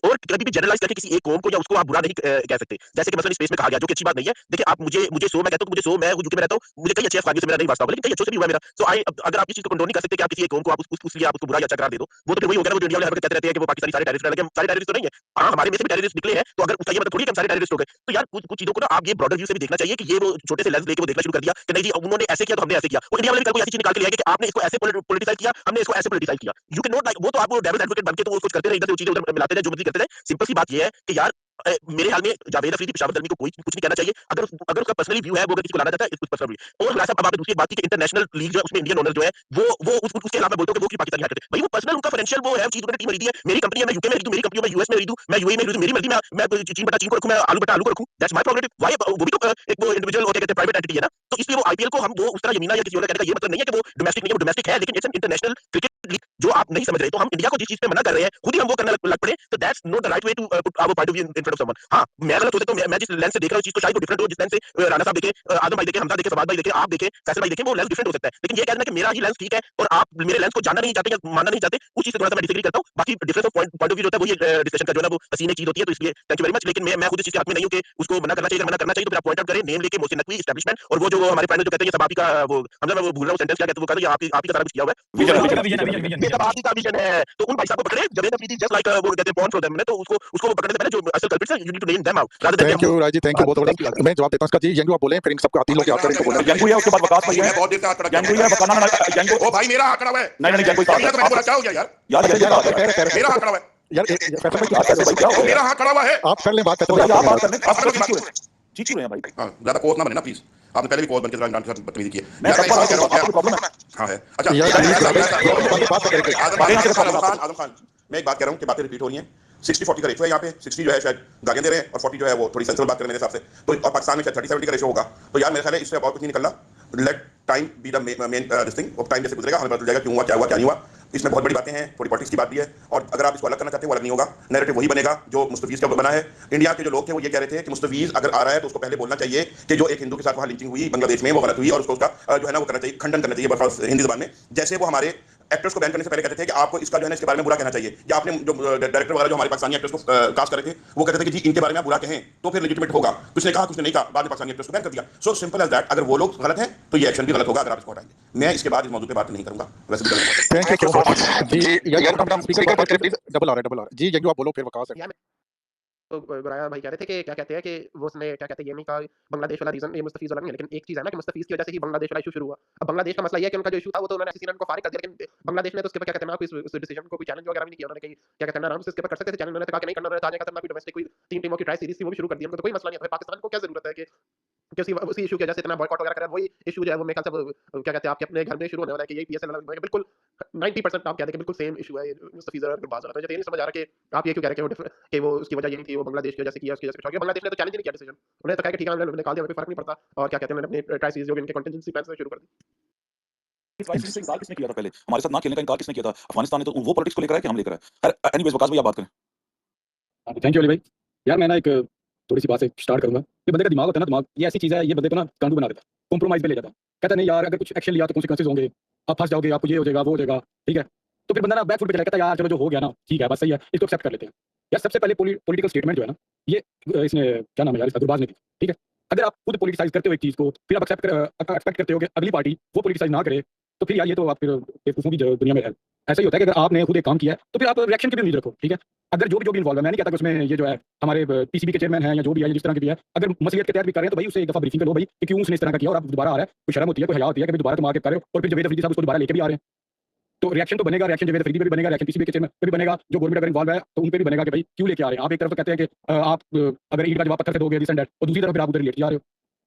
Speaker 1: और कभी भी जनरलाइज़ करके किसी एक कौम को या उसको आप बुरा नहीं कह सकते। जैसे कि मसलन स्पेस में कहा गया जो कि अच्छी बात नहीं है। देखिए आप मुझे सो मैं कहता हूँ मुझे सो मैं यूके में रहता हूँ। मुझे कई अच्छे अफगानियों से मेरा नहीं वास्ता होगा लेकिन कई अच्छों से भी हुआ है मेरा। सो अगर आप इस चीज़ को कंडोन नहीं कर सकते कि आप किसी एक कौम को आप उसलिए आप उसको बुरा या अच्छा करार दे दो। वो तो फिर वही हो गया ना वो जो इंडिया वाले हमें कहते रहते हैं कि वो पाकिस्तानी सारे टेररिस्ट हैं लेकिन हम सारे टेररिस्ट तो नहीं है। हाँ, हमारे में से भी टेररिस्ट निकले हैं तो अगर उसका ये मतलब थोड़ी है कि हम सारे टेररिस्ट हो गए। तो यार कुछ चीज़ों को ना आप ये ब्रॉडर व्यू से भी देखना चाहिए कि ये वो छोटे से लेंस लेके वो देखना शुरू कर दिया कि नहीं जी उन्होंने ऐसे किया तो हमने ऐसे किया। वो इंडिया वाले भी कल कोई ऐसी चीज़ निकाल के ले आएंगे कि आपने इसको ऐसे पॉलिटिसाइज़ किया, हमने इसको ऐसे पॉलिटिसाइज़ किया। यू कैन नॉट लाइक वो तो आप वो डेविल्स एडवोकेट बन के तो वो कुछ करते रहे इधर से वो चीज़ें उधर मिलाते रहे जो मर्ज़ी करते रहे। सिंपल सी बात ये है कि यार मेरे ख्याल में जावेद अफरीदी पेशावर दलमी को कोई कुछ नहीं कहना चाहिए। अगर उसका पर्सनली व्यू है वो अगर किसी को लाना चाहता है इट्स पर्सनल व्यू। और खुलासा अब आपने दूसरी एक बात की कि इंटरनेशनल लीग जो है उसमें इंडियन ओनर जो है वो उसके अलावा मैं बोलता हूँ कि वो की पाकिस्तानी हरकत है। भाई वो पर्सनल उनका फाइनेंशियल वो है चीज़ उन्होंने टीम खरीदी है। मेरी कंपनी है मैं यूके में खरीदूँ, मेरी कंपनी में मैं यूएस में खरीदूँ, मैं यूएई में खरीदूँ, मेरी मर्जी मैं चीन बटा चीन को रखूँ, मैं आलू बटा आलू को रखूँ। That's my prerogative. व्हाई वो भी तो एक वो इंडिविजुअल और क्या कहते हैं प्राइवेट एंटिटी है ना। तो इसलिए वो आईपीएल को हम वो उस तरह यमीना या किसी और कहने का ये मतलब नहीं है कि वो डोमेस्टिक नहीं है, वो डोमेस्टिक है लेकिन it's an international cricket league जो आप नहीं समझ रहे। तो हम इंडिया को जिस चीज़ पे मना कर रहे हैं खुद ही हम वो करने लग पड़े तो that's not the right way to put our point of view in front of someone. हाँ, मैं गलत हो सकता हूँ। मैं जिस लेंस से देख रहा हूँ चीज़ तो शायद वो डिफरेंट हो जिस लेंस से राणा साहब देखें, आजम भाई देखें, हमजा देखें, फवाद भाई देखें, आप देखें, फैसल भाई देखें, वो लेंस डिफरेंट हो सकता है। लेकिन ये कहना कि मेरा ही लेंस ठीक है और आप मेरे लेंस को जानना नहीं चाहते या मानना नहीं चाहते उस चीज़ से थोड़ा सा मैं डिसएग्री करता हूँ। बाकी difference of point of view होता है वही डिस्कशन का जो है ना वो हसीन एक चीज़ होती है। तो इसलिए थैंक यू वेरी मच। लेकिन मैं खुद इस चीज़ के हक में नहीं हूँ कि उसको मना करना चाहिए। अगर मना करना चाहिए तो फिर आप पॉइंट आउट करें नेम लेके मोहसिन नकवी एस्टैब्लिशमेंट और वो जो हमारे पैनल जो कहते हैं ये सब आप ही का वो हमजा मैं वो भूल रहा हूँ सेंटेंस क्या कहते हैं वो कहते हैं आप ही का सारा कुछ किया हुआ है। ये सब आप ही का विजन है। तो उन भाई साहब को पकड़े जावेद अफरीदी जस्ट लाइक वो कहते हैं पॉन फॉर देम तो उसको पकड़ने से पहले जो असल कल्प्रिट्स हैं you need to name them out rather than
Speaker 4: thank you Raj ji, thank you बहुत जबरदस्त। मैं जवाब देता हूँ इसका जी। यंगू आप बोले फिर इन सबको तीन लोग आप इनको बोले
Speaker 11: जंगू है उसके बाद वकास भाई है
Speaker 5: बहुत देर से हाथ खड़ा किया
Speaker 11: जंगू है बताना ना जंगू
Speaker 5: ओ भाई मेरा हाथ खड़ा हुआ है।
Speaker 11: नहीं नहीं जंगू
Speaker 5: अभी तक मैंने बोला क्या हो गया यार?
Speaker 11: यार
Speaker 4: अच्छा यार
Speaker 5: मेरा हाथ खड़ा हुआ है।
Speaker 4: यार फैसल भाई क्या
Speaker 5: ओ मेरा हाथ खड़ा हुआ है।
Speaker 4: आप कर लें बात
Speaker 11: तो आप बात करने
Speaker 5: आप करो बात।
Speaker 11: ठीक क्यों है भाई?
Speaker 5: हां ज्यादा कोस ना बने ना प्लीज। आपने पहले भी कोस बन के इमरान खान बदतमीजी की है।
Speaker 11: मैं सब बात कर रहा हूं, आपको प्रॉब्लम है?
Speaker 5: हां है। अच्छा आजम खान मैं एक बात कह रहा हूं कि बातें रिपीट हो रही हैं। 60-40 का रेशो है यहाँ पे। 60 जो है शायद गालियां दे रहे हैं और 40 जो है वो थोड़ी सेंसिबल बात कर रहे हैं मेरे हिसाब से। तो और पाकिस्तान में शायद 30-70 का रेशो होगा। तो यार मेरे ख्याल है इससे और कुछ नहीं निकलना। Let time be the main this thing. और टाइम जैसे गुजरेगा हमें पता चल जाएगा क्यों हुआ क्या नहीं हुआ। इसमें बहुत बड़ी बातें हैं, थोड़ी पॉलिटिक्स की बात भी है और अगर आप इसको अलग करना चाहते हैं वो अलग नहीं होगा। नैरेटिव वही बनेगा जो मुस्तफीज़ का बना है। इंडिया के जो लोग थे वो ये कह रहे थे कि मुस्तफीज़ अगर आ रहा है तो उसको पहले बोलना चाहिए कि जो एक हिंदू के साथ वहाँ लिंचिंग हुई बांग्लादेश में वो गलत हुई और उसको उसका जो है ना वो करना चाहिए, खंडन करना चाहिए बस हिंदी ज़बान में। जैसे वो हमारे एक्टर्स को बैन करने से पहले कहते थे कि आपको इसका जो है ना इसके बारे में बुरा कहना चाहिए, या आपने जो डायरेक्टर वगैरह जो हमारे पाकिस्तानी एक्टर्स को कास्ट कर रहे थे वो कहते थे कि जी इनके बारे में आप बुरा कहें तो फिर लेजिटिमेट होगा। कुछ ने कहा कुछ ने नहीं कहा, बाद में पाकिस्तानी एक्टर्स को बैन कर दिया। So simple as that. अगर वो लोग गलत हैं तो ये एक्शन भी गलत होगा अगर आप इसको हटाएंगे। मैं इसके बाद इस मौजूद पे बात नहीं करूंगा। वैसे भी
Speaker 4: थैंक यू सो मच जी। यार कम स्पीकर का प्लीज डबल आ रहा है जी। यंगू आप बोलो फिर वकास है।
Speaker 7: तो गुराया भाई कह रहे थे कि क्या कहते हैं कि वो उसने क्या कहते हैं ये नहीं कहा बांग्लादेश वाला रीजन ये मुस्तफीज वाला नहीं है, लेकिन एक चीज है ना कि मुस्तफीज की वजह से ही बांग्लादेश वाला इशू शुरू हुआ। अब बांग्लादेश का मसला ये है कि उनका जो इशू था वो तो उन्होंने सीसीएन को फारिग कर दिया, लेकिन बांग्लादेश ने तो उसके ऊपर क्या कहते हैं ना उस डिसीजन को कोई चैलेंज वगैरह भी नहीं किया। उन्होंने कहीं क्या कहते हैं आराम से इसके ऊपर कर सकते थे चैलेंज, उन्होंने कहा कि नहीं करना, उन्होंने जाने का था कोई डोमेस्टिक कोई 3 टीमों की ट्राई सीरीज थी वो भी शुरू कर दी। उनको तो कोई मसला नहीं है। पाकिस्तान को क्या जरूरत है कि उसी इशू की वजह से इतना बॉयकॉट वगैरह कर रहा है। वही इशू जो है वो मेरे ख्याल से क्या कहते हैं आपके अपने घर में शुरू होने वाला है कि यही पीएसएल बिल्कुल 90% आप कहते हैं कि बिल्कुल सेम इशू है मुस्तफीज और गुरबाज वाला। तो मुझे ये नहीं समझ आ रहा कि आप ये क्यों कह रहे हैं कि वो उसकी वजह ये नहीं थी, वो बांग्लादेश की वजह से किया, उसकी वजह से बांग्लादेश ने तो चैलेंज नहीं किया डिसीजन। उन्होंने तो कहा कि ठीक है हमने निकाल दिया, हमें फर्क नहीं पड़ता। और क्या कहते हैं उन्होंने अपनी ट्राई सीरीज जो इनके कंटिजेंसी प्लान से शुरू कर दी।
Speaker 11: इस वाइस से इनकार किसने किया था पहले? हमारे साथ ना खेलने का इनकार किसने किया था? अफगानिस्तान ने तो वो पॉलिटिक्स को लेकर है कि हम लेकर है। एनीवेज वकास भाई आप बात करें।
Speaker 9: थैंक यू अली भाई। यार मैं ना एक थोड़ी सी बात से स्टार्ट करूंगा। ये बंदे का दिमाग होता है ना, दिमाग ये ऐसी चीज़ है, ये बंदे को ना कांडू बना देता है, कॉम्प्रोमाइज़ पे ले जाता है। कहता नहीं यार अगर कुछ एक्शन लिया तो कॉन्सिक्वेंसेस होंगे, आप फंस जाओगे, आपको ये हो जाएगा वो हो जाएगा, ठीक है। तो फिर बंदा ना बैक फुट पे चला कहता है यार चलो जो हो गया ना ठीक है बस सही है, इसको एक्सेप्ट कर लेते हैं। यार सबसे पहले पॉलिटिकल स्टेटमेंट जो है ना ये इसने क्या नाम है यार इसका गुरबाज ने दी, ठीक है। अगर आप खुद पॉलिटिसाइज करते हो एक चीज़ को फिर आप एक्सपेक्ट करते हो कि अगली पार्टी वो पॉलिटिसाइज ना करे
Speaker 4: तो फिर यार ये तो आप फिर बेवकूफ़ों की दुनिया में है। ऐसा ही होता है कि अगर आपने खुद एक काम किया है तो फिर आप रिएक्शन की भी उम्मीद रखो, ठीक है। अगर जो भी इन्वॉल्व है, मैं नहीं कहता कि उसमें ये जो है हमारे पीसीबी के चेयरमैन हैं या जो भी है, जिस तरह के भी है, अगर मसलियत के तहत भी कर रहे हैं तो भाई उससे एक दफ़ा ब्रीफिंग करो भाई कि क्यों उसने इस तरह का किया और अब दोबारा आ रहा है। कोई शर्म होती है, कोई हया होती है कि भाई दोबारा तुम आके कर रहे हो और फिर जवेद अफरीदी साहब उसको दोबारा लेके भी आ रहे हैं। तो रिएक्शन तो बनेगा, रिएक्शन जवेद अफरीदी पे भी बनेगा, रिएक्शन पीसीबी के चेयरमैन पे भी बनेगा, जो गवर्नमेंट अगर इन्वॉल्व है तो उन पे भी बनेगा कि भाई क्यों लेके आ रहे हैं। आप एक तरफ तो कहते हैं कि आप अगर ईंट का जवाब पत्थर से दोगे दिस एंड दैट, और दूसरी तरफ फिर आप उधर लेके जा रहे हो।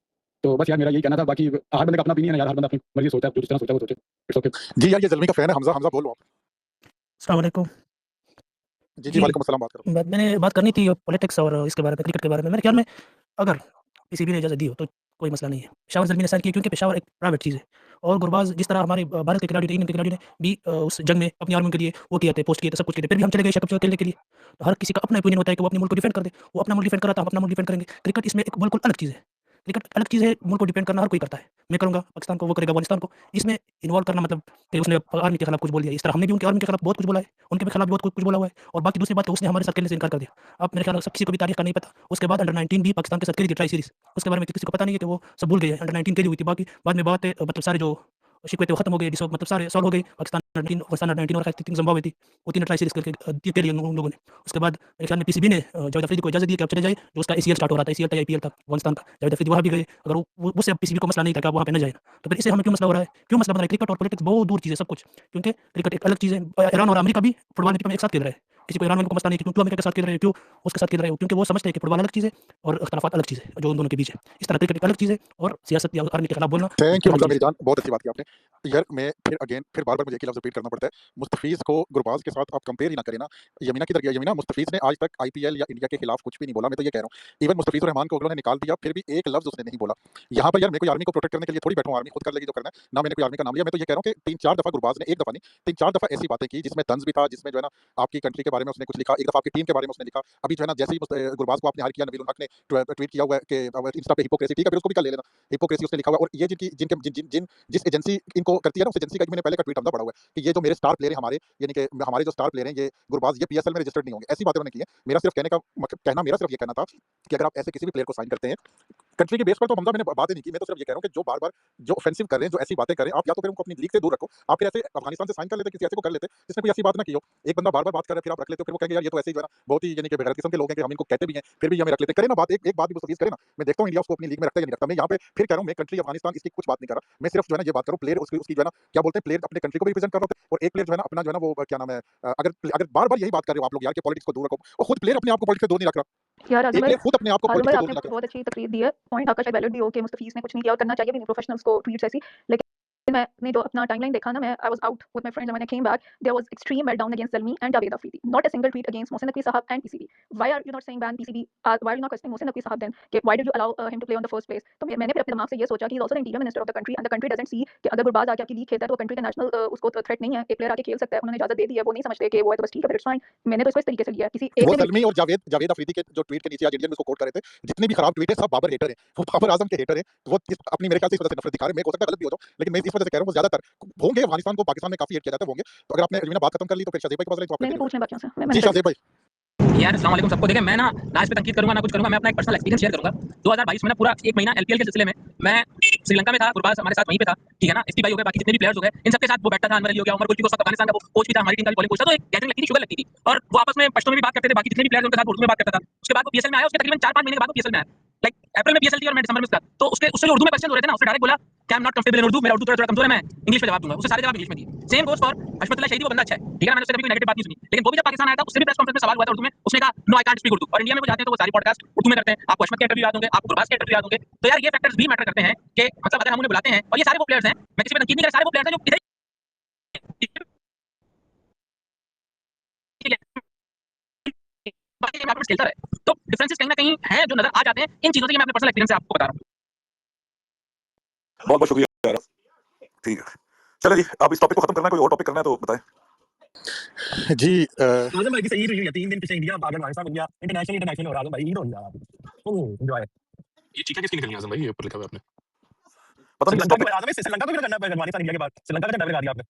Speaker 4: तो बस यार मेरा यही कहना था। बाकी हर बंदे का अपना ओपिनियन है यार, हर बंदा अपनी मर्जी सोचता है, जो जिस तरह सोचता है वो सोचे। It's okay. जी यार ये ज़ल्मी का फैन है हमज़ा, हमज़ा बोलो आप।
Speaker 12: अस्सलाम वालेकुम।
Speaker 4: जी,
Speaker 12: जी,
Speaker 4: वालेकुम अस्सलाम, बात करो।
Speaker 12: मैंने बात करनी थी पॉलिटिक्स और इसके बारे में, क्रिकेट के बारे में। मेरे ख्याल में अगर पीसीबी ने इजाज़त दी हो तो कोई मसला नहीं है। पेशावर ज़ल्मी ने साइन किया क्योंकि पेशावर एक प्राइवेट चीज़ है और गुरबाज़ जिस तरह हमारे भारत के खिलाड़ी थे, इंडियन के खिलाड़ी ने भी उस जंग में अपनी आर्मी के लिए वो किए थे, पोस्ट किए थे, सब कुछ किए थे। फिर भी हम चले गए शेखअप खेलने के लिए। तो हर किसी का अपना ओपिनियन होता है कि वो अपने मुल्क को डिफेंड कर दे। वो अपना मुल्क डिफेंड कर रहा था, हम अपना मुल्क डिफेंड करेंगे। क्रिकेट इसमें एक बिल्कुल अलग चीज़ है। क्रिकेट अलग चीज़ है, मुल्क को डिफेंड करना हर कोई करता है। मैं करूँगा पाकिस्तान को, वो करेगा अफ़गानिस्तान को। इसमें इन्वॉल्व करना मतलब कि उसने आर्मी के खिलाफ कुछ बोल दिया। इस तरह हमने भी उनकी आर्मी के खिलाफ बहुत कुछ बोला है, उनके भी खिलाफ बहुत कुछ बोला हुआ है। और बाकी दूसरी बात कि उसने हमारे साथ खेलने से इनकार कर दिया। अब मेरे ख्याल से किसी को भी तारीख का नहीं पता। उसके बाद अंडर 19 भी पाकिस्तान के साथ खेली थी ट्राई सीरीज़। उसके बारे में किसी को पता नहीं है कि वो सब भूल गए हैं। अंडर 19 खेली हुई थी। बाकी बाद में बातें मतलब सारे जो शिकवे थे वो खत्म हो गए, मतलब सारे सॉल्व हो गए। पाकिस्तान अंडर 19, अफगानिस्तान अंडर 19 और आई थिंक ज़िम्बाब्वे थी। वो तीनों ट्राई सीरीज़ करके खेली उन लोगों ने। उसके बाद मेरे ख्याल में पीसीबी ने जावेद अफरीदी को इजाज़त दी कि आप चले जाइए। जो उसका एसीएल स्टार्ट हो रहा था, एसीएल था या आईपीएल था अफगानिस्तान का। जावेद अफरीदी वहाँ भी गए। अगर वो उससे पीसीबी को मसला नहीं था कि आप वहाँ पे ना जाए। तो फिर इससे हमें क्यों मसला हो रहा है? क्यों मसला बन रहा है? क्रिकेट और पॉलिटिक्स बहुत दूर चीज़ है सब कुछ। क्योंकि क्रिकेट एक अलग चीज़ है। ईरान और अमेरिका भी फुटबॉल में एक साथ खेल रहे हैं। किसी को ईरान वालों को मसला नहीं है कि क्यों अमेरिका के साथ खेल रहे हैं, क्यों उसके साथ खेल रहे हो? क्योंकि वो समझते हैं कि फुटबॉल अलग चीज़ है और इख्तिलाफात अलग चीज़ है जो उन दोनों के बीच है। इस तरह क्रिकेट एक अलग चीज़ है और सियासत या आर्मी के खिलाफ बोलना
Speaker 4: थैंक यू
Speaker 12: अलग
Speaker 4: हमज़ा
Speaker 12: चीज़
Speaker 4: मेरी
Speaker 12: है।
Speaker 4: जान, बहुत अच्छी बात की आपने। यार मैं फिर बार-बार मुझे एक ही लफ्ज़ रिपीट करना पड़ता है। मुस्तफ़ीज़ को गुरबाज़ के साथ आप कंपेयर ही ना करें ना। यमीना किधर गया? यमीना, मुस्तफ़ीज़ ने आज तक आईपीएल या इंडिया के खिलाफ कुछ भी नहीं बोला, मैं तो ये कह रहा हूँ। इवन मुस्तफ़ीज़ुर रहमान को उन्होंने निकाल दिया, फिर भी एक लफ्ज़ उसने नहीं बोला। यहाँ पर यार मैं कोई आर्मी को प्रोटेक्ट करने के लिए थोड़ी बैठा हूँ, आर्मी खुद कर लेगी जो करना है। ना मैंने कोई आर्मी का नाम लिया, मैं तो ये कह रहा हूँ कि 3-4 दफ़ा गुरबाज़ ने, एक दफ़ा नहीं, 3-4 दफ़ा ऐसी बातें की जिसमें तंज़ भी था, जिसमें जो है ना आपकी कंट्री के बारे में उसने कुछ लिखा, एक दफ़ा आपकी टीम के बारे में उसने लिखा। अभी जो है ना जैसे ही गुरबाज़ को आपने हायर किया, नबील उल हक ने ट्वीट किया हुआ है कि इंस्टा पे हिपोक्रेसी, ठीक है, फिर उसको भी कर ले लेना। हिपोक्रेसी उसने लिखा हुआ है। और ये जिस एजेंसी इनको करती है ना, उस एजेंसी का मैंने पहले का ट्वीट हमजा पड़ा हुआ है कि ये जो मेरे स्टार प्लेयर हैं हमारे, यानी कि हमारे जो स्टार प्लेयर हैं, ये गुरबाज़ ये पीएसएल में रजिस्टर्ड नहीं होंगे। ऐसी बातें उन्होंने की हैं। मेरा सिर्फ ये कहना था कि अगर आप ऐसे किसी भी प्लेयर को साइन करते हैं कंट्री के बेस पर, तो हमजा मैंने बात ही नहीं की। मैं तो सिर्फ ये कह रहा हूँ कि जो बार-बार जो ऑफेंसिव कर रहे हैं, जो ऐसी बातें कर रहे हैं, आप या तो फिर उनको अपनी लीग से दूर रखो। आप फिर ऐसे अफगानिस्तान से साइन कर लेते, किसी ऐसे को कर लेते जिसने कोई ऐसी बात ना की हो। एक बंदा बार-बार बात कर रहा है, फिर आप रख लेते हो, फिर वो कहेंगे यार ये तो ऐसे ही जो है ना बहुत ही यानी कि बेगैरत किस्म के लोग हैं कि हम इनको कहते भी हैं, फिर भी हमें रख लेते हैं। करें ना बात, एक बात भी मुस्तफ़ीज़ करे ना। मैं देखता हूँ इंडिया उसको अपनी लीग में रखता है या नहीं रखता। मैं यहाँ पे फिर कह रहा हूँ, मैं कंट्री अफगानिस्तान इसकी कुछ बात नहीं कर रहा। मैं सिर्फ जो है ना ये बात कर रहा हूँ, प्लेयर उसकी जो है ना क्या बोलते हैं, प्लेयर अपने कंट्री को भी रिप्रेजेंट कर रहा होता है और एक प्लेयर जो है ना अपना जो है ना वो क्या नाम है, अगर बार-बार यही बात कर रहे हो आप लोग यार कि पॉलिटिक्स को दूर रखो, और खुद प्लेयर अपने आप को पॉलिटिक्स से दूर नहीं रख रहा।
Speaker 10: यार
Speaker 4: एक
Speaker 10: आज़म भाई,
Speaker 4: प्लेयर खुद अपने आप को
Speaker 10: आज़म भाई
Speaker 4: पॉलिटिक्स से दूर
Speaker 10: आपने
Speaker 4: नहीं रख रहा।
Speaker 10: बहुत अच्छी तकरीर दी है। पॉइंट आपका शायद वैलिड भी हो कि मुस्तफ़ीज़ ने कुछ नहीं किया और करना चाहिए भी नहीं प्रोफेशनल्स को ट्वीट्स ऐसी। लेकिन मैंने जो अपना टाइमलाइन देखा ना, मैं I was out with my friends and when I came back there was extreme meltdown against Zalmi and Javed Afridi. Not a single tweet against Mohsin Naqvi sahab and PCB. Why are you not saying ban PCB? Why are you not questioning Mohsin Naqvi sahab then कि why did you allow him to play on the first place? तो मैंने फिर अपने दिमाग से ये सोचा कि he is also the interior minister of the country and the country doesn't see कि अगर गुरबाज़ आके आपकी लीग खेलता है तो कंट्री का नेशनल उसको थ्रेट नहीं है। एक प्लेयर आके खेल सकता है, उन्होंने इजाज़त दे दी है, वो नहीं समझते कि वो है तो बस ठीक है, फिर इट्स फाइन। मैंने तो इसको इस तरीके से लिया किसी एक
Speaker 4: वो
Speaker 10: ने
Speaker 4: ज़ल्मी और जावेद अफरीदी के जो ट्वीट के नीचे आज इंडियन में उसको कोट कर रहे थे, जितने भी खराब ट्वीट है सब बाबर हेटर हैं। वो बाबर आज़म के हेटर हैं। वो अपनी मेरे ख्याल से इस वजह से नफरत दिखा रहे हैं। मैं हो सकता है गलत भी हो जाऊं, लेकिन मैं इस वजह से कह रहा हूं वो ज्यादातर होंगे। अफगानिस्तान को, पाकिस्तान में काफी हेट किया जाता है, होंगे। तो अगर आपने रवीना बात खत्म कर ली तो फिर शाहजेब भाई के पास रही तो आप
Speaker 10: नहीं
Speaker 4: कंटिन्यू
Speaker 10: पूछ लें बाकियों से।
Speaker 4: करें।
Speaker 10: मैंने
Speaker 4: जी
Speaker 10: कर
Speaker 4: शाहजेब
Speaker 10: दिया।
Speaker 4: भाई।
Speaker 6: यार अस्सलाम वालेकुम सबको। देखिए मैं ना इस पे तनकीद करूंगा ना कुछ करूंगा, मैं अपना एक पर्सनल एक्सपीरियंस शेयर करूंगा। 2022 में ना पूरा 1 महीना एलपीएल के सिलसिले में मैं श्रीलंका में था। गुरबाज हमारे साथ वहीं पे था, ठीक है ना। एसपी भाई हो गए, बाकी जितने भी प्लेयर्स हो गए, इन सबके साथ वो बैठता था। अनवर अली हो गया, उमर कुल्फी को सब अफगानिस्तान का वो कोच भी था, हमारी टीम का भी बॉलिंग कोच था। तो एक गैदरिंग लगती थी, शुगर लगती थी और वो आपस में पश्तो में भी बात करते थे। बाकी जितने भी प्लेयर्स उनके साथ उर्दू में बात करता था। उसके बाद वो पीएसएल में आया, उसके तकरीबन 4-5 महीने के बाद वो पीएसएल में आया। लाइक अप्रैल में पीएसएल थी और मैं दिसंबर में उसका। तो उससे जो उर्दू में क्वेश्चन हो रहे थे ना, उसने डायरेक्ट बोला कि I am not comfortable in Urdu, मेरा उर्दू थोड़ा कमजोर है, मैं इंग्लिश में जवाब दूंगा। उससे सारे जवाब इंग्लिश में दिए। सेम गोस फॉर हशमत अल्लाह शहीदी, वो बंदा अच्छा है, ठीक है ना, मैंने उससे कभी कोई नेगेटिव बात नहीं सुनी। लेकिन वो भी जब पाकिस्तान आया था, उससे भी प्रेस कॉन्फ्रेंस में सवाल हुआ था उर्दू में, उसने कहा no I can't speak Urdu. और इंडिया में वो जाते हैं तो वो सारी पॉडकास्ट उर्दू में करते हैं। आपको हशमत के इंटरव्यू याद होंगे, आपको गुरबाज के इंटरव्यू याद होंगे। तो यार ये फैक्टर्स भी मैटर करते हैं कि मतलब अगर हम उन्हें बुलाते हैं, और ये सारे वो प्लेयर्स हैं, मैं किसी पे तनकीद नहीं कर रहा, सारे वो प्लेयर्स हैं जो इधर बाकी में खेलता रहे। तो डिफरेंसेस कहीं ना कहीं हैं जो नजर आ जाते हैं इन चीजों से। मैं अपने पर्सनल एक्सपीरियंस से आपको बता रहा हूं।
Speaker 11: बहुत बहुत शुक्रिया यार। ठीक है, चलो जी, आप इस टॉपिक को खत्म करना है, कोई और टॉपिक करना है तो बताएं।
Speaker 4: जी
Speaker 8: आजम भाई की सही रही है। 3 दिन पीछे इंडिया अफगानिस्तान हो गया, इंटरनेशनल हो रहा है भाई। ईद हो गया, एंजॉय। ये चीजें किसकी निकलनी है आजम भाई? ये ऊपर लिखा हुआ है आपने।
Speaker 11: पता नहीं किस
Speaker 8: श्रीलंका
Speaker 11: टॉपिक
Speaker 8: को आजम भाई, श्रीलंका को भी करना है अफगानिस्तान इंडिया के बाद। श्रीलंका का झंडा लगा दिया आपने।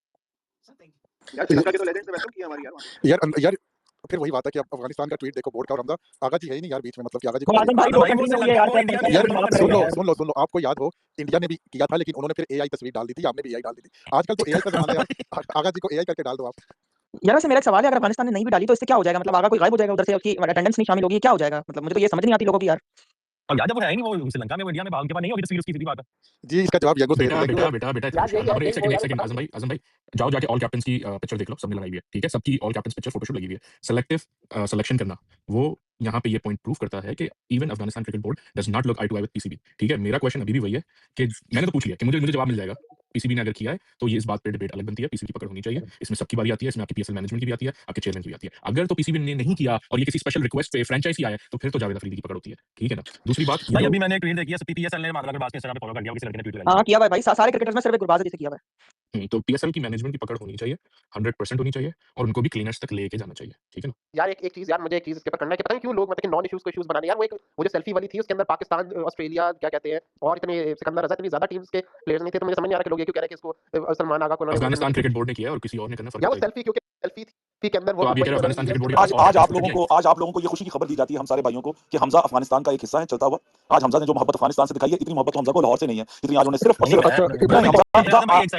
Speaker 3: यार श्रीलंका के तो लेजेंड्स ने वेलकम किया हमारी यार।
Speaker 4: यार फिर वही बात है कि अब अफगानिस्तान का ट्वीट देखो बोर्ड का, और हमजा आगा जी है ही नहीं यार बीच में, मतलब कि आगा जी को
Speaker 6: तो आजम भाई
Speaker 8: आजम
Speaker 6: दो
Speaker 8: भाई वो
Speaker 6: कंट्री में हुई है
Speaker 8: श्रीलंका
Speaker 6: यार,
Speaker 8: वो
Speaker 6: क्या
Speaker 8: इंडिया
Speaker 6: क्या
Speaker 8: में
Speaker 4: यार
Speaker 6: क्या
Speaker 8: दोनों
Speaker 6: बात
Speaker 8: कर
Speaker 6: कर
Speaker 8: रहे
Speaker 6: रहे
Speaker 8: हैं
Speaker 6: हैं
Speaker 8: यार।
Speaker 4: सुन लो, आपको याद हो इंडिया ने भी किया था, लेकिन उन्होंने फिर एआई तस्वीर डाल दी थी, आपने भी एआई डाल दी थी। आजकल तो एआई का जमाना है यार, आगा जी को एआई करके डाल दो आप।
Speaker 6: यार वैसे मेरा एक सवाल है, अगर अफगानिस्तान ने नहीं भी डाली तो इससे क्या हो जाएगा? मतलब आगा कोई गायब हो जाएगा उधर से, उसकी अटेंडेंस नहीं शामिल होगी, क्या हो जाएगा? मतलब मुझे तो ये समझ नहीं आती लोगों की यार।
Speaker 8: और यार जब वो है ही नहीं, वो श्रीलंका में, वो इंडिया में, उनके पास नहीं होगी तस्वीर, उसकी सीधी बात है।
Speaker 4: जी इसका जवाब यंगो से
Speaker 11: बेटा
Speaker 4: देते
Speaker 11: बेटा
Speaker 4: हैं।
Speaker 11: बेटा बेटा
Speaker 7: यार यही
Speaker 11: खबर, एक
Speaker 7: यही वो यार
Speaker 11: सेकंड आजम भाई जाओ जाके ऑल कैप्टन्स की पिक्चर देख लो, सबने लगाई हुई है, ठीक है, सबकी ऑल कैप्टन्स पिक्चर फोटोशूट लगी हुई है। सेलेक्टिव सिलेक्शन करना, वो यहाँ पे ये पॉइंट प्रूव करता है कि even Afghanistan cricket board does not look eye to eye with PCB, ठीक है। मेरा क्वेश्चन अभी भी वही है कि मैंने तो पूछ लिया कि मुझे मुझे जवाब मिल जाएगा, पीसीबी ने अगर किया है तो ये इस बात पे डिबेट अलग बनती है, पीसीबी की पकड़ होनी चाहिए, इसमें सबकी बारी आती है, इसमें आपकी पीएसएल मैनेजमेंट की भी आती है, आपके चेयरमैन की भी आती है। अगर तो पीसीबी ने नहीं किया और ये किसी स्पेशल रिक्वेस्ट पे फ्रेंचाइजी आया तो फिर तो जावेद अफरीदी की पकड़ होती है, ठीक है ना। दूसरी बात
Speaker 8: भाई
Speaker 11: ये
Speaker 8: अभी मैंने एक ट्वीट देखी है, पीएसएल ने मादरा के बाद इंस्टाग्राम पे फॉलो कर लिया, किसी लड़के ने ट्वीट लगाई
Speaker 6: हाँ किया हुआ है भाई, सारे क्रिकेटर्स में सिर्फ एक गुरबाज है जिसे किया हुआ है।
Speaker 11: तो पीएसएल की मैनेजमेंट की पकड़ होनी चाहिए, 100% होनी चाहिए, और उनको भी क्लीनर्स तक लेके जाना चाहिए, ठीक है ना।
Speaker 7: यार एक चीज यार, मुझे एक चीज इसके ऊपर करना है कि पता नहीं क्यों लोग मतलब कि नॉन इश्यूज को इश्यूज बनाने, यार वो एक वो जो सेल्फी वाली थी उसके अंदर पाकिस्तान, ऑस्ट्रेलिया, क्या कहते हैं, और इतने सिकंदर रजा, इतनी ज्यादा टीम्स के प्लेयर्स नहीं थे, तो मुझे समझ नहीं आ रहा कि लोग ये क्यों कह रहे हैं कि इसको सलमान आगा को उन्होंने
Speaker 11: अफगानिस्तान क्रिकेट बोर्ड ने किया है और किसी और ने करना, फर्क
Speaker 7: या वो
Speaker 11: बताइए।
Speaker 7: सेल्फी, क्योंकि सेल्फी थी के अंदर वो
Speaker 11: तो आप ये कह रहे हो
Speaker 7: वही
Speaker 11: अफगानिस्तान क्रिकेट बोर्ड के
Speaker 7: वही
Speaker 11: पास और
Speaker 7: आज
Speaker 11: आज आप लोगों को ये खुशी की खबर दी जाती है, हम सारे भाइयों को, कि हमजा अफगानिस्तान का एक हिस्सा है चलता हुआ। आज हमजा ने जो मोहब्बत अफगानिस्तान से दिखाई है, इतनी मोहब्बत तो हमजा को लाहौर से नहीं है, इतनी आज उन्हें सिर्फ
Speaker 8: नहीं
Speaker 11: सिर्फ
Speaker 8: है,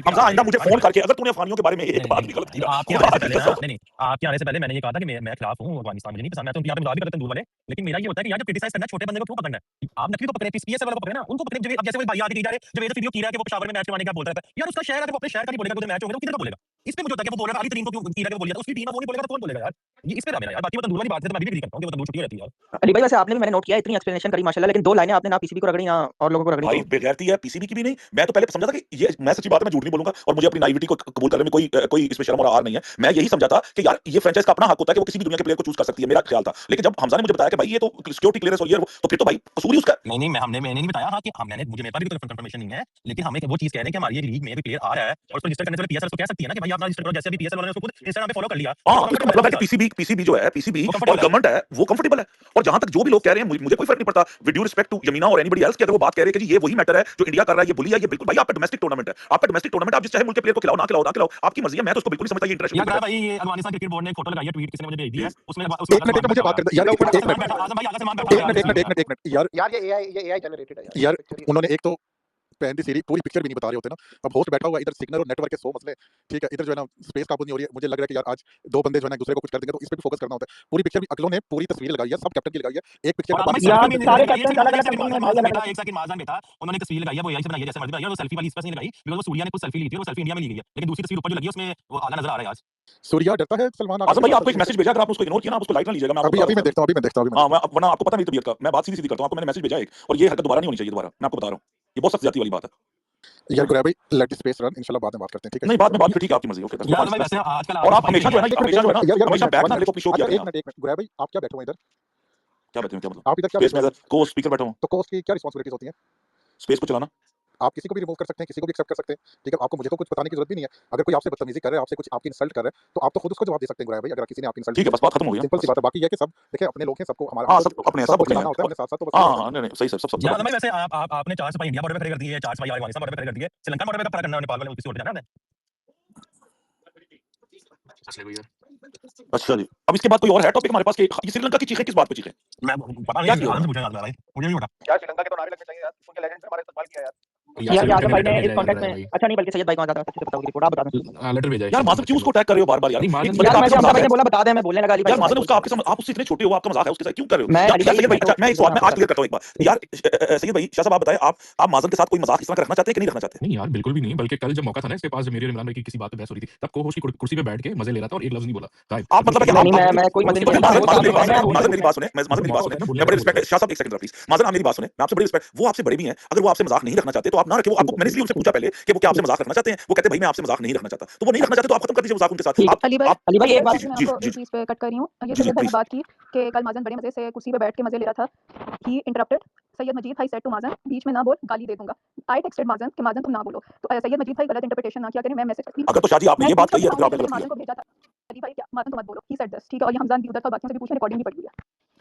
Speaker 11: हमजा आइंदा मुझे फोन करके अगर तूने अफगानियों के बारे में एक बात भी गलत की ना,
Speaker 8: आपके
Speaker 11: खुदा
Speaker 8: आने से
Speaker 11: की
Speaker 8: पहले ना,
Speaker 11: कसम।
Speaker 8: नहीं आपके आने से पहले मैंने ये कहा था कि मैं खिलाफ हूँ अफगानिस्तान, मुझे नहीं पसंद, मैं तो यहाँ पे मजाक भी करते हैं दूर वाले, लेकिन मेरा ये होता है कि यार जब क्रिटिसाइज करना है, छोटे बंदे को क्यों पकड़ना है? आप नकली को पकड़े, पीएसएल वाले को पकड़े ना, उनको पकड़े। जब जैसे वो भाई आगे की जा रहे, जब ये वीडियो की रहा है कि वो पेशावर में मैच करवाने का बोलता है, यार उसका शहर है, वो अपने शहर का नहीं बोलेगा, तो मैच होगा तो किधर का बोलेगा? इस पे मुझे होता है कि वो बोल रहा है अली तरीन को क्यों की रहा है, वो बोल रहा है उसकी टीम है, वो नहीं बोलेगा तो कौन बोलेगा यार? ये इस पे मेरा यार, बाकी वो तंदूर वाली बात है, तो मैं भी एग्री करता हूँ कि वो तंदूर छुट्टी रहती है यार।
Speaker 6: अली भाई वैसे आपने भी, मैंने नोट किया, इतनी एक्सप्लेनेशन करी माशाल्लाह, लेकिन दो लाइनें आपने ना पीसीबी को रगड़ी ना और लोगों को रगड़ी।
Speaker 11: भाई बेगैरती है, पीसीबी की भी नहीं। मैं तो पहले समझा था कि ये, मैं सच्ची बात है, मैं झूठ नहीं बोलूंगा, और मुझे अपनी नाइविटी को कबूल करने में कोई इसमें शर्म और आर नहीं है। मैं यही समझा था कि यार ये फ्रेंचाइज का अपना हक होता है कि वो किसी भी दुनिया के प्लेयर को चूज कर सकती है, मेरा ख्याल था। लेकिन जब हमजा ने मुझे बताया कि भाई ये तो सिक्योरिटी क्लियरेंस और ये तो फिर तो भाई कसूर ही उसका है।
Speaker 8: नहीं मैंने नहीं बताया, हाँ कि मैंने, मुझे मेरे पास भी तो कंफर्मेशन नहीं है, लेकिन हमें वो चीज कह रहे हैं कि हमारी लीग में कोई प्लेयर आ रहा है और उसको रजिस्टर करने से पीएसएल उसको कह सकती है ना कि भाई आप ना रजिस्टर करो, जैसे अभी पीएसएल वालों ने उसको खुद इंस्टाग्राम पे फॉलो कर लिया।
Speaker 11: हाँ, तो इसका मतलब है कि पीसीबी जो है, पीसीबी और गवर्नमेंट है, वो कंफर्टेबल है। और जहां तक जो भी लोग कह रहे हैं, मुझे कोई फर्क नहीं पड़ता, विद ड्यू रिस्पेक्ट टू यमीना और एनीबॉडी एल्स, कि अगर वो बात कह रहे हैं कि जी ये वही मैटर है जो इंडिया कर रहा है, ये बुली है, ये बिल्कुल भाई आपका डोमेस्टिक टूर्नामेंट है, आपका डोमेस्टिक टूर्नामेंट, आप जिस चाहे मुल्क के प्लेयर को खिलाओ ना खिलाओ, आपकी मर्जी है। मैं तो उसको बिल्कुल नहीं समझता ये इंटरेस्ट
Speaker 8: यार भाई, ये अफगानिस्तान क्रिकेट बोर्ड ने एक फोटो लगाई है, ट्वीट किसी ने मुझे भेज दी है, उसमें
Speaker 4: एक मिनट मुझे बात कर यार, एक मिनट यार
Speaker 7: यार ये एआई जनरेटेड है
Speaker 4: यार। उन्होंने एक तो पहन दी सीरी, पूरी पिक्चर भी नहीं बता रहे होते ना। अब होस्ट बैठा हुआ इधर, सिग्नल और नेटवर्क के 100 मसले, ठीक है, इधर जो है ना स्पेस काबू नहीं हो रही है। मुझे लग रहा है कि यार आज दो बंदे जो है ना एक दूसरे को कुछ कर देंगे, तो इस पे भी फोकस करना होता है। पूरी पिक्चर भी अगलों ने पूरी तस्वीर लगाई है, सब कैप्टन की लगाई है, एक पिक्चर में बाकी
Speaker 6: यार सारे कैप्टन अलग अलग कंपनी में भाई, अलग अलग।
Speaker 8: एक सेकंड माजन बेटा, उन्होंने एक तस्वीर लगाई है, वो यहीं से बनाई है, जैसे मर्जी बनाई है, वो सेल्फी वाली इस पर नहीं लगाई, बिकॉज़ वो सूर्या ने कुछ सेल्फी ली थी, वो सेल्फी इंडिया में ली गई है, लेकिन दूसरी तस्वीर ऊपर जो लगी है उसमें वो आगा नजर आ रहा है आज।
Speaker 4: सूर्या डरता है सलमान
Speaker 11: आजम भाई, आपको एक मैसेज भेजा, अगर आपने उसको इग्नोर किया ना, आप उसको लाइट ना लीजिएगा। मैं
Speaker 4: अभी मैं देखता हूं
Speaker 11: हां, मैं वरना आपको पता नहीं तबीयत का, मैं बात सीधी करता हूं, आपको मैंने मैसेज भेजा एक, और ये हरकत दोबारा नहीं होनी चाहिए दोबारा, मैं आपको बता रहा हूं, ये बहुत सख्त जाती वाली बात है
Speaker 4: यार। गुरैब भाई लेट स्पेस रन, इंशाल्लाह बाद में बात करते हैं, ठीक है?
Speaker 11: नहीं, बाद में बात ठीक है, आपकी मर्जी, ओके।
Speaker 8: यार भाई वैसे आजकल
Speaker 11: और आप हमेशा जो है ना, हमेशा बैठना मेरे को अपनी शो किया
Speaker 4: एक मिनट गुरैब भाई, आप क्या बैठे हुए इधर?
Speaker 11: क्या बैठे हो, क्या मतलब?
Speaker 4: आप इधर क्या
Speaker 11: स्पेस में को स्पीकर बैठा हूं,
Speaker 4: तो कोच की क्या रिस्पांसिबिलिटीज होती हैं?
Speaker 11: स्पेस को चलाना।
Speaker 4: आप किसी को भी रिमूव कर सकते हैं, किसी को भी एक्सेप्ट कर सकते हैं, ठीक है? आपको मुझे तो कुछ बताने की जरूरत भी नहीं है। अगर कोई आपसे बदतमीजी कर रहा है, आपसे कुछ आपकी इंसल्ट कर रहा है, तो आप तो खुद उसको जवाब दे सकते हैं गुरैब भाई, अगर किसी ने आपकी इंसल्ट
Speaker 11: ठीक है, बस बात खत्म हो गई।
Speaker 4: सिंपल सी बात है। बाकी ये है कि सब देखिए अपने लोग हैं, सबको हमारा
Speaker 11: हां, सब अपने सब
Speaker 4: चलाना होता है अपने साथ-साथ, तो बस
Speaker 11: हां, नहीं सही सब
Speaker 8: यार भाई वैसे आपने 4 सिपाही इंडिया बॉर्डर पे खड़े कर दिए, 4 सिपाही अफगानिस्तान बॉर्डर पे खड़े कर दिए, श्रीलंका बॉर्डर पे खड़ा करना है नेपाल वाले, किसी और पे जाना है।
Speaker 11: अच्छा जी, अब इसके बाद कोई और है टॉपिक हमारे पास कि ये श्रीलंका की चीखें किस बात पे चीखें?
Speaker 8: मैं पता नहीं, आनंद पूछेगा भाई, मुझे नहीं पता।
Speaker 3: यार श्रीलंका के तो नारे लगने चाहिए यार, उनके लेजेंड ने हमारे इस्तेमाल किया यार।
Speaker 6: यार आजम भाई ने इस कॉन्टेक्स्ट में, अच्छा नहीं बल्कि सैयद भाई को ज्यादा अच्छे से पता होगी रिपोर्ट, आप बता दें।
Speaker 11: लेटर भेजा है यार। माजन क्यों उसको अटैक कर रहे हो बार-बार यार?
Speaker 6: यार मैं आजम भाई ने बोला बता दे, मैं बोलने लगा अली भाई।
Speaker 11: यार माजन उसका आपके साथ, आप उससे इतने छोटे हो, आपका मजाक है उसके साथ क्यों कर रहे हो?
Speaker 6: मैं
Speaker 11: यार सैयद भाई, अच्छा मैं एक सवाल मैं आज क्लियर करता हूं एक बार। यार सैयद भाई, शाह साहब आप बताएं, आप माजन के साथ कोई मजाक इस तरह का रखना चाहते हैं कि नहीं रखना चाहते? नहीं यार, बिल्कुल भी नहीं, बल्कि कल जब मौका था ना इसके पास, जब मेरी और इमरान भाई की किसी बात पे बहस हो रही थी, तब को-होस्ट की कुर्सी पे बैठ के मजे ले रहा था और एक लफ्ज नहीं बोला। आप मतलब है कि
Speaker 6: मैं कोई मजे नहीं,
Speaker 11: माजन मेरी बात सुने, माजन मेरी बात सुने, मैं बड़ी रिस्पेक्ट, शाह साहब एक सेकंड प्लीज, माजन आप मेरी बात सुने, मैं आपसे बड़ी रिस्पेक्ट, वो आपसे बड़े भी हैं, अगर वो आपसे मजाक नहीं रखना चाहते तो आप ना रखें। वो आपको, मैंने इसलिए उनसे पूछा पहले कि वो क्या आपसे मजाक रखना चाहते हैं, वो कहते हैं भाई मैं आपसे मजाक नहीं रखना चाहता, तो वो नहीं रखना चाहते तो आप खत्म कर दीजिए मजाक उनके साथ।
Speaker 10: अली भाई एक बात मैं आपको
Speaker 11: जी
Speaker 10: इस चीज पे कट कर रही हूँ। ये सैयद भाई ने बात की कि कल माजन बड़े मजे से कुर्सी पे बैठ के मजे ले रहा था। ही इंटरप्टेड सैयद मजीद भाई सेड टू माजन, बीच में ना बोल, गाली दे दूंगा। आई टेक्स्टेड माजन कि माजन तुम ना बोलो, तो सैयद मजीद भाई गलत इंटरप्रिटेशन ना किया करें। मैं मैसेज करती
Speaker 11: अगर तो शाह जी आपने ये बात कही है तो फिर आपने गलत
Speaker 10: माजन
Speaker 11: किया।
Speaker 10: को भेजा था, अली भाई क्या माजन तो मत बोलो, ही सेड दिस, ठीक है? और ये हमजान भी उधर था, बाकियों से भी पूछने, रिकॉर्डिंग भी पड़ी हुई है।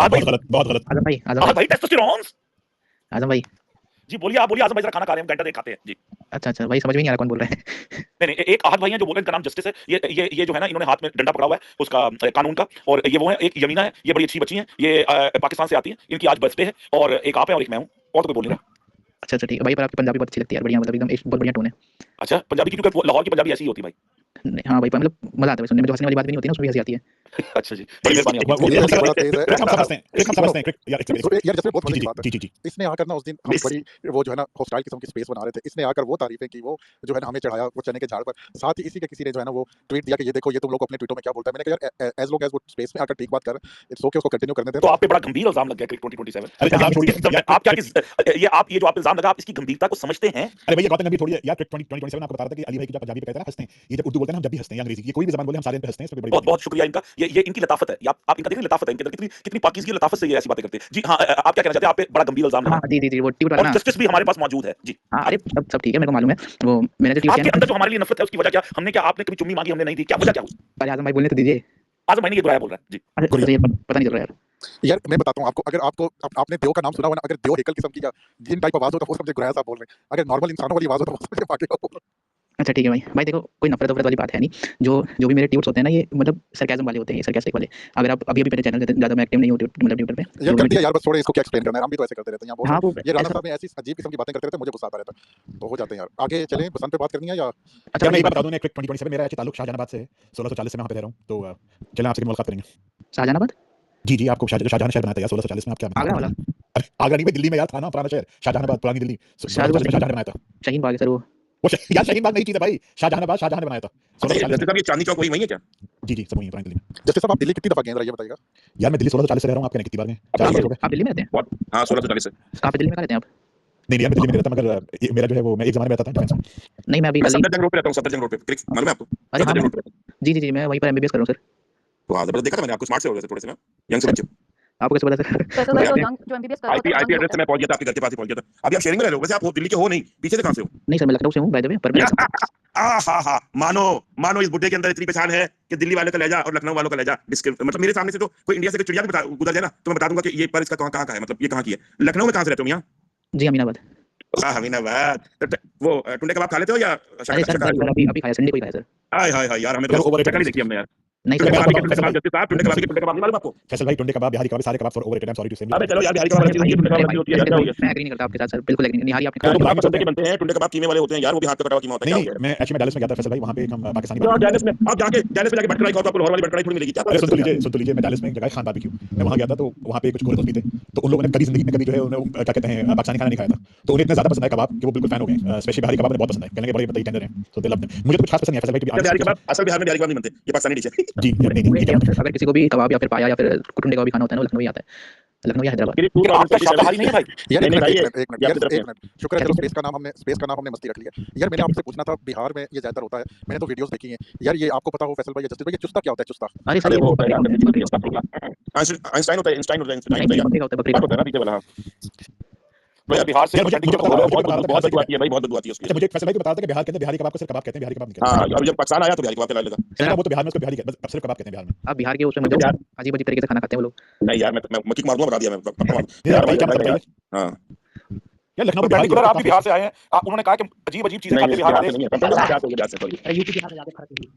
Speaker 5: आज भाई
Speaker 8: बहुत गलत
Speaker 5: आज भाई टेस्टोस्टेरोन
Speaker 13: आजम भाई
Speaker 5: जी बोलिए आजम भाई जरा खाना खा रहे हैं हम घंटा देख खाते हैं जी
Speaker 13: अच्छा भाई समझ में नहीं आ रहा कौन बोल रहा है
Speaker 5: नहीं एक आहत भाई हैं जो बोल रहे हैं इनका नाम जस्टिस है ये जो है ना इन्होंने हाथ में डंडा पकड़ा हुआ है उसका कानून का और ये वो है एक यमीना है ये बड़ी अच्छी बच्ची हैं ये पाकिस्तान से आती हैं इनकी आज बर्थडे है और एक आप है और एक मैं हूं और तो कोई बोल नहीं रहा
Speaker 13: अच्छा ठीक है भाई पर आपकी पंजाबी बहुत अच्छी लगती है यार बढ़िया मतलब एकदम एक बहुत बढ़िया टोन है
Speaker 5: अच्छा पंजाबी की क्योंकि लाहौर की पंजाबी ऐसी ही होती है भाई
Speaker 13: नहीं, हाँ भाई, पर मतलब मज़ा आता है भाई सुनने में, जो हँसने वाली बात भी नहीं होती ना, उसमें भी हँसी आती है।
Speaker 5: अच्छा जी, बड़ी मेहरबानी आपकी।
Speaker 4: वो
Speaker 9: ये
Speaker 4: बड़ा तेज है।
Speaker 9: हम समझते हैं, हम समझते हैं यार
Speaker 4: यार जैसे बहुत मजे की बात है।
Speaker 9: जी, जी, जी।
Speaker 4: इसने आकर ना उस दिन हम बड़ी वो जो है ना हॉस्टाइल किस्म की स्पेस बना रहे थे, इसने आकर वो तारीफें की, वो जो है ना हमें चढ़ाया वो चने के झाड़ पर। साथ ही इसी के किसी ने जो है ना वो ट्वीट दिया कि ये देखो ये तुम लोग अपने ट्वीटों में क्या बोलता है। मैंने कहा यार एज लॉन्ग एज वो स्पेस में आकर ठीक बात कर रहा है, इट्स ओके, उसको कंटिन्यू करने दें।
Speaker 5: तो आप पे बड़ा गंभीर इल्जाम लग गया क्रिक 2027।
Speaker 9: अरे इल्जाम छोड़िए यार,
Speaker 5: आप क्या ये आप ये जो आप इल्जाम लगा, आप इसकी गंभीरता को समझते हैं?
Speaker 9: अरे भैया बात गंभीर थोड़ी है यार। क्रिक 2027 आपको बता रहा था कि अली भाई की जब पंजाबी पे कहते हैं ना हंसते हैं, ये जब उर्दू बोलते हैं ना हम जब भी हंसते हैं, या अंग्रेजी, ये कोई भी ज़बान बोले हम सारे इन पे हंसते हैं, इसमें बड़ी
Speaker 5: बहुत बहुत शुक्रिया इनका। ये इनकी लताफत है। आप इनका देखिए लताफत है इनके अंदर, कितनी कितनी पाकीज़गी लताफत से ये ऐसी बातें करते हैं। जी हाँ, आप क्या कहना चाहते हैं? आप पे बड़ा गंभीर इल्जाम लगा।
Speaker 13: हाँ, जी, वो ट्वीट वाला
Speaker 5: और
Speaker 13: ना।
Speaker 5: जस्टिस भी हमारे पास मौजूद है। जी।
Speaker 13: हाँ, अरे सब ठीक है, मेरे को मालूम है। वो मैंने जो ट्वीट
Speaker 5: आपके
Speaker 13: किया
Speaker 5: अंदर जो हमारे लिए नफरत है उसकी वजह क्या? हमने क्या आपने कभी चुम्मी मांगी, हमने नहीं दी, क्या वजह क्या हुई?
Speaker 13: अरे आज़म भाई बोलने तो दीजिए।
Speaker 5: आज़म भाई ने ये बुराया बोल रहा है। जी।
Speaker 13: अरे मुझे ये पता नहीं चल रहा यार।
Speaker 4: यार मैं बताता हूँ आपको, अगर आपको आपने देव का नाम सुना हुआ ना, अगर देव हेकल किस्म की या जिन टाइप आवाज हो तो वो समझे गुरैया साहब बोल रहे हैं। अगर नॉर्मल इंसानों वाली आवाज हो तो वो समझे बाकी बोल रहे हैं।
Speaker 13: अच्छा ठीक है भाई देखो कोई नफरत वाली बात है नहीं। जो भी मेरे ट्वीट्स होते हैं ना, ये मतलब सरकाज़म वाले होते हैं, ये सरकास्टिक वाले। अगर आप अभी मेरे चैनल ज़्यादा मैं एक्टिव नहीं हूँ मतलब ट्विटर पे।
Speaker 4: यार कर दिया यार, बस थोड़े इसको क्या एक्सप्लेन करना है, हम भी तो ऐसे करते रहते हैं यहाँ
Speaker 13: हाँ,
Speaker 4: बहुत।
Speaker 13: वो
Speaker 4: ये राणा
Speaker 13: ऐसा
Speaker 4: साहब में ऐसी अजीब किस्म की बातें करते रहते हैं, मुझे गुस्सा आता रहता है। तो हो जाते हैं यार। आगे चलें, बसंत पे बात करनी है या
Speaker 13: अच्छा
Speaker 9: यार मैं
Speaker 13: भाई
Speaker 9: एक बात बता दूं, क्रिक 2027 मेरा अच्छे ताल्लुक शाहजहानाबाद से है। 1640 से मैं वहाँ पे रह रहा हूँ, तो चलें आपसे मुलाकात करेंगे।
Speaker 13: शाहजहानाबाद?
Speaker 9: जी, जी, आपको शाहजहां शहर बनाया था यार 1640 में, आप क्या
Speaker 13: आगरा वाला?
Speaker 9: अरे आगरा नहीं भाई, दिल्ली में यार था ना पुराना शहर, शाहजहानाबाद पुरानी दिल्ली। 1640 में शाहजहां ने बनाया था।
Speaker 13: शाहीन बाग है सर वो।
Speaker 9: यार शाहीन बाग नई चीज़ है भाई, शाहजहानाबाद शाहजहां ने बनाया था 1640
Speaker 1: जस्टिस साहब ये चांदनी चौक वही है क्या?
Speaker 9: जी, जी, सब वहीं है पुरानी दिल्ली में।
Speaker 4: जस्टिस साहब आप दिल्ली कितनी दफा गए हैं ये बताइएगा?
Speaker 9: यार मैं दिल्ली 1640 से रह रहा हूँ, आप कहने कितनी बार गए? 4 बार हो गए।
Speaker 13: आप दिल्ली में रहते हैं?
Speaker 1: हाँ 1640 से।
Speaker 13: कहाँ पे दिल्ली में कहाँ रहते हैं आप?
Speaker 9: नहीं यार मैं दिल्ली में नहीं रहता, मगर मेरा जो है वो मैं एक ज़माने में रहता था डिफेंस में।
Speaker 13: नहीं मैं अभी
Speaker 1: मैं
Speaker 13: कल ही।
Speaker 1: सफदरजंग रोड पे रहता हूँ, सफदरजंग रोड पे। क्रिक मालूम है आपको?
Speaker 13: अरे हाँ
Speaker 1: सफदरजंग रोड पे।
Speaker 13: जी मैं वहीं पर MBBS कर रहा हूँ सर।
Speaker 1: तो हाँ जबरदस्त, देखा था मैंने आपको, स्मार्ट से हो गए थे थोड़े से ना, यंग से बच्चे।
Speaker 13: आपको कैसे पता सर?
Speaker 10: फैसल भाई तो जो MBBS कर रहा
Speaker 1: आईपी
Speaker 10: होता है
Speaker 1: एड्रेस से मैं पहुंच गया था, आपके घर के पास ही पहुंच गया था। अभी आप शेयरिंग में रह रहे हो, वैसे आप दिल्ली के हो नहीं, पीछे से कहां से हो?
Speaker 13: नहीं सर मैं लखनऊ से हूँ बाय द वे, पर मैं
Speaker 1: हाँ मानो इस बुड्ढे के अंदर इतनी पहचान है कि दिल्ली वाले का लहजा और लखनऊ वालों का लहजा मतलब मेरे सामने से तो कोई इंडिया से कोई चिड़िया भी गुजर जाए ना तो मैं बता दूंगा कि ये पर इसका कहाँ का है, मतलब ये कहाँ की है। लखनऊ में कहाँ से रहते हो मियां?
Speaker 13: जी अमीनाबाद।
Speaker 1: अमीनाबाद। वो टुंडे कबाब खा लेते हो या
Speaker 13: अरे सर अभी खाया, संडे को ही खाया सर।
Speaker 1: हाय यार, हमें तो शक्ल नहीं देखी हमने यार।
Speaker 13: नहीं
Speaker 1: टुंडे
Speaker 13: सर
Speaker 1: कबाब टुंडे कबाब नहीं मालूम आपको?
Speaker 9: फैसल भाई टुंडे कबाब, बिहारी कबाब, सारे कबाब for overrated, I am sorry to say.
Speaker 1: अबे चलो यार, बिहारी कबाब अच्छी नहीं है, टुंडे कबाब अच्छी होती है, क्या हो गया?
Speaker 13: मैं एग्री नहीं करता आपके साथ सर, बिल्कुल एग्री नहीं। निहारी आपने
Speaker 1: तो
Speaker 13: खाया?
Speaker 1: कबाब मसल्दे के बनते हैं, टुंडे कबाब कीमे वाले होते हैं यार, वो भी हाथ पे कटा हुआ कीमा होता है।
Speaker 9: नहीं मैं एक्चुअली डैलस में गया था फैसल भाई, वहाँ पे एक हम पाकिस्तानी
Speaker 1: यार डैलस में आप जाके भटकराई खाओ तो आपको लाहौर वाली भटकराई थोड़ी मिलेगी क्या?
Speaker 9: अरे सुन तो लीजिए मैं डैलस में एक जगह खान बारबेक्यू, मैं वहाँ गया था तो वहाँ पे कुछ गोरे दोस्त भी थे, तो उन लोगों ने कभी जिंदगी में कभी जो है उन्हें क्या कहते हैं पाकिस्तानी खाना नहीं खाया था, तो उन्हें इतना ज्यादा पसंद आया कबाब कि वो बिल्कुल फैन हो गए। स्पेशली बिहारी कबाब बहुत पसंद है, कहने के बड़े बताइए टेंडर हैं, तो दे लव देम। मुझे तो कुछ खास पसंद नहीं है फैसल भाई,
Speaker 1: बिहारी कबाब असल बिहार में बिहारी कबाब नहीं बनते, ये पाकिस्तानी डिश है।
Speaker 9: जी नहीं
Speaker 13: अगर किसी को भी कबाब या फिर पाया या फिर टुंडे कबाब भी खाना होता है ना, लखनऊ ही आता है, लखनऊ या हैदराबाद।
Speaker 5: आपका शाकाहारी नहीं है भाई?
Speaker 4: यार
Speaker 1: नहीं भाई,
Speaker 4: एक मिनट शुक्र है चलो स्पेस का नाम हमने मस्ती रख लिया। यार मैंने आपसे पूछना था बिहार में ये ज्यादातर होता है, मैंने तो वीडियोस देखी हैं यार, ये आपको पता हो फैसल भाई, जस्टिस भाई, ये चुस्ता क्या होता है? चुस्ता
Speaker 13: अरे सर
Speaker 1: वो होता है आइंस्टाइन होता है, आइंस्टाइन होता है
Speaker 13: बकरी
Speaker 1: होता है ना पीछे वाला। तो यार बिहार से
Speaker 9: यार मुझे
Speaker 1: बहुत बदबू आती है भाई, बहुत बदबू आती है उसकी।
Speaker 9: अच्छा मुझे फैसल भाई को बता था कि बिहार के अंदर बिहारी कबाब को सिर्फ कबाब कहते हैं, बिहारी कबाब नहीं कहते।
Speaker 1: हाँ और जब पाकिस्तान आया तो बिहारी कबाब खिला लेता।
Speaker 9: सर वो तो बिहार में उसको बिहारी अब सिर्फ कबाब कहते हैं बिहार में।
Speaker 13: आप बिहार के उसमें मत जाओ, अजीब अजीब तरीके से खाना खाते हैं वो लोग।
Speaker 1: नहीं यार मैं मक्खी मार दूंगा, बता दिया मैं
Speaker 9: यार भाई क्या मतलब
Speaker 1: यार। हाँ
Speaker 9: यार लखनऊ
Speaker 5: तो पर्टिकुलर आप भी बिहार से आए हैं, उन्होंने कहा कि अजीब चीजें खाते बिहार वाले।
Speaker 1: नहीं है,
Speaker 13: यूपी बिहार से ज्यादा फर्क नहीं।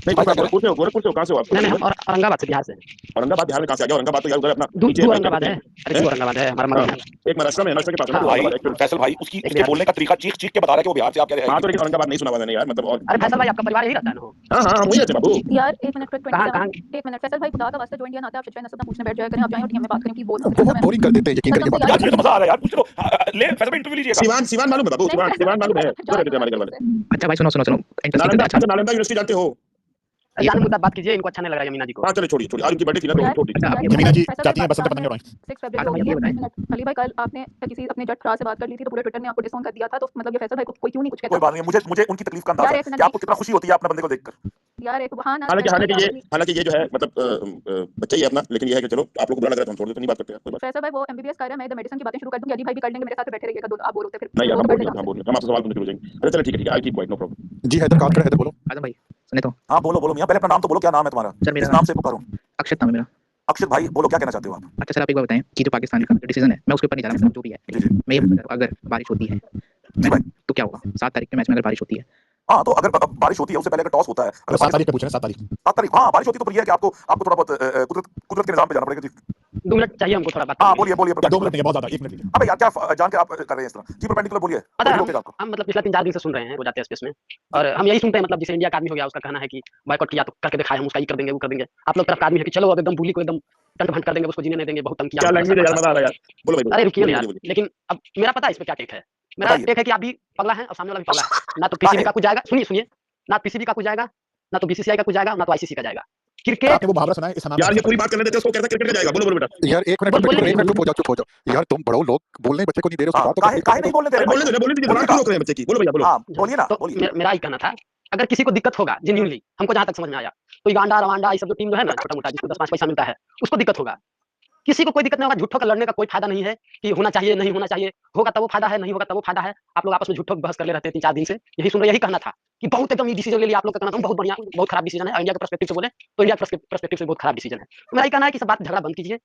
Speaker 1: नहीं गोरखपुर से हो, कहाँ से हो आप?
Speaker 13: नहीं हम औरंगाबाद से, बिहार से।
Speaker 1: औरंगाबाद बिहार में कहाँ से आ गया? औरंगाबाद तो यार उधर अपना
Speaker 13: दूर औरंगाबाद है। अरे दूर औरंगाबाद है हमारा मतलब
Speaker 1: एक महाराष्ट्र में के पास है ना
Speaker 5: भाई फैसल भाई उसके बोलने का तरीका चीख के बता रहा है कि वो बिहार से, आप कह रहे हैं।
Speaker 1: हाँ तो लेकिन औरंगाबाद नहीं सुना मैंने यार, मतलब और
Speaker 13: अरे फैसल भाई आपका परिवार यही रहता है ना?
Speaker 1: हाँ वही रहते बाबू।
Speaker 10: यार एक मिनट एक मिनट फैसल भाई, खुदा का वास्ते जो इंडियन आता है आप सच्चाई नसब पूछने बैठ जाया करें, आप जाएं और टीम में बात करें कि बोल
Speaker 4: बहुत बोरिंग कर देते हैं, यकीन करिए बात।
Speaker 5: यार मुझे तो मजा आ रहा है यार, पूछ लो ले फैसल भाई इंटरव्यू लीजिएगा।
Speaker 1: सिवान मालूम है बाबू, सिवान मालूम है, उधर रहते थे हमारे घर वाले।
Speaker 13: अच्छा भाई सुनो इंटरेस्टिंग।
Speaker 1: नालंदा यूनिवर्सिटी जानते हो?
Speaker 13: यार मुद्दा बात कीजिए, इनको अच्छा नहीं लगा यमुना जी को।
Speaker 1: हाँ चलो छोड़िए आज उनकी बर्थडे थी ना तो छोड़ दीजिए।
Speaker 9: यमुना जी चाहती हैं बसंत पंद्रह
Speaker 10: 6 फरवरी अली भाई कल आपने किसी अपने जट भरा से बात कर ली थी तो पूरे ट्विटर ने आपको डिसऑन कर दिया था, तो मतलब ये फैसल भाई को कोई क्यों नहीं कुछ कहता?
Speaker 5: कोई बात नहीं, मुझे उनकी तकलीफ का अंदाजा है कि आपको कितना खुशी होती है अपने बंदे को देखकर।
Speaker 10: यार एक हाँ ना,
Speaker 1: हालांकि ये जो है मतलब बच्चा ही है अपना, लेकिन ये है कि चलो आप लोग को बुरा लग रहा है तो हम छोड़ देते, नहीं बात करते हैं।
Speaker 10: फैसल भाई वो MBBS कर रहे हैं, मैं इधर मेडिसिन की बातें शुरू कर दूंगी, अली भाई भी कर लेंगे, मेरे साथ बैठे रहिएगा, आप बोल रहे थे फिर
Speaker 1: नहीं यार हम बोल हम आपसे सवाल पूछने शुरू हो जाएंगे। अरे चलो ठीक है I keep quiet, no problem.
Speaker 4: जी हैदर कहाँ हैदर बोलो।
Speaker 13: आजम भाई सुने तो।
Speaker 5: हाँ बोलो मियां, पहले अपना नाम तो बोलो, क्या नाम है तुम्हारा?
Speaker 13: सर मेरा
Speaker 5: इस नाम से पुकारो।
Speaker 13: अक्षत नाम है मेरा।
Speaker 5: अक्षत भाई बोलो क्या कहना चाहते हो आप?
Speaker 13: अच्छा सर आप एक बार बताएं कि जो पाकिस्तान का डिसीजन है, मैं उसके ऊपर नहीं जा रहा, जो भी है मैं ये अगर बारिश होती है तो क्या होगा 7 तारीख के मैच में अगर बारिश होती है?
Speaker 5: हाँ तो अगर बारिश होती है उससे पहले अगर टॉस होता है, अगर
Speaker 9: 7 तारीख पे पूछ रहे हैं, 7 तारीख
Speaker 5: हाँ बारिश होती है तो फिर ये है कि आपको थोड़ा बहुत कुदरत के निजाम पे जाना पड़ेगा जी।
Speaker 14: 2 मिनट चाहिए हमको थोड़ा बात
Speaker 4: हाँ
Speaker 14: करने के लिए।
Speaker 4: बोलिए बोलिए
Speaker 9: 2 मिनट नहीं है, बहुत ज्यादा 1 मिनट लीजिए।
Speaker 4: अबे यार क्या जान के आप कर रहे हैं इस तरह जी परपेंडिकुलर बोलिए
Speaker 14: पता है
Speaker 4: कोई रोकेगा आपको
Speaker 14: हम मतलब पिछला 3-4 दिन से सुन रहे हैं रोज आते हैं स्पेस में और हम यही सुनते हैं मतलब जैसे इंडिया का आदमी हो गया उसका कहना है कि बायकॉट किया तो करके दिखाए हम उसका ये कर देंगे वो कर देंगे। आप लोग तरफ का आदमी है कि चलो अब एकदम बुली को एकदम टंट भंट कर देंगे उसको जीने नहीं देंगे बहुत तंग किया
Speaker 1: क्या
Speaker 14: हमको,
Speaker 1: लैंग्वेज है यार, मजा आ रहा है यार। बोलो भाई,
Speaker 14: अरे रुकिए ना
Speaker 1: बोलिए
Speaker 14: यार
Speaker 1: बोलिए बोलिए।
Speaker 14: लेकिन अब मेरा पता है इस पे क्या टेक है। मेरा
Speaker 4: बताइए
Speaker 14: टेक है कि आप भी पगला है और सामने वाला भी पगला है। ना तो पीसीबी का कुछ जाएगा, सुनिए सुनिए, ना पीसीबी का कुछ जाएगा, ना तो बीसीसीआई का कुछ जाएगा, ना तो आईसीसी का जाएगा। क्रिकेट
Speaker 9: आपने वो मुहावरा सुना है इस नाम
Speaker 1: यार ये पूरी बात करने देते हैं, उसको कैसे क्रिकेट का जाएगा? बोलो बोलो बेटा।
Speaker 4: यार एक मिनट परपेंडिकुलर एक मिनट चुप हो जाओ यार तुम बड़ो लोग बोलने बच्चे को नहीं दे रहे उसकी बात तो काहे नहीं बोलने दे
Speaker 1: अरे
Speaker 4: रहे
Speaker 1: बोलने दो, बोलने दीजिए, दिमाग क्यों रोक रहे हैं बच्चे की? बोलो भैया बोलो।
Speaker 4: हाँ बोलिए ना
Speaker 14: तो
Speaker 4: बोलिए
Speaker 14: मेरा ही कहना था अगर किसी को दिक्कत होगा जेन्युइनली हमको जहां तक समझ में आया तो युगांडा रवांडा ये सब जो टीम जो है ना छोटा मोटा जिसको 10-5 पैसा मिलता है उसको दिक्कत होगा। किसी को कोई दिक्कत नहीं होगा। झूठों का लड़ने का कोई फायदा नहीं है कि होना चाहिए नहीं होना चाहिए। होगा तब वो फायदा है, नहीं होगा तब वो फायदा है। आप लोग आपस में झूठों बहस कर ले रहते हैं 3-4 दिन से। यही सुन रहे, यही कहना था कि बहुत एकदम ये डिसीजन ले लिया आप लोग का। कहना था बहुत बढ़िया बहुत खराब डिसीजन है। इंडिया के पर्सपेक्टिव से बोले तो इंडिया के पर्सपेक्टिव से बहुत खराब डिसीजन है। मेरा ये कहना है कि सब बात झगड़ा बंद कीजिए,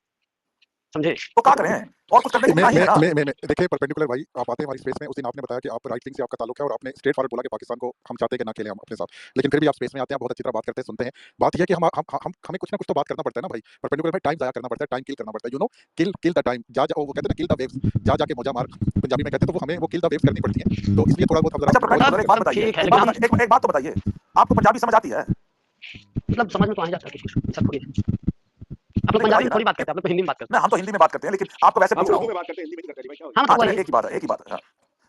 Speaker 14: समझे?
Speaker 4: तो क्या करें और कुछ करने को नहीं है ना मैं देखिए परपेंडिकुलर भाई आप आते हैं हमारी स्पेस में उस दिन आपने बताया कि आप राइट विंग से आपका ताल्लुक है और आपने स्ट्रेट फॉरवर्ड बोला कि पाकिस्तान को हम चाहते हैं कि ना खेलें हम अपने साथ, लेकिन फिर भी आप स्पेस में आते हैं बहुत अच्छी तरह बात करते हैं सुनते हैं। बात यह है कि हम हमें कुछ ना कुछ तो बात करना पड़ता है ना भाई। परपेंडिकुलर भाई टाइम जाया करना पड़ता है, टाइम किल करना पड़ता है, you know kill the time. जा वो कहते हैं ना किल द वेव्स, जा जाके मौजा मार पंजाबी में कहते हैं, तो वो हमें वो किल द वेव्स करनी पड़ती है। तो इसलिए थोड़ा बहुत हम
Speaker 14: अच्छा परपेंडिकुलर
Speaker 4: एक बात बताइए एक बात तो बताइए आपको पंजाबी समझ आती है?
Speaker 14: मतलब समझ में तो आ जाता है कुछ ऐसा थोड़ी है। आप लोग पंजाबी में थोड़ी बात करते हैं, आप लोग तो हिंदी में बात करते
Speaker 4: हैं। हम तो हिंदी में बात करते हैं लेकिन आपको वैसे पूछ रहा हूं
Speaker 1: में बात करते हैं, हिंदी में नहीं करते भाई, क्या हो
Speaker 14: हाँ
Speaker 1: गया?
Speaker 14: मतलब वही
Speaker 4: एक ही बात है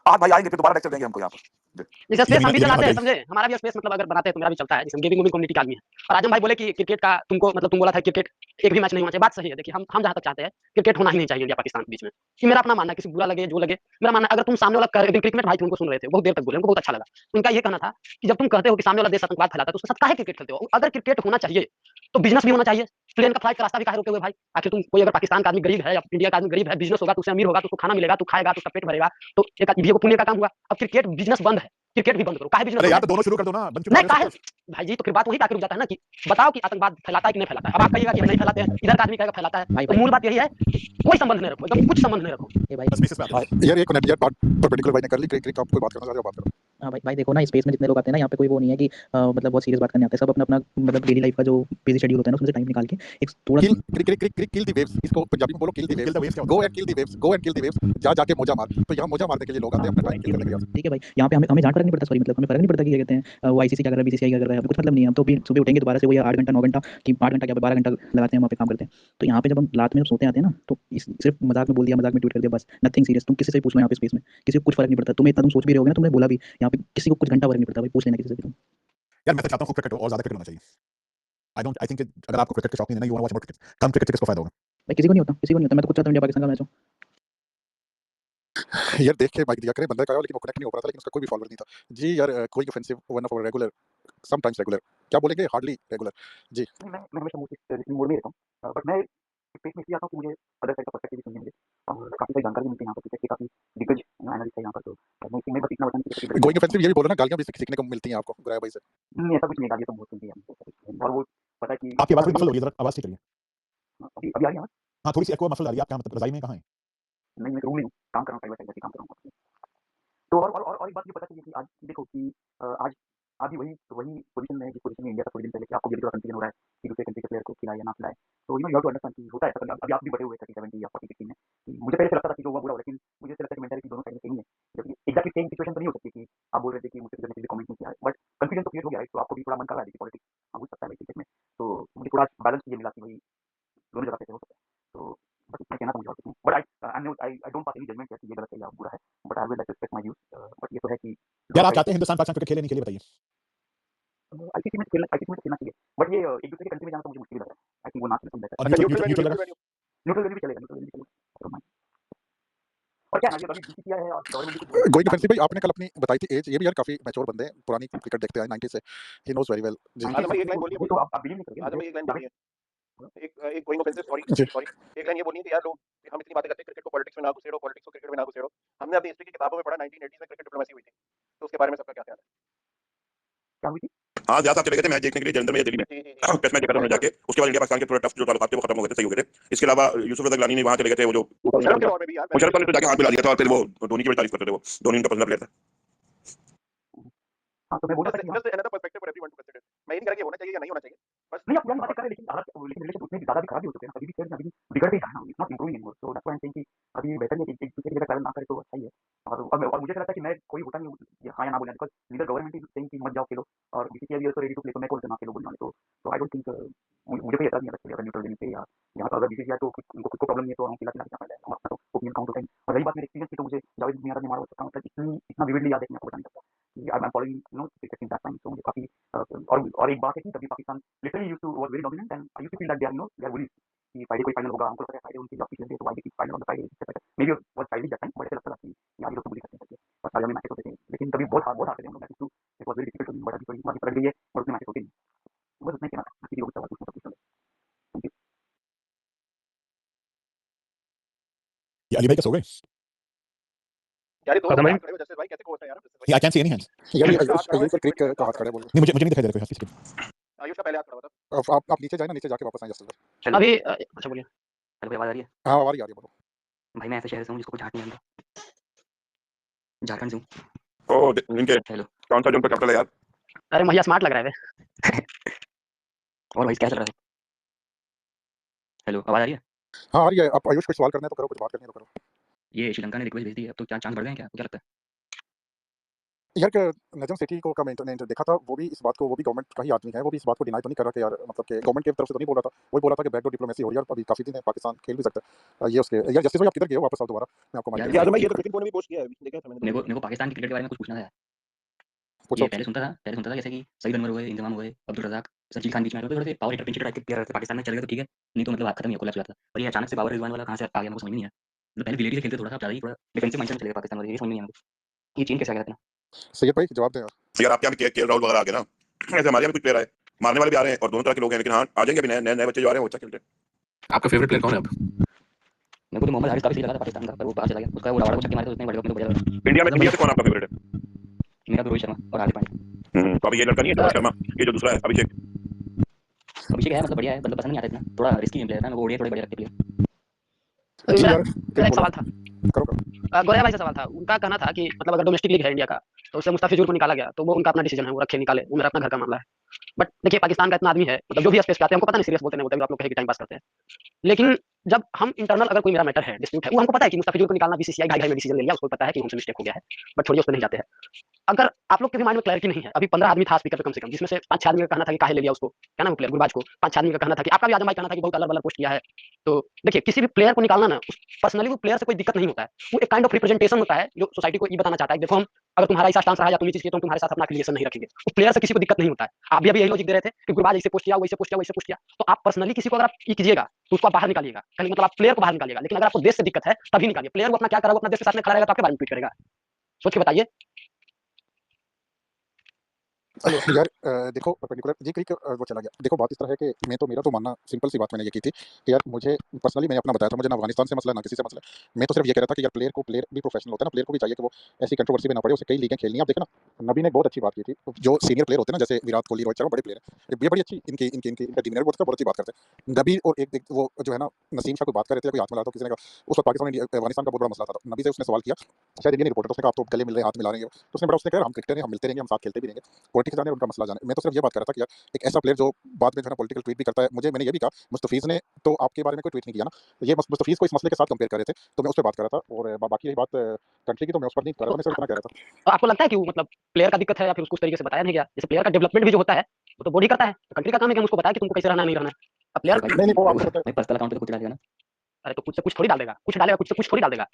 Speaker 4: आज भाई आएंगे फिर दोबारा लेक्चर देंगे हमको यहाँ पर।
Speaker 14: जैसे स्पेस हम भी चलाते हैं समझे। हमारा भी स्पेस मतलब अगर बनाते हैं तो मेरा भी चलता है। जैसे गेमिंग कम्युनिटी का आदमी है और आजम भाई बोले कि क्रिकेट का तुमको मतलब तुम बोला था क्रिकेट एक भी मैच नहीं होना चाहिए। बात सही है। देखिए हम जहां तक चाहते हैं क्रिकेट होना ही नहीं चाहिए इंडिया पाकिस्तान के बीच में। ये मेरा अपना मानना है, किसी बुरा लगे जो लगे मेरा मानना। अगर तुम सामने वाला क्रिकेट भाई उनको सुन रहे थे बहुत देर तक बोले, उनको बहुत अच्छा लगा। उनका ये कहना था कि जब तुम कहते हो कि सामने वाला देश आतंकवाद फैलाता है तो उसके साथ काहे क्रिकेट खेलते हो? अगर क्रिकेट होना चाहिए तो बिजनेस भी होना चाहिए। प्लेन का फ्लाइट का रास्ता भी काहे रोके हुए भाई? आखिर तुम कोई अगर पाकिस्तान का आदमी गरीब है या इंडिया का आदमी गरीब है, बिजनेस होगा तो उसे अमीर होगा तो उसको खाना मिलेगा, तो खाएगा तो उसका पेट भरेगा, तो एक आदमी को पुण्य का काम हुआ। अब क्रिकेट बिजनेस बंद है, क्रिकेट भी बंद करो। काहे बिजनेस?
Speaker 9: अरे यार तो दोनों शुरू कर दो ना, बन चुका
Speaker 14: नहीं
Speaker 9: है
Speaker 14: काहे
Speaker 9: सब कुछ।
Speaker 14: भाई जी, तो फिर बात वही आके रुक जाता है ना कि बताओ कि आतंकवाद फैलाता है कि नहीं फैलाता है। अब आप कहिएगा कि हम नहीं फैलाते हैं, इधर का आदमी कहेगा फैलाता है। तो मूल बात यही है कोई संबंध नहीं रखो, एकदम कुछ संबंध नहीं रखो।
Speaker 13: ए भाई
Speaker 9: बस स्पेस पे आते हैं।
Speaker 4: यार एक मिनट यार बात परपेंडिकुलर भाई ने कर ली। क्रिक आप कोई बात करना चाह रहे हो बात करो।
Speaker 13: हाँ भाई देखो ना स्पेस में जितने लोग आते हैं ना यहाँ पे कोई वो नहीं है कि मतलब बहुत सीरियस बात करने आते हैं। सब अपना अपना मतलब डेली लाइफ का जो बिजी शेड्यूल होता है ना उसमें से टाइम निकाल के एक थोड़ा
Speaker 4: किल द वेव्स, इसको पंजाबी में बोलो kill the
Speaker 9: Kill the waves
Speaker 4: waves.
Speaker 9: क्या
Speaker 4: गो
Speaker 9: होता
Speaker 4: and kill the waves, go and kill the waves. जा जाके मौजा मार। तो यहाँ मौजा मारने के लिए लोग आते हैं अपना टाइम किल करने के लिए।
Speaker 13: ठीक है भाई। यहाँ पे हमें जान फर्क नहीं पड़ता। सॉरी मतलब हमें फर्क नहीं पड़ता कि क्या कहते हैं वो आईसीसी क्या कर रहा है बीसीसीआई क्या कर रहा है, हमें कुछ मतलब नहीं है। हम तो भी सुबह उठेंगे दोबारा से वो 8 घंटा 9 घंटा कि 8 घंटा क्या 12 घंटा लगाते हैं वहाँ पे काम करते हैं। तो यहाँ पे जब हम रात में सोते आते हैं ना तो सिर्फ मजाक में बोल दिया, मजाक में ट्वीट कर दिया, बस नथिंग सीरियस। तुम किसी से पूछ लो यहाँ पे स्पेस में, किसी को कुछ फर्क नहीं पड़ता। तुम्हें इतना तुम सोच भी रहे होगे ना, तुमने बोला भी यहाँ पे किसी को कुछ घंटा फर्क नहीं पड़ता भाई, पूछ लेना किसी से भी तुम।
Speaker 9: यार मैं तो चाहता हूँ क्रिकेट और ज्यादा क्रिकेट होना चाहिए। आई थिंक अगर आपको क्रिकेट का शौक नहीं है ना, you want to watch more cricket, कम क्रिकेट से किसको फायदा होगा?
Speaker 13: भाई किसी को नहीं होता, किसी को नहीं होता। मैं तो खुद चाहता हूँ इंडिया पाकिस्तान का मैच हो।
Speaker 4: यार देख के माइक दिया करे बंदा का, लेकिन वो कनेक्ट नहीं हो रहा था, लेकिन उसका कोई भी फॉलोअर नहीं था जी। यार कोई offensive one of regular sometimes regular क्या बोलेंगे हार्डली रेगुलर जी।
Speaker 15: मैं हमेशा मोड में रहता हूँ बट मैं स्पेस में इसलिए आता हूँ कि मुझे अदर साइड का पर्सपेक्टिव भी सुनने मिले और काफ़ी सारी जानकारी मिलती है यहाँ पर। क्रिकेट की काफ़ी दिग्गज एनालिस्ट है यहाँ पर। तो मैं बस इतना बताऊँ कि
Speaker 4: गोइंग ऑफेंसिव ये भी बोलो ना, गालियां भी सीखने को मिलती हैं आपको गुराया भाई से।
Speaker 15: नहीं ऐसा कुछ नहीं, गालियाँ तो बहुत सुनती है और वो पता है कि
Speaker 9: आपकी आवाज थोड़ी मफल हो रही है, जरा आवाज ठीक करिए।
Speaker 15: अभी अभी आ रही है आवाज़?
Speaker 9: हाँ थोड़ी सी एको मफल आ रही है। आप क्या मतलब रजाई में कहाँ हैं?
Speaker 15: नहीं मैं रूम में हूँ, काम कर रहा हूँ, प्राइवेट काम कर रहा हूँ। तो और एक बात ये पता चली कि आज देखो कि आज अभी वही पोजीशन में है जिस पोजीशन में इंडिया था थोड़ी दिन पहले कि आपको भी थोड़ा कंफ्यूजन हो रहा है कि दूसरे कंट्री के प्लेयर को खिलाए या ना खिलाए। तो यू हैव टू अंडरस्टैंड कि होता है ऐसा। अभी आप भी बड़े हुए 30-70 या 40-50 में कि मुझे पहले से लगता था कि जो हुआ बुरा हुआ, लेकिन मुझे ऐसा लगता है कि मेंटालिटी दोनों साइड में सेम ही है। जबकि एग्जैक्टली सेम सिचुएशन तो नहीं हो सकती कि आप बोल रहे थे कि मुझसे किसी ने कमेंट नहीं किया, बट कंफ्यूजन तो क्रिएट हो गया है। तो आपको भी थोड़ा मन कर रहा है कि पॉलिटिक्स हो सकता है भाई क्रिकेट में। तो मुझे थोड़ा बैलेंस ये मिला कि भाई दोनों जगह से हो सकता है। तो बस इतना कहना था मुझे और कुछ नहीं। But I don't pass any judgement कि ये गलत है या बुरा है, but I will like to express my views. But ये तो है कि
Speaker 9: यार आप चाहते हैं हिंदुस्तान पाकिस्तान क्रिकेट खेले नहीं खेले बताइए?
Speaker 15: आईसीसी में खेलना चाहिए, बट ये एक दूसरे के कंट्री में जाना तो मुझे मुश्किल लग रहा है। आई थिंक वो ना खेले बेहतर।
Speaker 9: और न्यूट्रल लगा?
Speaker 15: न्यूट्रल वेन्यू भी चलेगा, न्यूट्रल वेन्यू भी चलेगा। और क्या है ना, ये अभी बीसीसीआई है और गवर्नमेंट भी
Speaker 4: गोइंग ऑफेंसिव भाई आपने कल अपनी बताई थी एज, ये भी यार काफी मैच्योर बंदे हैं, पुरानी क्रिकेट देखते हैं 90 से, ही नोज वेरी वेल जी।
Speaker 1: आजम भाई एक लाइन बोलिए,
Speaker 15: तो आप बिलीव नहीं करोगे।
Speaker 1: आजम भाई एक लाइन बोलिए, एक गोइंग ऑफेंसिव सॉरी
Speaker 4: जी
Speaker 1: सॉरी एक लाइन ये बोलिए कि यार लोग हम इतनी बातें करते हैं क्रिकेट को पॉलिटिक्स में ना घुसेड़ो, पॉलिटिक्स को क्रिकेट में ना घुसेड़ो। हमने अपनी हिस्ट्री की किताबों में पढ़ा 1980s में क्रिकेट डिप्लोमेसी हुई थी, तो उसके बारे में सबका क्या ख्याल है?
Speaker 15: क्या हुई थी?
Speaker 1: हाँ ज्यादा आप चले गए थे मैच देखने के लिए जलंधर में या दिल्ली में, टेस्ट मैच देखा था उन्होंने जाके। उसके बाद इंडिया पाकिस्तान के थोड़ा टफ जो ताल्लुकात थे वो खत्म हो गए थे, सही हो गए थे। इसके अलावा यूसुफ रजा गिलानी ने वहां चले गए थे, वो जो मुशर्रफ ने तो जाके हाथ मिला दिया था और फिर वो धोनी की भी तारीफ करते थे, वो धोनी उनका पसंदीदा प्लेयर था।
Speaker 15: हाँ तो मैं बोल रहा था कि
Speaker 1: Just another perspective for everyone to consider. मैं ये नहीं कह रहा कि होना चाहिए या नहीं होना चाहिए,
Speaker 15: बस नहीं आप पुरानी बातें कर रहे हैं लेकिन हालात लेकिन रिलेशन उतने ज़्यादा भी खराब नहीं हो चुके हैं, अभी भी अभी बिगड़ भी रहा है ना, it's not improving anymore, so that's why I am saying कि अभी बेटर है कि एक दूसरे की जगह ट्रैवल ना करे तो अच्छा ही है। और मुझे ऐसा लगता है कि मैं कोई होता नहीं हूँ हाँ या ना बोलने, because neither government is saying कि मत जाओ खेलो और बीसीसीआई भी आल्सो रेडी टू प्ले, तो मैं कौन से ना खेलो बोलने वाले, तो आई डोंट थिंक मुझे कोई एतराज़ नहीं आता अगर न्यूट्रल वेन्यू पे या यहाँ पर अगर बीसीसीआई को उनको खुद को प्रॉब्लम नहीं है तो हम खिला क्या फायदा है, हमारा तो ओपिनियन काउंट होता ही नहीं। और रही बात मेरे एक्सपीरियंस की तो मुझे जावेद मियां का मारा हो सकता मतलब इतना विविडली याद है कि मैं आपको बता नहीं सकता। I am following you know cricket since that time, तो मुझे काफ़ी और एक बात है कि तभी Pakistan literally used to was very dominant and I used to feel that they are they are worried कि फ्राइडे कोई फाइनल होगा, हमको लगता है फ्राइडे उनकी जॉब की खेलते हैं तो वाई की final on the Friday, may be was Friday that time, but ऐसा लगता था कि यार ये लोग तो बुली करते हैं करके, और सारे में मैचेस होते थे लेकिन कभी बहुत हारते थे हम लोग matches too, it was very difficult to win, but अभी थोड़ी बाकी पलट गई है और उतने मैचेस होते नहीं। बस उतना ही कहना था, किसी को भी सवाल पूछना था। Thank you.
Speaker 4: ये अली भाई कैसे हो गए?
Speaker 3: यार ये दो
Speaker 8: खत्म
Speaker 3: लोग
Speaker 8: भाई।
Speaker 3: हाथ खड़े हो जैसे भाई कैसे कोच है यार?
Speaker 4: I can see any hands. यार ये
Speaker 3: आयुष का हाथ
Speaker 4: आयुष
Speaker 3: खड़ा
Speaker 4: क्रिक
Speaker 3: है,
Speaker 4: का हाथ खड़ा है बोल नहीं, मुझे नहीं दिखाई दे रहा कोई हाथ किसके।
Speaker 3: आयुष का पहले हाथ खड़ा हुआ था।
Speaker 4: आप नीचे जाए ना, नीचे जाके वापस आए जस्ट।
Speaker 15: हेलो
Speaker 14: अभी अच्छा बोलिए।
Speaker 15: हेलो भाई, आवाज़ आ रही है?
Speaker 4: हाँ आ रही है बोलो।
Speaker 15: भाई मैं ऐसे शहर से हूँ जिसको कुछ हाथ नहीं आता, झारखंड से हूँ।
Speaker 1: ओ इनके
Speaker 15: हेलो
Speaker 1: कौन सा जो उनका कैपिटल है यार?
Speaker 14: अरे भैया स्मार्ट लग रहा है बे।
Speaker 15: और भाई क्या चल रहा है? हेलो आवाज़ आ रही है?
Speaker 4: हाँ आ रही है। आप आयुष को सवाल करना है तो करो, कुछ बात करनी है तो करो।
Speaker 15: ये श्रीलंका ने रिक्वेस्ट भेज दी है, अब तो क्या चांस बढ़ गए हैं क्या? क्या लगता है?
Speaker 4: यार नजम सेठी को का मैंने देखा था, वो भी इस बात को, वो भी गवर्नमेंट का ही आदमी है, वो भी इस बात को डिनाई तो नहीं कर रहा कि यार मतलब कि गवर्नमेंट की तरफ से तो नहीं बोल रहा था, वही बोल रहा था कि बैकडोर डिप्लोमेसी हो रही है और अभी काफी दिन है पाकिस्तान खेल भी सकता है। ये उसके यार जस्टिस भाई आप किधर गए हो? वापस आओ दोबारा, मैं आपको माइक
Speaker 15: यार
Speaker 4: देता
Speaker 3: यार
Speaker 4: हूँ।
Speaker 3: मैं ये तो क्रिकेट बोर्ड में भी पोस्ट किया है, देखा था मैंने।
Speaker 15: मेरे को पाकिस्तान की क्रिकेट के बारे में कुछ पूछना था।
Speaker 4: पूछो।
Speaker 15: ये पहले सुनता था जैसे कि सईद अनवर हुए, इंतजाम हुए, अब्दुल रज़ाक, सचिन खान बीच में आए थे, थोड़े से पावर हिटर पिंच टाइप के प्लेयर रहते पाकिस्तान में, चल गए तो ठीक है, नहीं तो मतलब हाथ खत्म ही कोलैप्स हो जाता। और ये अचानक से बाबर रिजवान वाला कहाँ से आ गया मुझे समझ में नहीं आया। मतलब पहले विलेरी से खेलते थोड़ा सा ज़्यादा ही थोड़ा डिफेंसिव माइंडसेट में चले गए पाकिस्तान वाले, ये समझ में नहीं आया मुझे। ये चेंज कैसे आ गया इतना?
Speaker 4: सैयद भाई जवाब दें यार।
Speaker 1: यार आपके यहाँ भी केएल राहुल वगैरह आ गए ना, ऐसे हमारे यहाँ भी कुछ प्लेयर आए, मारने वाले भी आ रहे हैं और दोनों तरह के लोग हैं, लेकिन हाँ आ जाएंगे अभी नए नए बच्चे जो आ रहे हैं वो अच्छा खेल रहे हैं।
Speaker 11: आपका फेवरेट प्लेयर कौन है अब?
Speaker 15: मेरे को तो मोहम्मद हारिस काफी सही लगा था पाकिस्तान का, पर वो बाहर चला गया, उसका वो रवाड़ा को छक्के मारे थे उसने वर्ल्ड कप में तो बढ़िया लगा।
Speaker 1: इंडिया से कौन आपका फेवरेट है?
Speaker 15: मेरा तो रोहित शर्मा और हार्दिक पांड्या।
Speaker 1: तो अभी ये लड़का नहीं है रोहित शर्मा, ये जो दूसरा है अभिषेक,
Speaker 15: अभिषेक है मतलब बढ़िया है, मतलब पसंद नहीं आता इतना, थोड़ा रिस्की गेम प्लेयर है ना, वो ओडीआई थोड़े बढ़िया लगते प्लेयर।
Speaker 4: जी
Speaker 14: मेरा
Speaker 4: यार
Speaker 14: मेरा एक
Speaker 4: बोलो
Speaker 14: सवाल था।
Speaker 4: करो करो।
Speaker 14: गोरिया भाई से सवाल था, उनका कहना था कि मतलब अगर डोमेस्टिक लीग है इंडिया का तो उससे मुस्ताफिजुर को निकाला गया तो वो उनका अपना डिसीजन है, वो रखे निकाले, वो मेरा अपना घर का मामला है। बट देखिए पाकिस्तान का इतना आदमी है, मतलब जो भी स्पेस पे आते हैं हमको पता नहीं सीरियस बोलते नहीं बोलते, आप लोग कहे कि टाइम पास करते हैं, लेकिन जब हम इंटरनल अगर कोई मेरा मैटर है, डिस्प्यूट है, वो हमको पता है कि मुस्ताफिजुर को निकालना बीसीसीआई ढाई में डिसीजन ले लिया, उसको पता है कि हमसे मिस्टेक हो गया है, बट छोड़िए उस पर नहीं जाते हैं। अगर आप लोग के भी माइंड में क्लैरिटी नहीं है, अभी 15 आदमी था स्पीकर पे कम से कम, जिसमें से 5-6 आदमी का कहना था कि काहे ले लिया उसको, क्या नाम है प्लेयर गुरबाज को, 5-6 आदमी का कहना था कि आपका भी आजम भाई कहना था कि बहुत अलग अलग पोस्ट किया है। तो देखिए किसी भी प्लेयर को निकालना ना, पर्सनली वो प्लेयर से कोई दिक्कत नहीं होता है, वो एक काइंड ऑफ रिप्रेजेंटेशन होता है जो सोसाइटी को ये बताना चाहता है कि देखो हम अगर तुम्हारा ऐसा स्टांस रहा या तुम ये चीज किए तो हम तुम्हारे साथ अपना एफिलिएशन नहीं रखेंगे, उस प्लेयर से किसी को दिक्कत नहीं होता है। आप भी अभी यही लॉजिक दे रहे थे कि गुरबाज ऐसे पोस्ट किया, वैसे पोस्ट किया, वैसे पोस्ट किया, तो आप पर्सनली किसी को अगर आप ये कीजिएगा तो उसको आप बाहर निकालिएगा, कहने मतलब आप प्लेयर को बाहर निकालिएगा, लेकिन अगर आपको देश से दिक्कत है तभी निकालिए। प्लेयर को अपना क्या करा, वो अपना देश के साथ में खड़ा रहेगा तो आपके बारे में ट्वीट करेगा, सोच के बताइए।
Speaker 4: यार देखो पर्टिकुलर जी क्रिक वो चला गया। देखो बात इस तरह है कि मैं तो मेरा तो मानना सिंपल सी बात मैंने ये की थी कि यार मुझे पर्सनली मैंने अपना बताया था, मुझे ना अफगानिस्तान से मसला ना किसी से मसला, मैं तो सिर्फ ये कह रहा था कि यार प्लेयर भी प्रोफेशनल होता है ना, प्लेयर को भी चाहिए कि वो ऐसी कंट्रोवर्सी में ना पड़े, उसे कई लीगें खेलनी है। आप देखो ना नबी ने बहुत अच्छी बात की थी, जो सीनियर प्लेयर होते हैं ना जैसे विराट कोहली, रोहित शर्मा बड़े प्लेयर है, ये बड़ी अच्छी इनकी इनकी इनकी इनका डिमीनर बहुत अच्छी बात करते हैं। नबी और एक वो जो है ना नसीम शाह को बात कर रहे थे, कोई हाथ मिला था किसी ने कहा, उस वक्त पाकिस्तान अफगानिस्तान का बहुत बड़ा मसला था, नबी से उसने सवाल किया, शायद इंडियन रिपोर्टर, उसने कहा आप तो गले मिल रहे हैं, हाथ मिला रहे हैं, तो उसने बड़ा उसने कहा हम क्रिकेटर हैं, हम मिलते रहेंगे, हम साथ खेलते भी रहेंगे, पॉलिटिक्स जाने उनका मसला जाने। मैं तो सिर्फ ये बात कर रहा था कि यार एक ऐसा प्लेयर जो बाद में जो है पॉलिटिकल ट्वीट भी करता है, मैंने ये भी कहा मुस्तफीज ने तो आपके बारे में कोई ट्वीट नहीं किया ना, ये मुस्तफीज को इस मसले के साथ कंपेयर कर रहे थे, तो मैं उस पर बात कर रहा था, और बाकी रही बात कंट्री की तो मैं उस पर नहीं कर रहा था, मैं सिर्फ इतना कह रहा था।
Speaker 14: तो आपको लगता है कि वो मतलब प्लेयर का दिक्कत है या फिर उसको उस तरीके से बताया नहीं गया? जैसे प्लेयर का डेवलपमेंट भी जो होता है वो तो बॉडी करता है, तो कंट्री का काम है कि हम उसको बताएं कि तुमको कैसे रहना है नहीं रहना है। अब प्लेयर
Speaker 4: नहीं वो आपको पता है,
Speaker 15: भाई पर्सनल अकाउंट पे तो कुछ डालेगा ना।
Speaker 14: अरे तो कुछ से कुछ थोड़ी डाल देगा, कुछ डालेगा, कुछ से कुछ थोड़ी डाल देगा,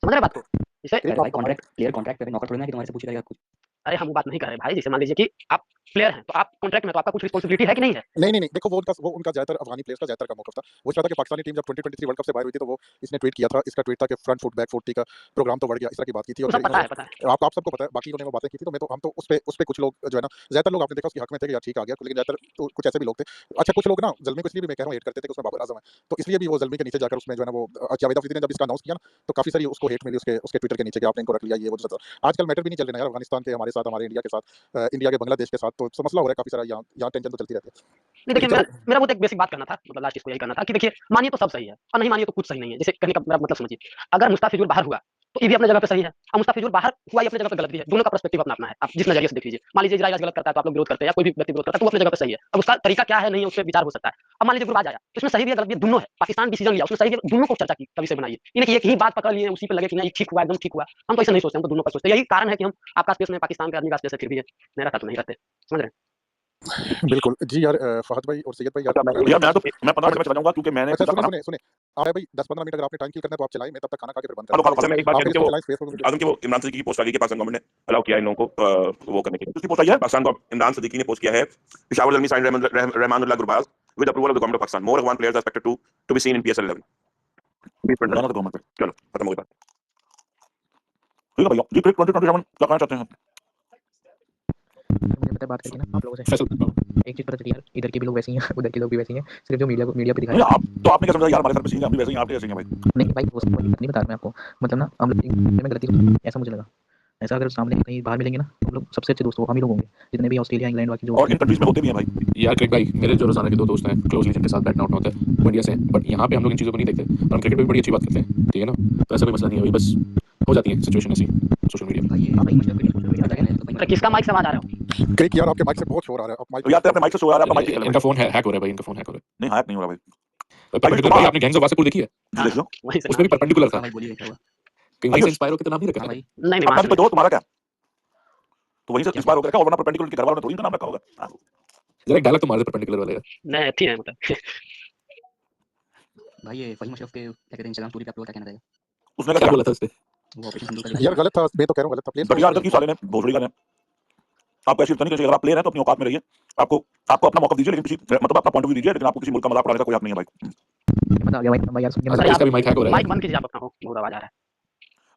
Speaker 14: समझ रहे बात को? जैसे
Speaker 4: क्रिक
Speaker 15: भाई
Speaker 4: आप हमारे
Speaker 15: प्लेयर कॉन्ट्रैक्ट पे नौकर थोड़ी ना कि तुम्हारे से पूछ करेगा कुछ।
Speaker 14: अरे हम वो बात नहीं कर रहे भाई, जैसे मान लीजिए कि आप प्लेयर हैं तो आप कॉन्ट्रैक्ट में, तो आपका कुछ रिस्पांसिबिलिटी है कि नहीं है?
Speaker 4: नहीं देखो वो उनका ज्यादातर अफगानी प्लेयर्स का ज्यादातर का मौका था, वो चाहता कि पाकिस्तानी टीम जब 2023 वर्ल्ड कप से बाहर हुई थी तो वो इसने ट्वीट किया था, इसका ट्वीट था कि फ्रंट फुट बैक फुट का प्रोग्राम तो बढ़ गया, इस तरह की बात की थी,
Speaker 14: वो
Speaker 4: और
Speaker 14: सब पता है, पता है।
Speaker 4: आप सबको पता है, बाकी उन्होंने वो बातें की थी, तो मैं तो हम तो उस पे कुछ लोग जो है ना, ज्यादातर लोग आपने देखा उसके हक में थे कि यार ठीक आ गया, लेकिन ज्यादातर तो कुछ ऐसे भी लोग थे, अच्छा कुछ लोग ना जल्मी को इसलिए भी मैं कह रहा हूँ हेट करते थे कि उसमें बाबर आजम है, तो इसलिए भी वो जल्मी के नीचे जाकर उसमें जो है ना वो जावेद अफरीदी ने जब इसका अनाउंस किया ना तो काफी सारी उसको हेट मिली उसके ट्विटर के नीचे कि आपने इनको रख लिया, ये वो जो आजकल मैटर भी नहीं चल रहा यार अफगानिस्तान के हमारे साथ, हमारे इंडिया के साथ, इंडिया के बांग्लादेश के साथ, तो मसला हो रहा है काफी सारा, यहाँ टेंशन तो चलती रहती है।
Speaker 14: नहीं देखिए मेरा वो तो एक बेसिक बात करना था, मतलब लास्ट इसको यही करना था कि देखिए मानिए तो सब सही है और नहीं मानिए तो कुछ सही नहीं है। जैसे कहने का मेरा मतलब समझिए, अगर मुस्ताफिजुर बाहर हुआ तो ये भी अपनी जगह पे सही है। अब मुस्तफिजुल बाहर हुआ, ये अपनी जगह पे गलत भी है। दोनों का पर्सपेक्टिव अपना है, आप जिस नजरिए से देख लीजिए। मान लीजिए इजराइल गलत करता है तो आप लोग विरोध करते हैं, या कोई भी व्यक्ति विरोध करता है तो वो अपनी जगह पे सही है। अब उसका तरीका क्या है नहीं है, उस पर विचार हो सकता है। अब मान लीजिए गुरबाज आया, उसमें सही भी है गलत भी है, दोनों है। पाकिस्तान डिसीजन लिया, उसने सही भी, दोनों को चर्चा की, तभी से बनाई। इन्हें कि एक ही बात पकड़ लिए, उसी पे लगे कि नहीं ठीक हुआ, एकदम ठीक हुआ। हम तो ऐसा नहीं सोचते, हम तो दोनों पर सोचते हैं। यही कारण है कि हम आपका स्पेस में पाकिस्तान के आदमी का स्पेस है, फिर भी है मेरा था तो नहीं करते, समझ रहे हैं?
Speaker 4: बिल्कुल जी यार, फहद भाई और सैयद भाई यार,
Speaker 5: यार मैं 15 मिनट में चला जाऊंगा क्योंकि मैंने
Speaker 4: अच्छा
Speaker 5: पूछा
Speaker 4: सुने सुने सुने आ भाई 10-15 मिनट अगर आपने टाइम किल करना है तो आप चलाएं, मैं तब तक खाना खा के फिर बंद
Speaker 5: हेलो
Speaker 4: करूंगा।
Speaker 5: हेलो, मैं एक बात
Speaker 4: आप
Speaker 5: कह
Speaker 4: फिर
Speaker 5: दूं कि
Speaker 4: इसको
Speaker 5: वो
Speaker 4: चलाएं स्पेस को
Speaker 5: आजम की वो इमरान सिद्दीकी की पोस्ट आ गई कि पाकिस्तान गवर्नमेंट ने अलाउ किया इन लोगों को वो करने के लिए। उसकी पोस्ट आई है पाकिस्तान को। इमरान सिद्दीकी ने पोस्ट किया है, Peshawar Zalmi signed Rahmanullah Gurbaz with approval of the government of Pakistan, more Afghan players are expected to be seen in PSL 11। बनाना तो गवर्नमेंट पे, चलो खत्म हो गई बात। ठीक है भैया जी, क्रिक 2027 क्या कहना चाहते हैं?
Speaker 13: मुझे पता है बात करके ना आप लोगों से एक चीज़ पता चली यार, इधर के भी लोग वैसे ही हैं, उधर के लोग भी वैसे ही हैं। सिर्फ जो मीडिया पे दिखाया
Speaker 5: नहीं आप तो आपने क्या समझा यार, हमारे साथ भी हम भी वैसे ही, आप भी ऐसे ही हैं भाई।
Speaker 13: नहीं भाई, वो सब नहीं बता रहा मैं आपको। मतलब ना हम लोग में गलती ऐसा मुझे लगा। ऐसा अगर सामने कहीं बाहर मिलेंगे ना हम लोग सबसे अच्छे दोस्त हम ही लोग होंगे, जितने भी ऑस्ट्रेलिया इंग्लैंड बाकी जो
Speaker 5: और इन कंट्रीज में होते भी हैं भाई।
Speaker 11: यार क्रिक भाई, मेरे जो रोजाना के 2 दोस्त हैं क्लोजली, जिनके साथ बैठना उठना होता है वो इंडिया से हैं, बट यहाँ पे हम लोग इन चीज़ों को नहीं देखते और हम क्रिकेट पे भी बड़ी अच्छी बात करते हैं, ठीक है ना? तो ऐसा कोई मसला नहीं है भाई, बस हो जाती है सिचुएशन ऐसी सोशल मीडिया।
Speaker 14: किसका माइक से आवाज आ रहा है?
Speaker 4: क्रिक यार आपके माइक से बहुत शोर आ रहा है, आप माइक
Speaker 5: यार तेरे अपने माइक से शोर आ रहा है, आपका माइक
Speaker 11: इनका फोन हैक हो रहा है भाई, इनका फोन हैक हो रहा है।
Speaker 5: नहीं हैक नहीं हो रहा भाई।
Speaker 11: परपेंडिकुलर भाई, आपने गैंग्स ऑफ वासेपुर देखी है?
Speaker 5: देख लो
Speaker 11: उसमें भी परपेंडिकुलर था, कहीं वहीं से इंस्पायर होकर तो नाम नहीं रखा
Speaker 14: नहीं नहीं,
Speaker 5: अपना भी तो दोस्त तुम्हारा क्या, तो वहीं से इंस्पायर होकर रखा, वरना परपेंडिकुलर के घर वालों ने थोड़ी इनका नाम रखा होगा।
Speaker 11: जरा एक डायलॉग तो मार दे परपेंडिकुलर वाले का।
Speaker 14: नहीं ठीक है मतलब
Speaker 13: भाई ये फहीम अशरफ के क्या कहते हैं इंस्टाग्राम स्टोरी पे अपलोड क्या कहना रहेगा?
Speaker 5: उसने
Speaker 11: क्या बोला था उसने?
Speaker 13: वो ऑपरेशन सिंधु का
Speaker 4: यार गलत था, मैं तो कह रहा हूं गलत था प्लीज।
Speaker 5: घटिया हरकत की साले ने, भोसड़ी का ने। आप ऐसी नहीं, अगर आप प्लेयर हैं तो अपनी औकात में रहिए। आपको अपना मौका दीजिए, लेकिन किसी मतलब अपना पॉइंट ऑफ व्यू दीजिए, लेकिन आपको किसी मुल्क का मजाक उड़ाने का कोई हक नहीं है भाई।
Speaker 13: मजा आ गया भाई यार, सुन के
Speaker 11: अच्छा इसका भी माइक हैक हो रहा है।
Speaker 14: माइक बंद कीजिए आप अपना, हो बहुत आवाज आ रहा है।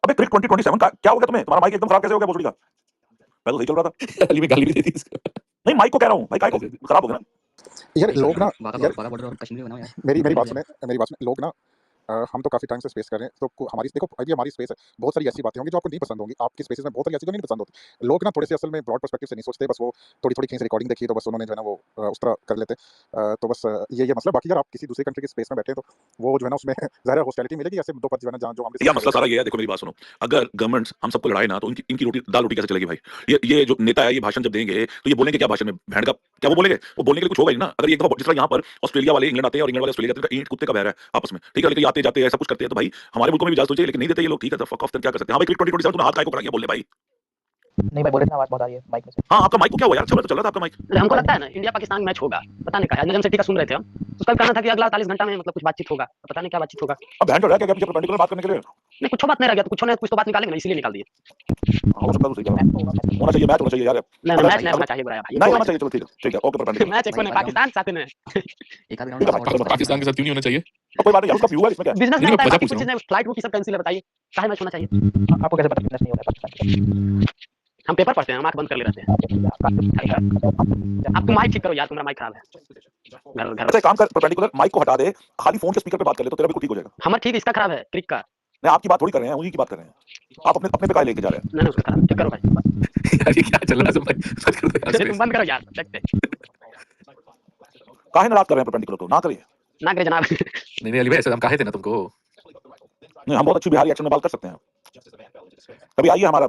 Speaker 5: अबे क्रिक 2027 का क्या हो गया तुम्हें? तुम्हारा माइक एकदम खराब कैसे हो गया भोसड़ी का? मैं तो सही चल रहा था।
Speaker 11: अली में गाली भी दे दी इसको।
Speaker 5: नहीं माइक को कह रहा हूं भाई, माइक को खराब हो गया ना
Speaker 4: यार लोग ना यार
Speaker 13: बागा बॉर्डर और कश्मीर बनाओ यार।
Speaker 4: मेरी बात सुने लोग ना हम तो काफी टाइम से स्पेस कर रहे हैं, तो हमारी देखो अभी हमारी स्पेस है, बहुत सारी ऐसी बातें होंगी जो आपको नहीं पसंद होंगी, आपकी स्पेसेस में बहुत सारी ऐसी जो नहीं पसंद होती। लोग ना थोड़े से असल में ब्रॉड पर्सपेक्टिव से नहीं सोचते, बस वो थोड़ी कहीं से रिकॉर्डिंग देखी तो बस उन्होंने जो है ना वो उस तरह कर लेते। तो बस ये मसला। बाकी यार आप किसी दूसरी कंट्री के स्पेस में बैठे तो वो जो है ना उसमें ज़ाहिर हॉस्टिलिटी मिलेगी, ऐसे दो पद जो है ना जो हम
Speaker 5: यार मसला सारा ये है, देखो मेरी बात सुनो, अगर गवर्नमेंट्स हम सबको लड़ाए ना तो इनकी रोटी दाल रोटी कैसे चलेगी भाई? ये जो नेता है ये भाषण जब देंगे तो ये बोलेंगे क्या भाषण में? भेड़ का क्या वो बोलेंगे? वो बोलने के लिए कुछ होगा ही ना। अगर ये जिस तरह यहाँ पर ऑस्ट्रेलिया वाले इंग्लैंड आते हैं और इंग्लैंड वाले ऑस्ट्रेलिया जाते हैं, ईंट कुत्ते का बहर है आपस में, ठीक है, लेकिन आते जाते हैं सब कुछ करते हैं, तो भाई हमारे मुल्क में भी इजाजत चाहिए, लेकिन नहीं देते ये लोग, ठीक है, फक ऑफ, क्या कर सकते हैं? हाँ भाई क्रिक 2027 तुमने हाथ काय को करा, क्या बोल रहे भाई?
Speaker 13: नहीं भाई बोल रहे थे आवाज बहुत आ रही है माइक में से।
Speaker 5: हाँ आपका माइक को क्या हुआ यार? अच्छा तो चल रहा था आपका माइक।
Speaker 14: हमको लगता है ना इंडिया पाकिस्तान मैच होगा, पता नहीं क्या नजम सेठी का सुन रहे थे हम, उसका भी कहना था कि अगला 48 घंटा में मतलब कुछ बातचीत होगा, पता नहीं क्या बातचीत होगा।
Speaker 5: अब बहन रहा है क्या पीछे परपेंडिकुलर बात करने के लिए?
Speaker 14: नहीं कुछ बात नहीं रह गया, तो कुछ ने कुछ तो बात निकालेंगे ना, इसीलिए निकाल दिए।
Speaker 5: हो सकता है, सही होना चाहिए, मैच होना चाहिए यार।
Speaker 14: नहीं मैच नहीं होना चाहिए बुरा भाई,
Speaker 5: नहीं होना चाहिए, चलो ठीक है ओके परपेंडिकुलर
Speaker 14: मैच एक पाकिस्तान साथ में
Speaker 13: एक आध राउंड
Speaker 11: पाकिस्तान के साथ क्यों नहीं होना चाहिए?
Speaker 5: कोई बात नहीं, उसका व्यू है इसमें क्या?
Speaker 14: बिजनेस में
Speaker 11: नहीं,
Speaker 14: होता है,
Speaker 11: मैं
Speaker 14: बाकी
Speaker 11: पूछ
Speaker 14: कुछ
Speaker 11: रहा
Speaker 14: चीजें फ्लाइट वो की सब कैंसिल है, बताइए काहे मैच होना चाहिए?
Speaker 13: आपको कैसे पता बिजनेस नहीं हो रहा है पाकिस्तान?
Speaker 14: हम पेपर पढ़ते हैं, हम आंख बंद कर ले रहते हैं। आप तुम माइक ठीक करो यार, तुम्हारा माइक खराब है।
Speaker 5: अच्छा एक काम कर, परपेंडिकुलर माइक को हटा दे, खाली फोन के स्पीकर पे बात कर ले तो तेरा भी ठीक हो जाएगा।
Speaker 14: हमारा ठीक, इसका खराब है क्रिक का।
Speaker 5: नहीं आपकी बात थोड़ी कर रहे हैं, उन्हीं की बात कर रहे हैं। आप अपने पे काय लेके जा रहे हैं?
Speaker 14: नहीं उसका खराब, चेक करो भाई।
Speaker 11: यार ये क्या चल रहा है सब भाई? बंद कर दो यार
Speaker 14: तुम बंद करो यार, देखते
Speaker 5: काहे नाराज कर रहे हैं परपेंडिकुलर को? ना करिए।
Speaker 14: ना करे जनाब।
Speaker 11: नहीं अली भाई ऐसे हम कहे थे ना तुमको।
Speaker 5: नहीं हम बहुत अच्छी बिहारी एक्शन में बात कर सकते हैं, कभी आइए हमारा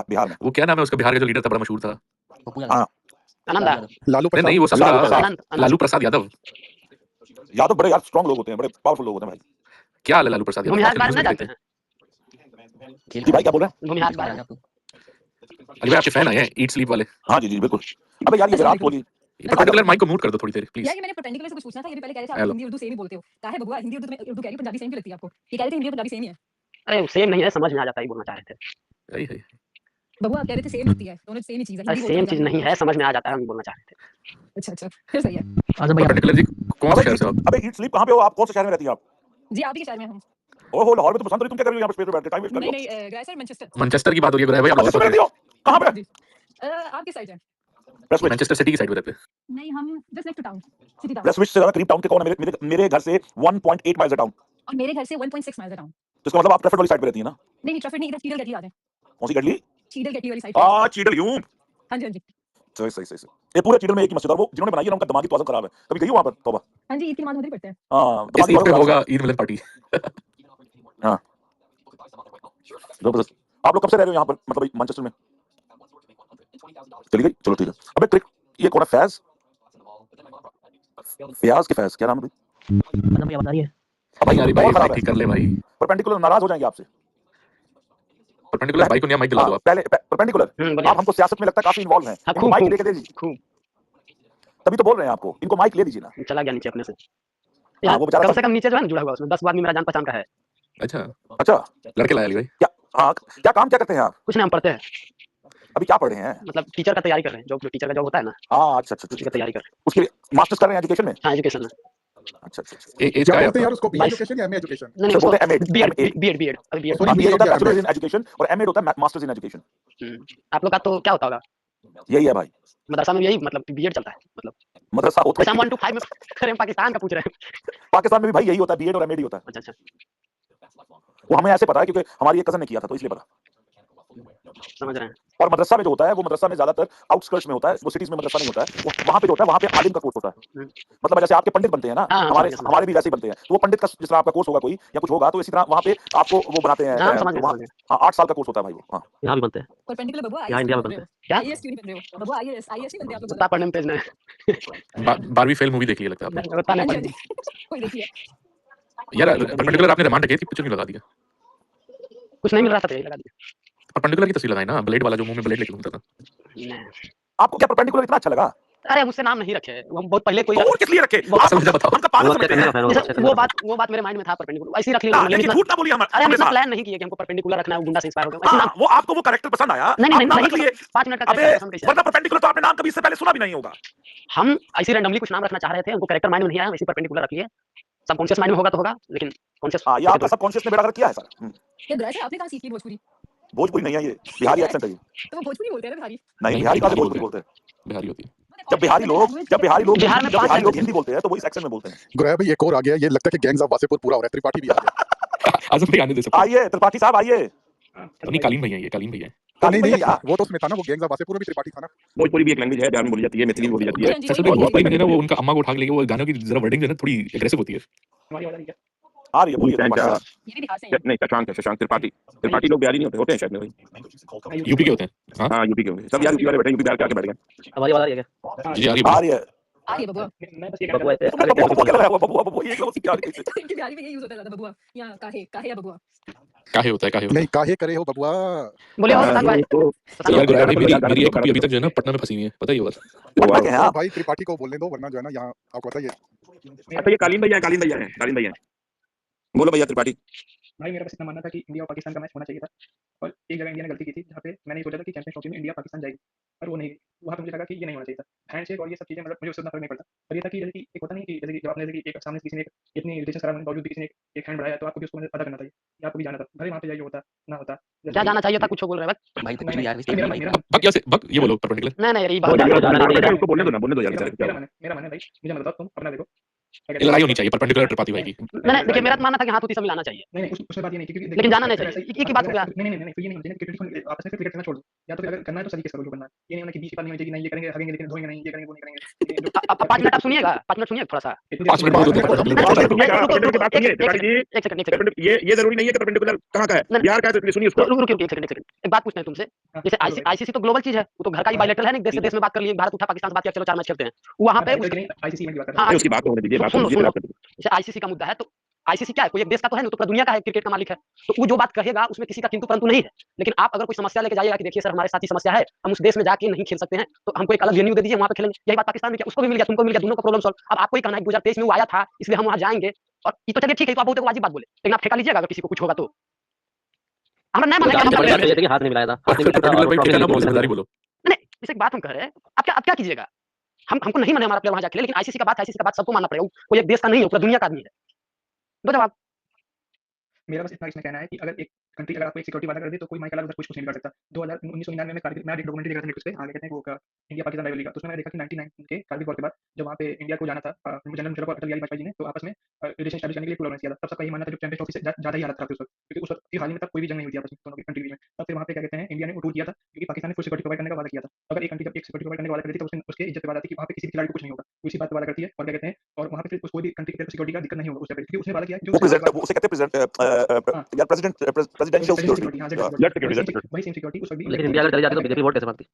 Speaker 5: बिहार में।
Speaker 11: वो क्या नाम है उसका, बिहार का जो लीडर था बड़ा मशहूर था?
Speaker 5: हाँ
Speaker 14: आनंद
Speaker 4: लालू प्रसाद।
Speaker 11: नहीं वो सबका लालू प्रसाद यादव।
Speaker 5: यादव बड़े यार स्ट्रांग लोग होते हैं, बड़े पावरफुल लोग होते हैं भाई।
Speaker 11: क्या हाल है लालू प्रसाद
Speaker 14: भूमिहार बारे में जानते हैं?
Speaker 5: जी भाई क्या बोल रहे हैं?
Speaker 14: भूमिहार बारे में
Speaker 11: अली भाई आपके फैन आए हैं ईट स्लीप वाले।
Speaker 5: हाँ जी बिल्कुल। अबे यार ये विराट कोहली
Speaker 11: परपेंडिकुलर माइक को म्यूट कर दो थोड़ी देर प्लीज।
Speaker 16: यार ये मैंने परपेंडिकुलर से कुछ पूछना था, ये भी पहले कह रहे थे आप हिंदी उर्दू सेम ही बोलते हो, काहे बबुआ हिंदी उर्दू में उर्दू कह रही पंजाबी सेम क्यों लगती है आपको? ये कह रहे थे हिंदी और पंजाबी सेम ही है।
Speaker 14: अरे सेम नहीं है, समझ में आ जाता है, बोलना चाह रहे थे।
Speaker 11: यही है
Speaker 16: बबुआ आप कह रहे थे सेम लगती है, दोनों सेम ही चीज है,
Speaker 14: अरे
Speaker 16: हिंदी
Speaker 14: सेम चीज नहीं है, समझ में आ जाता है, हम बोलना चाह रहे थे।
Speaker 16: अच्छा फिर सही है।
Speaker 13: आजम भाई
Speaker 11: परपेंडिकुलर जी कौन से शहर से आप?
Speaker 5: अबे ईट स्लीप कहां पे हो आप? कौन से शहर में रहती हैं आप?
Speaker 16: जी आप ही के शहर में हम।
Speaker 5: ओहो लाहौर में तो पसंद नहीं, तुम क्या कर रही हो यहां पे स्पेस पे बैठ के? टाइम वेस्ट कर रही हो।
Speaker 16: नहीं ग्राय सर मैनचेस्टर।
Speaker 11: मैनचेस्टर की बात हो रही है भाई, आप
Speaker 5: मैनचेस्टर में रहती हो? कहां पे?
Speaker 16: आप किस साइड है?
Speaker 11: मैनचेस्टर सिटी की साइड पे रहते हैं।
Speaker 16: नहीं हम just next to town, city town.
Speaker 5: Prestwich से ज्यादा करीब टाउन के कौन है? मेरे घर से 1.8 माइल्स है टाउन।
Speaker 16: और मेरे घर से 1.6 माइल्स है टाउन।
Speaker 5: तो इसका मतलब आप ट्रैफर्ड वाली साइड पे रहती हैं ना?
Speaker 16: नहीं ट्रैफर्ड नहीं, इधर चीडल गेटली आते हैं।
Speaker 5: कौन सी गली?
Speaker 16: चीडल गेटली वाली साइड।
Speaker 5: हां चीडल यूं।
Speaker 16: हां जी
Speaker 5: सही। ये पूरे चीडल में एक ही मस्जिद है, वो जिन्होंने बनाई है ना उनका दिमागी तौर खराब है। कभी गई हो वहां पर? तौबा।
Speaker 16: हां जी ईद की नमाज उधर ही पढ़ते हैं।
Speaker 5: हां
Speaker 11: इस ईद पे होगा ईद मिलन पार्टी।
Speaker 5: हां
Speaker 4: जबरदस्त। आप लोग कब से रह रहे हो यहाँ पर, मतलब मैनचेस्टर में? चली गई, चलो ठीक है। अबे क्रिक, ये कौन है? फैज, फयाज के फैज, क्या नाम है भाई?
Speaker 13: मतलब भैया बता रही है
Speaker 4: भाई
Speaker 11: यार
Speaker 4: माहौल
Speaker 11: भाई
Speaker 4: खराब है,
Speaker 11: ठीक कर ले भाई।
Speaker 4: परपेंडिकुलर नाराज हो जाएंगे आपसे।
Speaker 11: परपेंडिकुलर भाई को नया माइक दिला दो आप।
Speaker 4: पहले परपेंडिकुलर,
Speaker 14: बोलिए
Speaker 4: आप हमको सियासत में लगता है काफी इन्वॉल्व हैं,
Speaker 14: हाँ
Speaker 4: इनको
Speaker 14: खूब
Speaker 4: माइक
Speaker 14: खूब
Speaker 4: लेके दे दीजिए,
Speaker 14: खूब
Speaker 4: तभी तो बोल रहे हैं आपको, इनको माइक ले दीजिए ना।
Speaker 14: चला गया नीचे अपने से
Speaker 4: हाँ
Speaker 14: यार,
Speaker 4: वो बेचारा
Speaker 14: कम
Speaker 4: सब
Speaker 14: से कम नीचे जो है ना जुड़ा हुआ उसमें 10 आदमी मेरा जान पहचान का है।
Speaker 11: अच्छा
Speaker 4: अच्छा
Speaker 11: लड़के लाया अली भाई।
Speaker 4: क्या, हाँ क्या काम क्या करते हैं आप?
Speaker 14: कुछ नहीं, हम पढ़ते हैं,
Speaker 4: अभी क्या पढ़ रहे हैं?
Speaker 14: मतलब टीचर का तैयारी कर रहे हैं, जो टीचर का जॉब होता है ना,
Speaker 4: हाँ अच्छा अच्छा
Speaker 14: उसी का तैयारी कर रहे
Speaker 4: उसके लिए मास्टर्स कर रहे हैं एजुकेशन में?
Speaker 14: हैं। हाँ एजुकेशन में।
Speaker 4: अच्छा अच्छा अच्छा।
Speaker 11: एज
Speaker 4: क्या
Speaker 11: का है
Speaker 4: बोलते हैं
Speaker 11: आपका?
Speaker 4: यार उसको, बीए
Speaker 14: 22
Speaker 4: एजुकेशन या एमए एजुकेशन?
Speaker 14: नहीं नहीं
Speaker 4: बोलते
Speaker 14: उसको
Speaker 4: हैं एमए,
Speaker 14: बीएड अभी बीएड
Speaker 4: सॉरी बीए होता है बैचलर्स इन एजुकेशन और एमए होता है मास्टर्स इन एजुकेशन।
Speaker 14: आप लोग का तो क्या होता होगा?
Speaker 4: यही है भाई,
Speaker 14: मदरसा में यही मतलब बीएड चलता है, मतलब
Speaker 4: मदरसा होता
Speaker 14: जैसे हम
Speaker 4: है
Speaker 14: 1 to 5 में कर रहे हैं, पाकिस्तान का पूछ रहे हैं।
Speaker 4: पाकिस्तान में भी भाई यही होता है, बीएड और एमएड ही होता है।
Speaker 14: अच्छा अच्छा
Speaker 4: वो हमें ऐसे पता है क्योंकि हमारी एक कजन ने किया था तो इसलिए पता।
Speaker 14: समझ रहे हैं।
Speaker 4: और मदरसा में जो होता है वो मदरसा में ज्यादातर आउटस्कर्ट्स में होता है, वो सिटीज में मदरसा नहीं होता है, वो वहां पे जो होता है वहां पे आलिम का कोर्स होता है। मतलब जैसे आपके पंडित बनते हैं ना,
Speaker 14: हाँ,
Speaker 4: हमारे
Speaker 14: समझ गया।
Speaker 4: हमारे भी वैसे ही बनते हैं, तो वो पंडित का जिस तरह आपका कोर्स होगा कोई या कुछ होगा तो इसी तरह वहां पे आपको वो बनाते हैं।
Speaker 14: हाँ, समझ गया,
Speaker 4: वहाँ
Speaker 14: समझ गया।
Speaker 4: हाँ 8 साल का कोर्स होता है भाई वो। हाँ
Speaker 14: यहाँ भी बनते हैं,
Speaker 16: परपेंडिकुलर बबुआ
Speaker 14: यहाँ
Speaker 16: आईएएस
Speaker 14: इंडिया
Speaker 16: क्यों
Speaker 14: में
Speaker 16: नहीं बन
Speaker 14: बनते
Speaker 16: रहे
Speaker 14: हैं।
Speaker 16: हो?
Speaker 14: क्या?
Speaker 16: आईएएस क्यों नहीं बन रहे हो? बबुआ आईएएस नहीं बनते आप लोग
Speaker 14: कुत्ता पढ़ने में तेज नहीं है।
Speaker 11: 12वीं फेल मूवी देखी है लगता है आपने।
Speaker 14: कुत्ता
Speaker 16: हाँ
Speaker 14: नहीं
Speaker 16: जी, हाँ
Speaker 14: पढ़ी।
Speaker 16: जी। कोई देखिए
Speaker 11: यार परपेंडिकुलर आपने रिमांड की थी, पिक्चर नहीं लगा दिया।
Speaker 14: कुछ नहीं मिल रहा था तो यही लगा दिया।
Speaker 11: परपेंडिकुलर की तस्वीर लगाई ना, ब्लेड वाला जो मुंह में ब्लेड लेके घूमता था।
Speaker 14: नहीं।
Speaker 4: आपको क्या परपेंडिकुलर इतना अच्छा लगा?
Speaker 14: अरे मुझसे नाम नहीं रखे, वो हम बहुत पहले कोई
Speaker 4: तो और किस लिए रखे?
Speaker 11: असल वजह बताओ।
Speaker 4: हमका पागल समझते हैं।
Speaker 14: जैसे वो बात मेरे माइंड में था परपेंडिकुलर, ऐसे ही रख लिया
Speaker 4: हाँ,
Speaker 14: हमने,
Speaker 4: लेकिन
Speaker 14: इतना
Speaker 4: झूठ ना बोलिए
Speaker 14: अरे हम
Speaker 4: हमरे
Speaker 14: इतना
Speaker 4: साथ।
Speaker 14: प्लान नहीं किए कि हमको परपेंडिकुलर रखना है, वो गुंडा से इंस्पायर हो गया, ऐसे
Speaker 4: हाँ,
Speaker 14: नाम
Speaker 4: वो आपको वो कैरेक्टर पसंद आया,
Speaker 14: नहीं
Speaker 4: आप नाम रख लिए।
Speaker 14: 5 मिनट का
Speaker 4: अबे
Speaker 14: कैरेक्टर कैसे
Speaker 4: वरना परपेंडिकुलर तो आपने नाम कभी इससे पहले सुना भी नहीं होगा।
Speaker 14: हम ऐसे रैंडमली कुछ नाम रखना चाह रहे थे, हमको कैरेक्टर माइंड में नहीं आया, इसी परपेंडिकुलर रख लिए। सबकॉन्शियस माइंड में होगा तो होगा, लेकिन कॉन्शियस
Speaker 4: हाँ, ये आपका सबकॉन्शियस ने बेड़ा गर्क किया है सर।
Speaker 16: ये दुराई से आपने कहाँ सीखी भोजपुरी?
Speaker 4: भोजपुरी नहीं है ये, बिहारी एक्सेंट है ये।
Speaker 16: तो वो भोजपुरी बोलते हैं ना बिहारी?
Speaker 4: नहीं, बिहारी कहाँ से भोजपुरी बोलते हैं?
Speaker 11: बिहारी होती है।
Speaker 4: जब बिहारी लोग
Speaker 14: बिहार में 5
Speaker 4: लोग हिंदी बोलते हैं तो वो इस एक्सेंट में बोलते हैं।
Speaker 3: गुरैया भाई एक और आ गया, ये लगता है कि गैंग्स ऑफ वासेपुर पूरा हो रहा है, त्रिपाठी भी आ गया।
Speaker 11: आजम भाई आने दे सकते।
Speaker 4: आइए त्रिपाठी साहब आइए।
Speaker 11: नहीं कालीन भैया ये कालीन भैया।
Speaker 3: नहीं नहीं, वो तो उसमें था ना, वो गैंग्स ऑफ वासेपुर में भी त्रिपाठी था ना।
Speaker 1: भोजपुरी भी एक लैंग्वेज है, बिहार में बोली जाती है, मैथिली बोली जाती है।
Speaker 11: सच में बहुत भाई मैंने ना वो उनका अम्मा को उठा के लेके वो गानों की जरा वर्डिंग जो है ना थोड़ी एग्रेसिव होती है।
Speaker 4: आ रही है, बोलिए त्रिपाठी साहब।
Speaker 16: ये भी बिहार से ही है।
Speaker 1: नहीं शशांक त्रिपाठी लोग बिहारी नहीं होते हैं शायद में भाई।
Speaker 11: यूपी के होते हैं।
Speaker 1: हाँ यूपी के होंगे सब, यार यूपी वाले बैठे यूपी बिहार के आके बैठ गए।
Speaker 14: हमारी आवाज आ रही है क्या?
Speaker 11: जी आ रही
Speaker 4: आ
Speaker 11: है।
Speaker 4: रही है।
Speaker 16: आइए बबुआ।
Speaker 14: बबुआ ऐसे
Speaker 4: बबुआ क्या लगा हुआ? बबुआ ये क्या क्या कैसे?
Speaker 16: तो इनके बिहारी में ये यूज होता है ज्यादा बबुआ। यहाँ काहे या बबुआ।
Speaker 11: काहे होता है काहे होता
Speaker 3: नहीं काहे करे हो बबुआ।
Speaker 14: बोलिए और
Speaker 1: हाँ,
Speaker 14: भाई
Speaker 11: है। यार गुराया भाई मेरी एक पप्पी अभी तक जो है ना पटना में फंसी हुई है, पता ही होगा।
Speaker 4: पटना के हैं
Speaker 3: और
Speaker 4: आप?
Speaker 3: भाई त्रिपाठी को बोलने दो, वरना जो है ना यहाँ आपको पता ही है।
Speaker 1: अच्छा ये कालीन भैया हैं। बोलो भैया त्रिपाठी।
Speaker 2: भाई मेरा बस इतना मानना था कि इंडिया और पाकिस्तान का मैच होना चाहिए था, और एक जगह इंडिया ने गलती की थी जहाँ पे मैंने ये सोचा था कि चैंपियंस ट्रॉफी में इंडिया पाकिस्तान जाएगी, पर वो नहीं गई। वहाँ पे मुझे लगा कि ये नहीं होना चाहिए था। हैंडशेक और ये सब चीजें मतलब मुझे उससे उतना फर्क नहीं पड़ता, पर ये था कि जैसे कि एक होता नहीं कि जैसे कि जब आपने जैसे कि एक सामने से किसी ने इतनी रिलेशन खराब होने के बावजूद भी किसी ने एक हैंड बढ़ाया तो आपको भी उसको अदा करना चाहिए, या आपको भी जाना था, भले वहाँ पे जाइए होता ना होता।
Speaker 14: क्या जाना चाहिए था, कुछ बोल रहे हैं
Speaker 13: भाई तो कुछ
Speaker 2: नहीं
Speaker 13: भी यार
Speaker 2: नहीं,
Speaker 13: स्टेटमेंट भाई
Speaker 11: बक या से बक ये बोलो परपेंडिकुलर।
Speaker 14: नहीं नहीं, यही
Speaker 1: बहुत
Speaker 14: बात
Speaker 1: जल्दी
Speaker 14: जाना चाहिए था।
Speaker 1: उसको बोलने दो यार बेचारे को।
Speaker 2: मेरा मानना है भाई, मुझे मत बताओ, तुम अपना देखो।
Speaker 11: ये लड़ाई होनी चाहिए परपेंडिकुलर त्रिपाठी भाई की।
Speaker 14: नहीं देखिए, मेरा मानना था कि हाथ उठी सब मिलाना चाहिए,
Speaker 2: नहीं उसमें बात ये नहीं क्योंकि
Speaker 14: लेकिन जाना नहीं चाहिए। एक ही बात हो गया।
Speaker 2: नहीं फिर ये नहीं होना चाहिए क्रिकेट आपस में क्रिकेट खेलना छोड़ दो, या तो फिर अगर करना है तो सही के करो जो करना है। ये नहीं होना कि बीच की बात नहीं होनी चाहिए कि नहीं ये करेंगे हगेंगे लेकिन धोएंगे नहीं, ये करेंगे वो नहीं करेंगे।
Speaker 14: 5 मिनट आप सुनिएगा, 5 मिनट सुनिए थोड़ा सा।
Speaker 11: 5 मिनट बहुत होते हैं।
Speaker 14: एक सेकंड
Speaker 1: ये जरूरी नहीं है कि परपेंडिकुलर कहाँ का है, बिहार का है, तो सुनिए उसको।
Speaker 14: रुकिए एक सेकंड। एक बात पूछना है तुमसे, जैसे आईसीसी तो ग्लोबल चीज है, वो तो घर का ही बायलैटरल है ना, देश से देश में बात कर लिए, भारत उठा पाकिस्तान से बात किया, चलो 4 मैच खेलते हैं वहां पे।
Speaker 2: आईसीसी में बात कर
Speaker 1: उसकी बात होने दीजिए, बात
Speaker 14: सुन
Speaker 1: कीजिए
Speaker 14: लो,
Speaker 1: फिर आप।
Speaker 14: जैसे आईसीसी का मुद्दा है तो आईसीसी क्या है, कोई एक देश का तो है नहीं, तो पूरा दुनिया का है, क्रिकेट का मालिक है, तो वो जो बात कहेगा उसमें किसी का किंतु परंतु नहीं है। लेकिन आप अगर कोई समस्या लेके जाइएगा कि देखिए सर हमारे साथ ही समस्या है, हम उस देश में जाके नहीं खेल सकते हैं, तो हमको एक अलग वेन्यू दे दीजिए, वहां पे खेलेंगे। यही बात पाकिस्तान में क्या, उसको भी मिल गया, तुमको मिल गया, दोनों का प्रॉब्लम सॉल्व। अब आपको ही कहना है 2023 में वो आया था इसलिए हम वहां जाएंगे, और ये तो चलिए ठीक है, तो आप बहुत वाजिब बात बोले, लेकिन आप ठेका लीजिएगा अगर किसी को कुछ होगा तो हमरा नहीं मानेंगे।
Speaker 13: हाथ नहीं मिलाया था,
Speaker 11: परपेंडिकुलर भाई ठेका ना बोलो, समझदारी बोलो।
Speaker 14: नहीं जैसे एक बात हम कह रहे हैं, आप क्या कीजिएगा, हमको नहीं माने हमारा प्लेयर वहां जाके, लेकिन आईसीसी का बात सबको मानना पड़ेगा, कोई एक देश का नहीं है, पूरा दुनिया का आदमी है। दो जवाब।
Speaker 2: मेरा बस इतना इसमें कहना है कि अगर एक कंट्री अगर आपको एक सिक्योरिटी वादा कर दे तो कोई माइक अलावा कुछ नहीं कर सकता। 1999 में कारगिल, मैं एक डॉक्यूमेंट्री देखा था नेटफ्लिक्स पे, आगे कहते हैं वो इंडिया पाकिस्तान राइवलरी का, तो उसमें मैंने देखा कि 99 के कारगिल वॉर के बाद जब वहाँ पे इंडिया को जाना था, जनरल मुशर्रफ और अटल बिहारी वाजपेयी जी ने तो आपस में रिलेशन एस्टैब्लिश करने के लिए पूरा ऑर्गेनाइज किया था। तब सबका ये मानना था कि चैंपियंस ट्रॉफी से ज़्यादा ही हालत खराब थी उस वक्त, क्योंकि उस वक्त की हाल ही में तब कोई भी जंग नहीं हुई थी आपस में दोनों की कंट्री के बीच में। तब फिर वहाँ पे क्या कहते हैं इंडिया ने टूर किया था, क्योंकि पाकिस्तान ने फुल सिक्योरिटी प्रोवाइड करने का वादा किया था। अगर एक कंट्री जब एक सिक्योरिटी प्रोवाइड करने का वादा करती है तो उसके इज्जत पे वादा थी कि वहाँ पे किसी भी खिलाड़ी को कुछ नहीं होगा, वो इसी बात पे वादा करती है। और क्या कहते हैं, और वहाँ पे फिर कोई भी कंट्री की सिक्योरिटी का दिक्कत नहीं होगा उस टाइप, क्योंकि उसने वादा किया जो
Speaker 4: उसे कहते हैं यार प्रेसिडेंट
Speaker 1: रेजिडेंशियल
Speaker 3: सिक्योरिटी हाँ
Speaker 1: सिक्योरिटी
Speaker 3: वही सेम सिक्योरिटी उस वक्त भी
Speaker 14: लेकिन इंडिया अगर चली जाती तो बीजेपी वोट कैसे मांगती?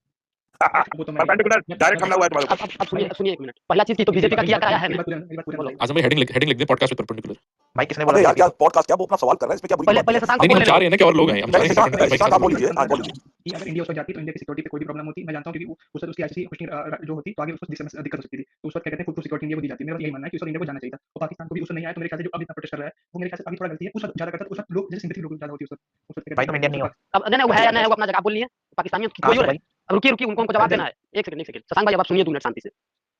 Speaker 3: वो तो मैं
Speaker 1: परपेंडिकुलर डायरेक्ट हमला हुआ है तुम्हारे ऊपर।
Speaker 14: अब सुनिए 1 मिनट। पहला चीज़ की तो बीजेपी का किया कराया है
Speaker 3: मेरी
Speaker 14: मैं।
Speaker 3: बात पूरी
Speaker 14: बोलो।
Speaker 11: आजम भाई हेडिंग लिख दे पॉडकास्ट विद परपेंडिकुलर।
Speaker 15: भाई किसने
Speaker 1: अबे
Speaker 15: बोला
Speaker 1: यार क्या पॉडकास्ट क्या वो अपना सवाल कर रहा है इसमें क्या बुरी
Speaker 14: पहले
Speaker 1: बात
Speaker 14: पहले
Speaker 1: है?
Speaker 14: शशांक को
Speaker 11: नहीं
Speaker 14: बोलने
Speaker 11: हम चाह
Speaker 14: दो।
Speaker 11: रहे हैं ना कि और लोग आए हम चाह रहे हैं कि
Speaker 1: शशांक आप बोलिए हाँ बोलिए।
Speaker 3: कि अगर इंडिया उस वक्त जाती तो इंडिया की सिक्योरिटी पे कोई भी प्रॉब्लम होती मैं जानता हूँ क्योंकि उस वक्त उसकी आईसीसी होस्टिंग जो होती तो आगे उसको दिक्कत हो सकती थी तो उस वक्त क्या कहते हैं फुल सिक्योरिटी इंडिया को दी जाती है। मेरा यही मानना है कि उस वक्त इंडिया को जाना चाहिए था और पाकिस्तान को भी उस वक्त नहीं आया तो मेरे ख्याल से जो अब इतना प्रोटेस्ट कर रहा है वो मेरे ख्याल से अभी थोड़ा गलती है। उस वक्त ज्यादा करता उस वक्त लोग जैसे सिंपैथी लोग ज्यादा होती है उस वक्त
Speaker 15: भाई तुम इंडियन नहीं हो।
Speaker 14: अब नहीं वो है या नहीं है वो अपना जगह बोल लिए पाकिस्तानियों की कोई और है। अब रुकिए उनको जवाब देना है। एक सेकंड शशांक भाई अब आप सुनिए 2 मिनट शांति से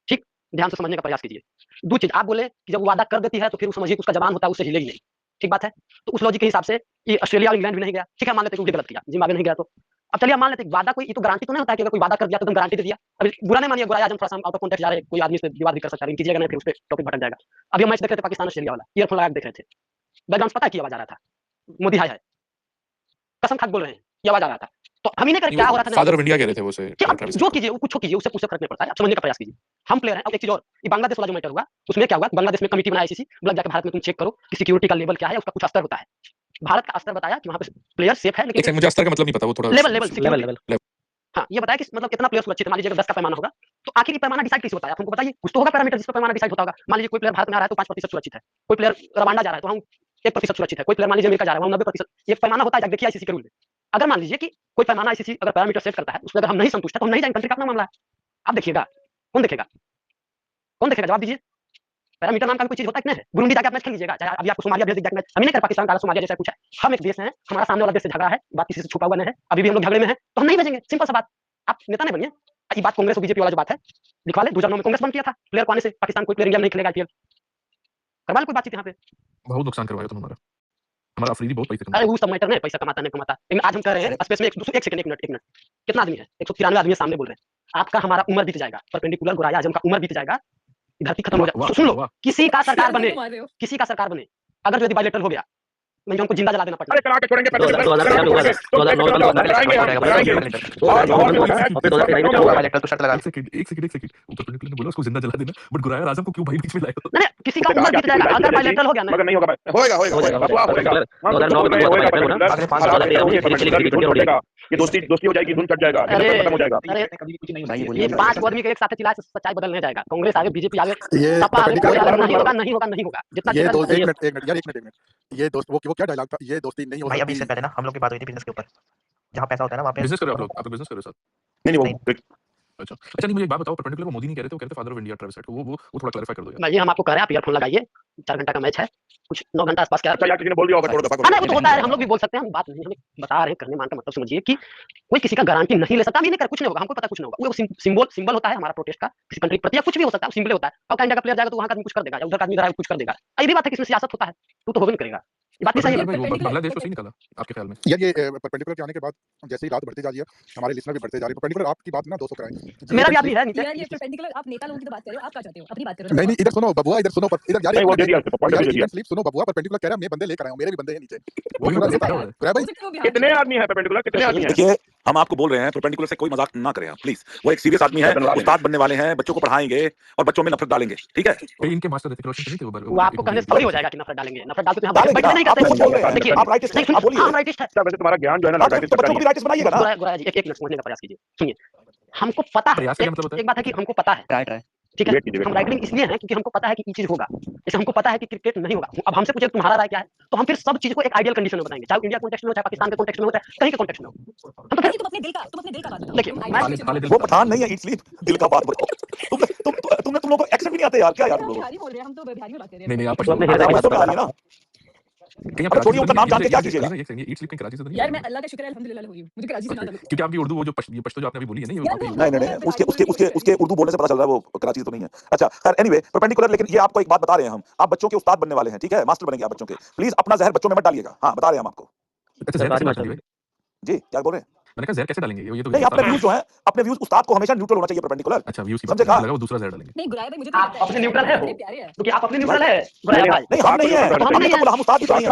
Speaker 14: ठीक ध्यान से समझने का प्रयास कीजिए। 2 चीज आप बोले कि जब वो वादा कर देती है तो फिर समझिए कि उसका जवान होता है उससे हिलेगी नहीं। ठीक बात है। तो उस लॉजिक के हिसाब से ये ऑस्ट्रेलिया और इंग्लैंड भी नहीं गया। ठीक है मान लेते हैं गलत किया जिम्बाब्वे नहीं गया तो अब चलिए मान लेते वादा कोई ये तो गारंटी तो नहीं होता है कि अगर कोई वादा कर दिया तो तुम गारंटी दे दिया। अभी बुरा नहीं मानिए बुरा आजम थोड़ा सा आउट ऑफ कॉन्टेक्स्ट जा रहे हैं कोई आदमी से विवाद भी कर सकता है कीजिएगा नहीं फिर उस पर टॉपिक भटक जाएगा। अभी हम मैच देख रहे थे पाकिस्तान ऑस्ट्रेलिया वाला ईयरफोन लगा देख रहे थे बैकग्राउंड पता है की आवाज आ रहा था मोदी हाय कसम खाक बोल रहे हैं ये आवाज आ रहा था तो हम ही नहीं कर क्या हो रहा था
Speaker 11: फादर ऑफ इंडिया कह रहे थे वो से
Speaker 14: जो कीजिए कुछ कीजिए उससे पूछ रखने पड़ता है। आप समझने का प्रयास कीजिए हम प्लेयर हैं। अब एक चीज और ये बांग्लादेश वाला जो मैटर हुआ उसमें क्या हुआ बांग्लादेश में कमेटी बनाई आईसीसी बोला जाकर भारत में तुम चेक करो कि सिक्योरिटी का लेवल क्या है उसका कुछ स्तर होता है। भारत का स्तर बताया कि वहां पे प्लेयर सेफ है लेकिन
Speaker 11: मुझे स्तर का मतलब नहीं पता वो थोड़ा
Speaker 14: लेवल हाँ ये बताया कि मतलब कितना प्लेयर सुरक्षित है। मान लीजिए 10 का पैमाना होगा तो आखिर पैमाना डिसाइड कैसे होता है आपको बताइए कुछ तो होगा पैरामीटर जिस पर पैमाना डिसाइड होता होगा। मान लीजिए कोई प्लेयर भारत में आ रहा है तो 5% सुरक्षित है कोई प्लेयर रवांडा जा रहा है तो हम 1% सुरक्षित है कोई प्लेयर मान लीजिए अमेरिका जा रहा है 90% एक पैमाना होता है। देखिए आईसीसी के रूल में अगर मान लीजिए कि कोई पैमाना आईसीसी अगर पैरामीटर सेट करता है उसमें अगर हम नहीं संतुष्ट है तो हम नहीं जाएंगे। कंट्री का अपना मामला है आप देखिएगा कौन देखेगा जवाब दीजिए। पैरामीटर नाम का कोई चीज होता है कि नहीं है। बुरुंडी जाके मैच खेल लीजिएगा चाहे अभी आपको सोमालिया भेज दीजिए मैच हम नहीं कर पाकिस्तान का सोमालिया जैसा कुछ है। हम एक देश है हमारा सामने वाला देश से झगड़ा है बात किसी से छुपा हुआ नहीं है अभी भी हम लोग झगड़े में है तो हम नहीं भेजेंगे। सिंपल सा बात आप नेता नहीं बनिए। ये बात कांग्रेस और बीजेपी वाला जो बात है लिखवा ले 2009 में कांग्रेस बंद किया था प्लेयर को आने से पाकिस्तान कोई प्लेयर इंडिया नहीं खेलेगा आईपीएल करवा ले कोई बातचीत यहाँ पे
Speaker 11: बहुत नुकसान करवाया तुम हमारा अफरीदी बहुत पैसे
Speaker 14: अरे वो सब मैटर नहीं पैसा कमाता नहीं कमाता लेकिन आज हम कह रहे हैं स्पेस में एक सेकंड एक मिनट कितना आदमी है 193 आदमी सामने बोल रहे हैं आपका हमारा उम्र बीत जाएगा परपेंडिकुलर गोराया आजम का उम्र बीत जाएगा धरती खत्म हो जाएगी। सुन लो किसी का सरकार बने अगर जो यदि बायलेटरल हो गया मैं उनको जिंदा जला देना पड़ता है।
Speaker 1: करा के छोड़ेंगे
Speaker 11: एक सेकंड परपेंडिकुलर ने बोला उसको जिंदा जला देना बट गुराया आजम को क्यों भाई बीच में लाया?
Speaker 14: नहीं किसी का उम्र बीत जाएगा अगर बायलेटरल हो गया ना
Speaker 1: मगर नहीं होगा होगा ये दोस्ती हो जाएगी धुन चढ़ जाएगा खत्म हो जाएगा।
Speaker 14: ये 5 आदमी के एक साथ चिल्लाए सच्चाई बदलने जाएगा। कांग्रेस आगे बीजेपी आगे सपा आगे नहीं होगा जितना
Speaker 4: एक मिनट ये दोस्त वो क्या डायलॉग था ये दोस्ती नहीं हो
Speaker 15: भाई अभी इससे पहले ना हम लोग की बात हुई थी बिजनेस के ऊपर जहाँ पैसा होता है ना वहाँ पे
Speaker 11: बिजनेस करो आप लोग बिजनेस करो सर।
Speaker 1: नहीं
Speaker 11: अच्छा नहीं मुझे एक बात बताओ परपेंडिकुलर को मोदी नहीं कह रहे थे वो कह रहे थे father of India Travis head वो थोड़ा क्लैरिफाई कर दो यार।
Speaker 14: भाई हम आपको कह रहे हैं आप ईयरफोन लगाइए 4 घंटा का मैच है कुछ 9 घंटा आसपास क्या
Speaker 1: यार किसी ने बोल दिया होगा थोड़ा दफा
Speaker 14: वो तो होता है हम लोग भी बोल सकते हैं हम बात नहीं हमें बता रहे हैं करने मान का मतलब समझिए कि कोई किसी का गारंटी नहीं ले सकता। नहीं कर कुछ नहीं होगा हमको पता कुछ नहीं होगा वो सिंबल होता है हमारा प्रोटेस्ट का किसी कंट्री के प्रति कुछ भी हो सकता है सिंबल होता है। और इंडिया का प्लेयर जाएगा तो वहां का आदमी कुछ कर देगा उधर का आदमी इधर कुछ कर देगा। ये भी बात है कि इसमें सियासत होता है तो होगा नहीं करेगा ये बात भी सही है।
Speaker 11: बांग्लादेश तो सही निकला आपके ख्याल में
Speaker 4: यार ये परपेंडिकुलर के आने के बाद जैसे ही रात बढ़ती जा रही है हमारे लिसनर भी बढ़ते जा रहे हैं। परपेंडिकुलर आपकी बात ना 200 कराएं
Speaker 14: मेरा भी आदमी है नीचे
Speaker 16: यार ये परपेंडिकुलर आप नेता लोगों की तो बात कर रहे हो आप क्या चाहते हो अपनी बात करो।
Speaker 4: नहीं इधर सुनो बबुआ इधर सुनो इधर यार स्लीप सुनो बबुआ परपेंडिकुलर कह रहा है मैं बंदे लेकर आया हूं मेरे भी बंदे हैं नीचे वो थोड़ा भाई
Speaker 1: कितने आदमी है परपेंडिकुलर कितने आदमी है? देखिए हम आपको बोल रहे हैं परपेंडिकुलर से कोई मजाक ना करें आप प्लीज। वो एक सीरियस आदमी है उस्ताद बनने वाले हैं बच्चों को पढ़ाएंगे और बच्चों में नफरत डालेंगे ठीक है।
Speaker 11: इनके मास्टर ऋतिक रोशन थे
Speaker 14: वो आपको कहने से थोड़ी हो जाएगा कि नफरत डालेंगे नफरत डालते हैं हम बैठ नहीं करते। देखिए
Speaker 1: आप राइटिस्ट हैं आप बोलिए।
Speaker 14: हम राइटिस्ट है
Speaker 1: वैसे तुम्हारा ज्ञान जो है ना राइटिस्ट बच्चों को भी राइटिस्ट बनाइएगा ना।
Speaker 14: गोरा जी एक मिनट समझने का प्रयास कीजिए सुनिए हमको पता है एक बात है कि हमको पता है ठीक है हम राइट विंग इसलिए हैं क्योंकि हमको पता है कि ये चीज होगा। जैसे हमको पता है कि क्रिकेट नहीं होगा अब हमसे पूछे तुम्हारा राय क्या है तो हम फिर सब चीज को एक आइडियल कंडीशन में बताएंगे चाहे इंडिया कॉन्टेक्स्ट में हो चाहे पाकिस्तान के कॉन्टेक्स्ट में हो चाहे कहीं के कॉन्टेक्स्ट में हो। हम तो
Speaker 16: तुम अपने दिल का बात बताओ।
Speaker 14: देखिए
Speaker 1: वो पठान नहीं है इसलिए दिल का बात बताओ। तुम लोगों को एक्सेंट भी नहीं आते यार क्या यार
Speaker 16: बिहारी बोल रहे हैं हम तो बिहारी में बात कर रहे हैं।
Speaker 11: नहीं आप
Speaker 14: अपने हृदय
Speaker 1: ना कहीं छोड़िए उनका नाम जान के क्या कीजिएगा।
Speaker 11: ईट स्लीप कराची से नहीं
Speaker 16: यार मैं अल्लाह का शुक्र है अल्हम्दुलिल्लाह हो गई मुझे कराची से ना था।
Speaker 11: क्योंकि आपकी उर्दू वो जो पश्तो जो आपने अभी बोली है
Speaker 1: नहीं उसके उर्दू बोलने से पता चल रहा है वो कराची तो नहीं है। अच्छा खैर एनीवे परपेंडिकुलर लेकिन ये आपको एक बात बता रहे हैं हम आप बच्चों के उस्ताद बनने वाले हैं ठीक है मास्टर बनेंगे आप बच्चों के। प्लीज अपना जहर बच्चों में मत डालिएगा। हाँ बता रहे हैं हम आपको। जी क्या बोल रहे हैं?
Speaker 11: मैंने कहा जहर कैसे डालेंगे ये तो
Speaker 1: नहीं अपने व्यूज जो है अपने व्यूज उस्ताद को हमेशा न्यूट्रल होना चाहिए परपेंडिकुलर।
Speaker 11: अच्छा व्यूज
Speaker 1: समझे कहा
Speaker 11: लगा वो दूसरा जहर डालेंगे।
Speaker 16: नहीं गुराया भाई मुझे
Speaker 14: आप अपने न्यूट्रल है क्योंकि आप अपने न्यूट्रल है गुराया भाई
Speaker 1: नहीं हम नहीं है
Speaker 14: हम नहीं है
Speaker 1: हम उस्ताद भी नहीं है।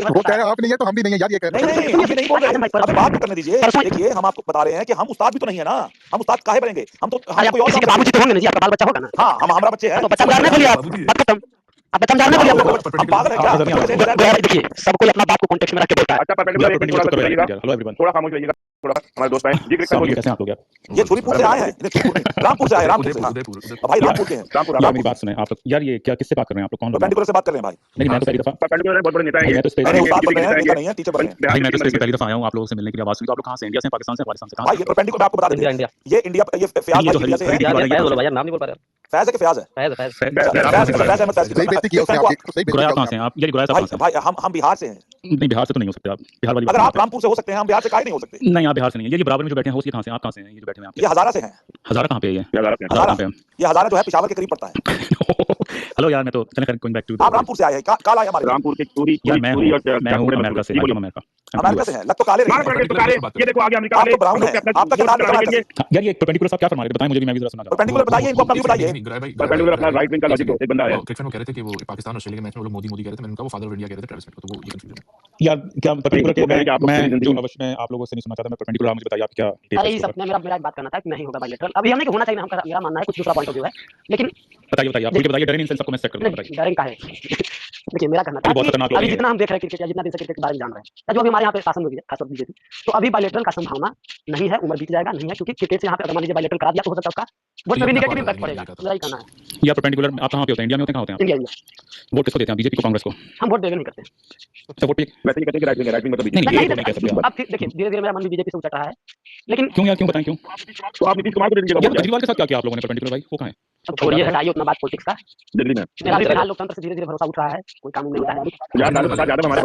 Speaker 4: वो कह रहे हैं आप नहीं है तो हम भी नहीं है यार ये कह रहे हैं।
Speaker 1: नहीं हम भी नहीं बोल रहे अबे बात करने दीजिए। देखिए हम आपको बता रहे हैं कि हम उस्ताद भी तो नहीं है ना हम उस्ताद काहे बनेंगे हम तो कोई और
Speaker 14: किसी के बाबूजी तो होंगे ना जी आपका बाल बच्चा होगा ना।
Speaker 1: हाँ हम हमारा बच्चे हैं
Speaker 14: तो बच्चा नहीं बोलिए आप बात खत्म आप समझा रहे हैं
Speaker 3: हम पागल हैं क्या?
Speaker 14: देखिए सब कोई अपना बात को कॉन्टेक्स्ट में रख के बोलता है।
Speaker 3: अच्छा परपेंडिकुलर एक थोड़ा सा रहिएगा,
Speaker 9: हेलो एवरीवन
Speaker 3: थोड़ा खामोश रहिएगा, थोड़ा हमारे दोस्त आए जी।
Speaker 9: साहब कैसे हैं आप लोग यार?
Speaker 3: ये छुरीपुर से आए हैं, ये छुरीपुर नहीं, रामपुर से आए, रामपुर से। हाँ भाई रामपुर के हैं, रामपुर
Speaker 9: यार मेरी बात सुने आप लोग यार, ये क्या किससे बात कर रहे हैं आप लोग? कौन लोग?
Speaker 3: परपेंडिकुलर से बात कर रहे हैं भाई।
Speaker 9: नहीं मैं तो पहली दफा
Speaker 3: परपेंडिकुलर बहुत बड़े नेता हैं
Speaker 9: भाई,
Speaker 3: ये।
Speaker 9: मैं तो स्पेस
Speaker 3: अरे
Speaker 9: में
Speaker 3: उस्ताद बन रहे हैं, नेता नहीं है, टीचर बन रहे हैं।
Speaker 9: भाई मैं तो स्पेस में पहली दफा आया हूं, आप लोगों से मिलने के लिए आवाज सुनी। तो आप लोग कहां से? इंडिया से, पाकिस्तान से, अफगानिस्तान से? कहां
Speaker 3: भाई ये परपेंडिकुलर मैं आपको बता देते हैं, ये इंडिया, ये फयाज भाई इंडिया से है।
Speaker 14: फैज बोलो भाई यार, नाम नहीं बोल पा रहे।
Speaker 3: फैज है कि फयाज है?
Speaker 14: फैज फैज
Speaker 3: फयाज अहमद फैज।
Speaker 4: सही बेइज्जती किया उसने आपकी, सही बेइज्जती
Speaker 9: गुराया
Speaker 4: किया
Speaker 9: कहां से हैं आप? यार गुराया साहब कहां से?
Speaker 3: भाई हम बिहार से हैं।
Speaker 9: नहीं बिहार से तो नहीं हो सकते आप, बिहार वाली
Speaker 3: अगर
Speaker 9: बात
Speaker 3: आप रामपुर से हो सकते हैं, हम बिहार से काहे नहीं हो सकते?
Speaker 9: नहीं आप बिहार से नहीं है। ये बराबर में जो बैठे हैं, वो कहां से हैं? आप कहां से हैं? ये जो बैठे हैं आप?
Speaker 3: ये हजारा से हैं।
Speaker 9: हजारा कहां पे है? ये
Speaker 3: हजारा
Speaker 9: कहां पे है?
Speaker 3: ये हजारा जो है पेशावर के करीब पड़ता है।
Speaker 9: हेलो यार, मैं तो चलें गोइंग बैक टू
Speaker 3: आप रामपुर से आए हैं, काल आए हमारे
Speaker 5: रामपुर की पूरी
Speaker 9: यार मैं हूं
Speaker 5: और
Speaker 9: अमेरिका से,
Speaker 3: अमेरिका से हैं। लग तो काले रहे हैं।
Speaker 5: ये देखो आगे अमेरिका
Speaker 3: आप तो ब्राउन है, आपका क्या नाम है?
Speaker 9: यार ये परपेंडिकुलर साहब क्या फरमा रहे थे? बताएं मुझे भी, मैं भी जरा सुनना चाहता हूं।
Speaker 3: परपेंडिकुलर बताइए, इनको अपना व्यू बताइए।
Speaker 5: परपेंडिकुलर अपना राइट विंग का लॉजिक एक बंदा है।
Speaker 11: क्रिकेट में कह रहे थे कि वो पाकिस्तान ऑस्ट्रेलिया के मैच में वो लोग मोदी मोदी कह रहे थे, मैंने उनका वो फादर ऑफ इंडिया कह रहे थे ट्रेविस हेड को, तो वो ये कंफ्यूजन है।
Speaker 9: यार क्या परपेंडिकुलर के मैं जो अवश्य मैं आप लोगों से नहीं सुनना चाहता, मैं परपेंडिकुलर, आप मुझे बताइए आप क्या
Speaker 14: अरे ये सब मेरा बात करना था कि नहीं होगा बायलैटरल। अभी हमने होना चाहिए, हम मेरा मानना है कुछ दूसरा पॉइंट ऑफ व्यू है, लेकिन
Speaker 9: बताइए आप मुझे बताइए, डरे नहीं इन सबको मैं सेट कर दूंगा, बताइए
Speaker 14: डरिंग का है। देखिए मेरा कहना था कि अभी जितना हम देख रहे हैं क्रिकेट, या जितना दिन से क्रिकेट के बारे में जान रहे हैं, या जो अभी हमारे यहाँ पे शासन में भी है, खासकर बीजेपी, तो अभी बायलैटरल का संभावना नहीं है, उम्र बीत जाएगा, नहीं है, क्योंकि क्रिकेट से यहाँ पे अगर मान लीजिए बायलैटरल करा दिया तो हो सकता है उसका वोट में भी नेगेटिव इम्पैक्ट पड़ेगा। मेरा ही कहना है।
Speaker 9: या परपेंडिकुलर आप कहां पे होते हैं? इंडिया में होते हैं? कहां होते हैं?
Speaker 14: इंडिया
Speaker 9: वोट किसको देते हैं? बीजेपी को, कांग्रेस को?
Speaker 14: हम वोट देवे नहीं करते।
Speaker 9: अच्छा वोट पे
Speaker 5: वैसे ही कहते हैं कि राइट विंग मतलब
Speaker 9: नहीं
Speaker 14: नहीं
Speaker 9: नहीं कह सकते आप।
Speaker 14: अब देखिए धीरे-धीरे मेरा मन भी बीजेपी से उचट रहा है, लेकिन
Speaker 9: क्यों यार, क्यों बताएं क्यों?
Speaker 5: तो आप नीतीश कुमार को दे दीजिएगा
Speaker 9: यार केजरीवाल के साथ क्या किया आप लोगों ने? परपेंडिकुलर भाई वो कहां है?
Speaker 14: अब छोड़िए, हटाइए उतना बात पॉलिटिक्स का।
Speaker 5: दिल्ली में
Speaker 14: मेरा भी फिलहाल लोकतंत्र से धीरे-धीरे भरोसा उठ रहा है, कोई कानून नहीं है।
Speaker 5: यार लालू प्रसाद यादव हमारे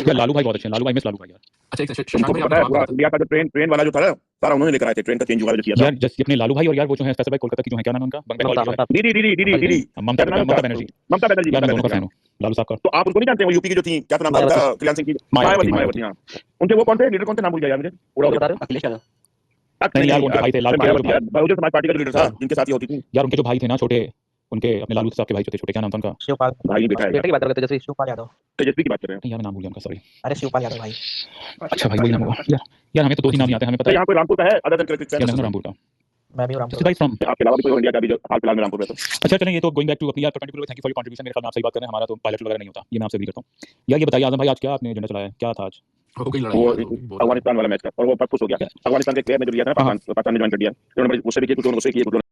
Speaker 9: यार लालू भाई बहुत अच्छे हैं, लालू भाई मिस लालू भाई यार।
Speaker 11: अच्छा एक
Speaker 5: तुमको पता है पूरा इंडिया का जो ट्रेन वाला जो था सारा उन्होंने लेकर आए थे, ट्रेन का चेंज हुआ जो किया था
Speaker 9: यार जैसे अपने लालू भाई और यार वो जो है स्पेसिफिक कोलकाता की जो है, क्या नाम है उनका?
Speaker 5: दीदी
Speaker 9: ममता बनर्जी यार, मैं दोनों का फैन हूं लालू साहब का।
Speaker 5: तो आप उनको नहीं जानते? वो यूपी की जो थी, क्या नाम था उनका? कल्याण सिंह की मायावती। हां उनके वो कौन थे लीडर, कौन थे? नाम भूल गया यार मुझे पूरा बता रहे हो।
Speaker 14: अखिलेश यादव
Speaker 9: नहीं यार उनके भाई थे, लालू
Speaker 5: बहुजन समाज पार्टी का जो लीडर था जिनके साथ ही होती थी
Speaker 9: यार, उनके जो भाई थे ना छोटे, उनके अपने लालू साहब के भाई जो थे छोटे, क्या नाम था उनका?
Speaker 13: शिवपाल
Speaker 5: भाई बेटा है
Speaker 13: बेटे की बात कर रहे थे, जैसे शिवपाल यादव।
Speaker 5: तेजस्वी की बात कर रहे हैं।
Speaker 9: नहीं यार मैं नाम भूल गया उनका, सॉरी।
Speaker 13: अरे शिवपाल यादव भाई।
Speaker 9: अच्छा भाई वही नाम होगा यार हमें तो दो ही नाम याद है, हमें पता है।
Speaker 5: यहाँ कोई रामपुर का है अदर देन क्रिकेट
Speaker 9: यार रामपुर का।
Speaker 13: मैं भी रामपुर
Speaker 9: भाई फ्रॉम
Speaker 5: आपके अलावा भी कोई इंडिया का भी जो हाल फिलहाल में रामपुर में तो
Speaker 9: अच्छा चलें, ये तो गोइंग बैक टू अपनी यार perpendicular, thank you for your contribution. मेरे ख्याल में आप सही बात कर रहे हैं, हमारा तो पायलट वगैरह नहीं होता, ये मैं आपसे एग्री करता हूं। यार ये बताइए आजम भाई, आज क्या आपने एजेंडा चलाया, क्या था आज?
Speaker 11: हो गई
Speaker 5: वो
Speaker 11: लड़ाई
Speaker 5: अफगानिस्तान वाला मैच का, और वो खुश हो गया। अफगानिस्तान के प्लेयर ने जो लिया था ना, पाकिस्तान ने ज्वाइन कर दिया, उन्होंने मुझसे भी किया, कुछ उन्होंने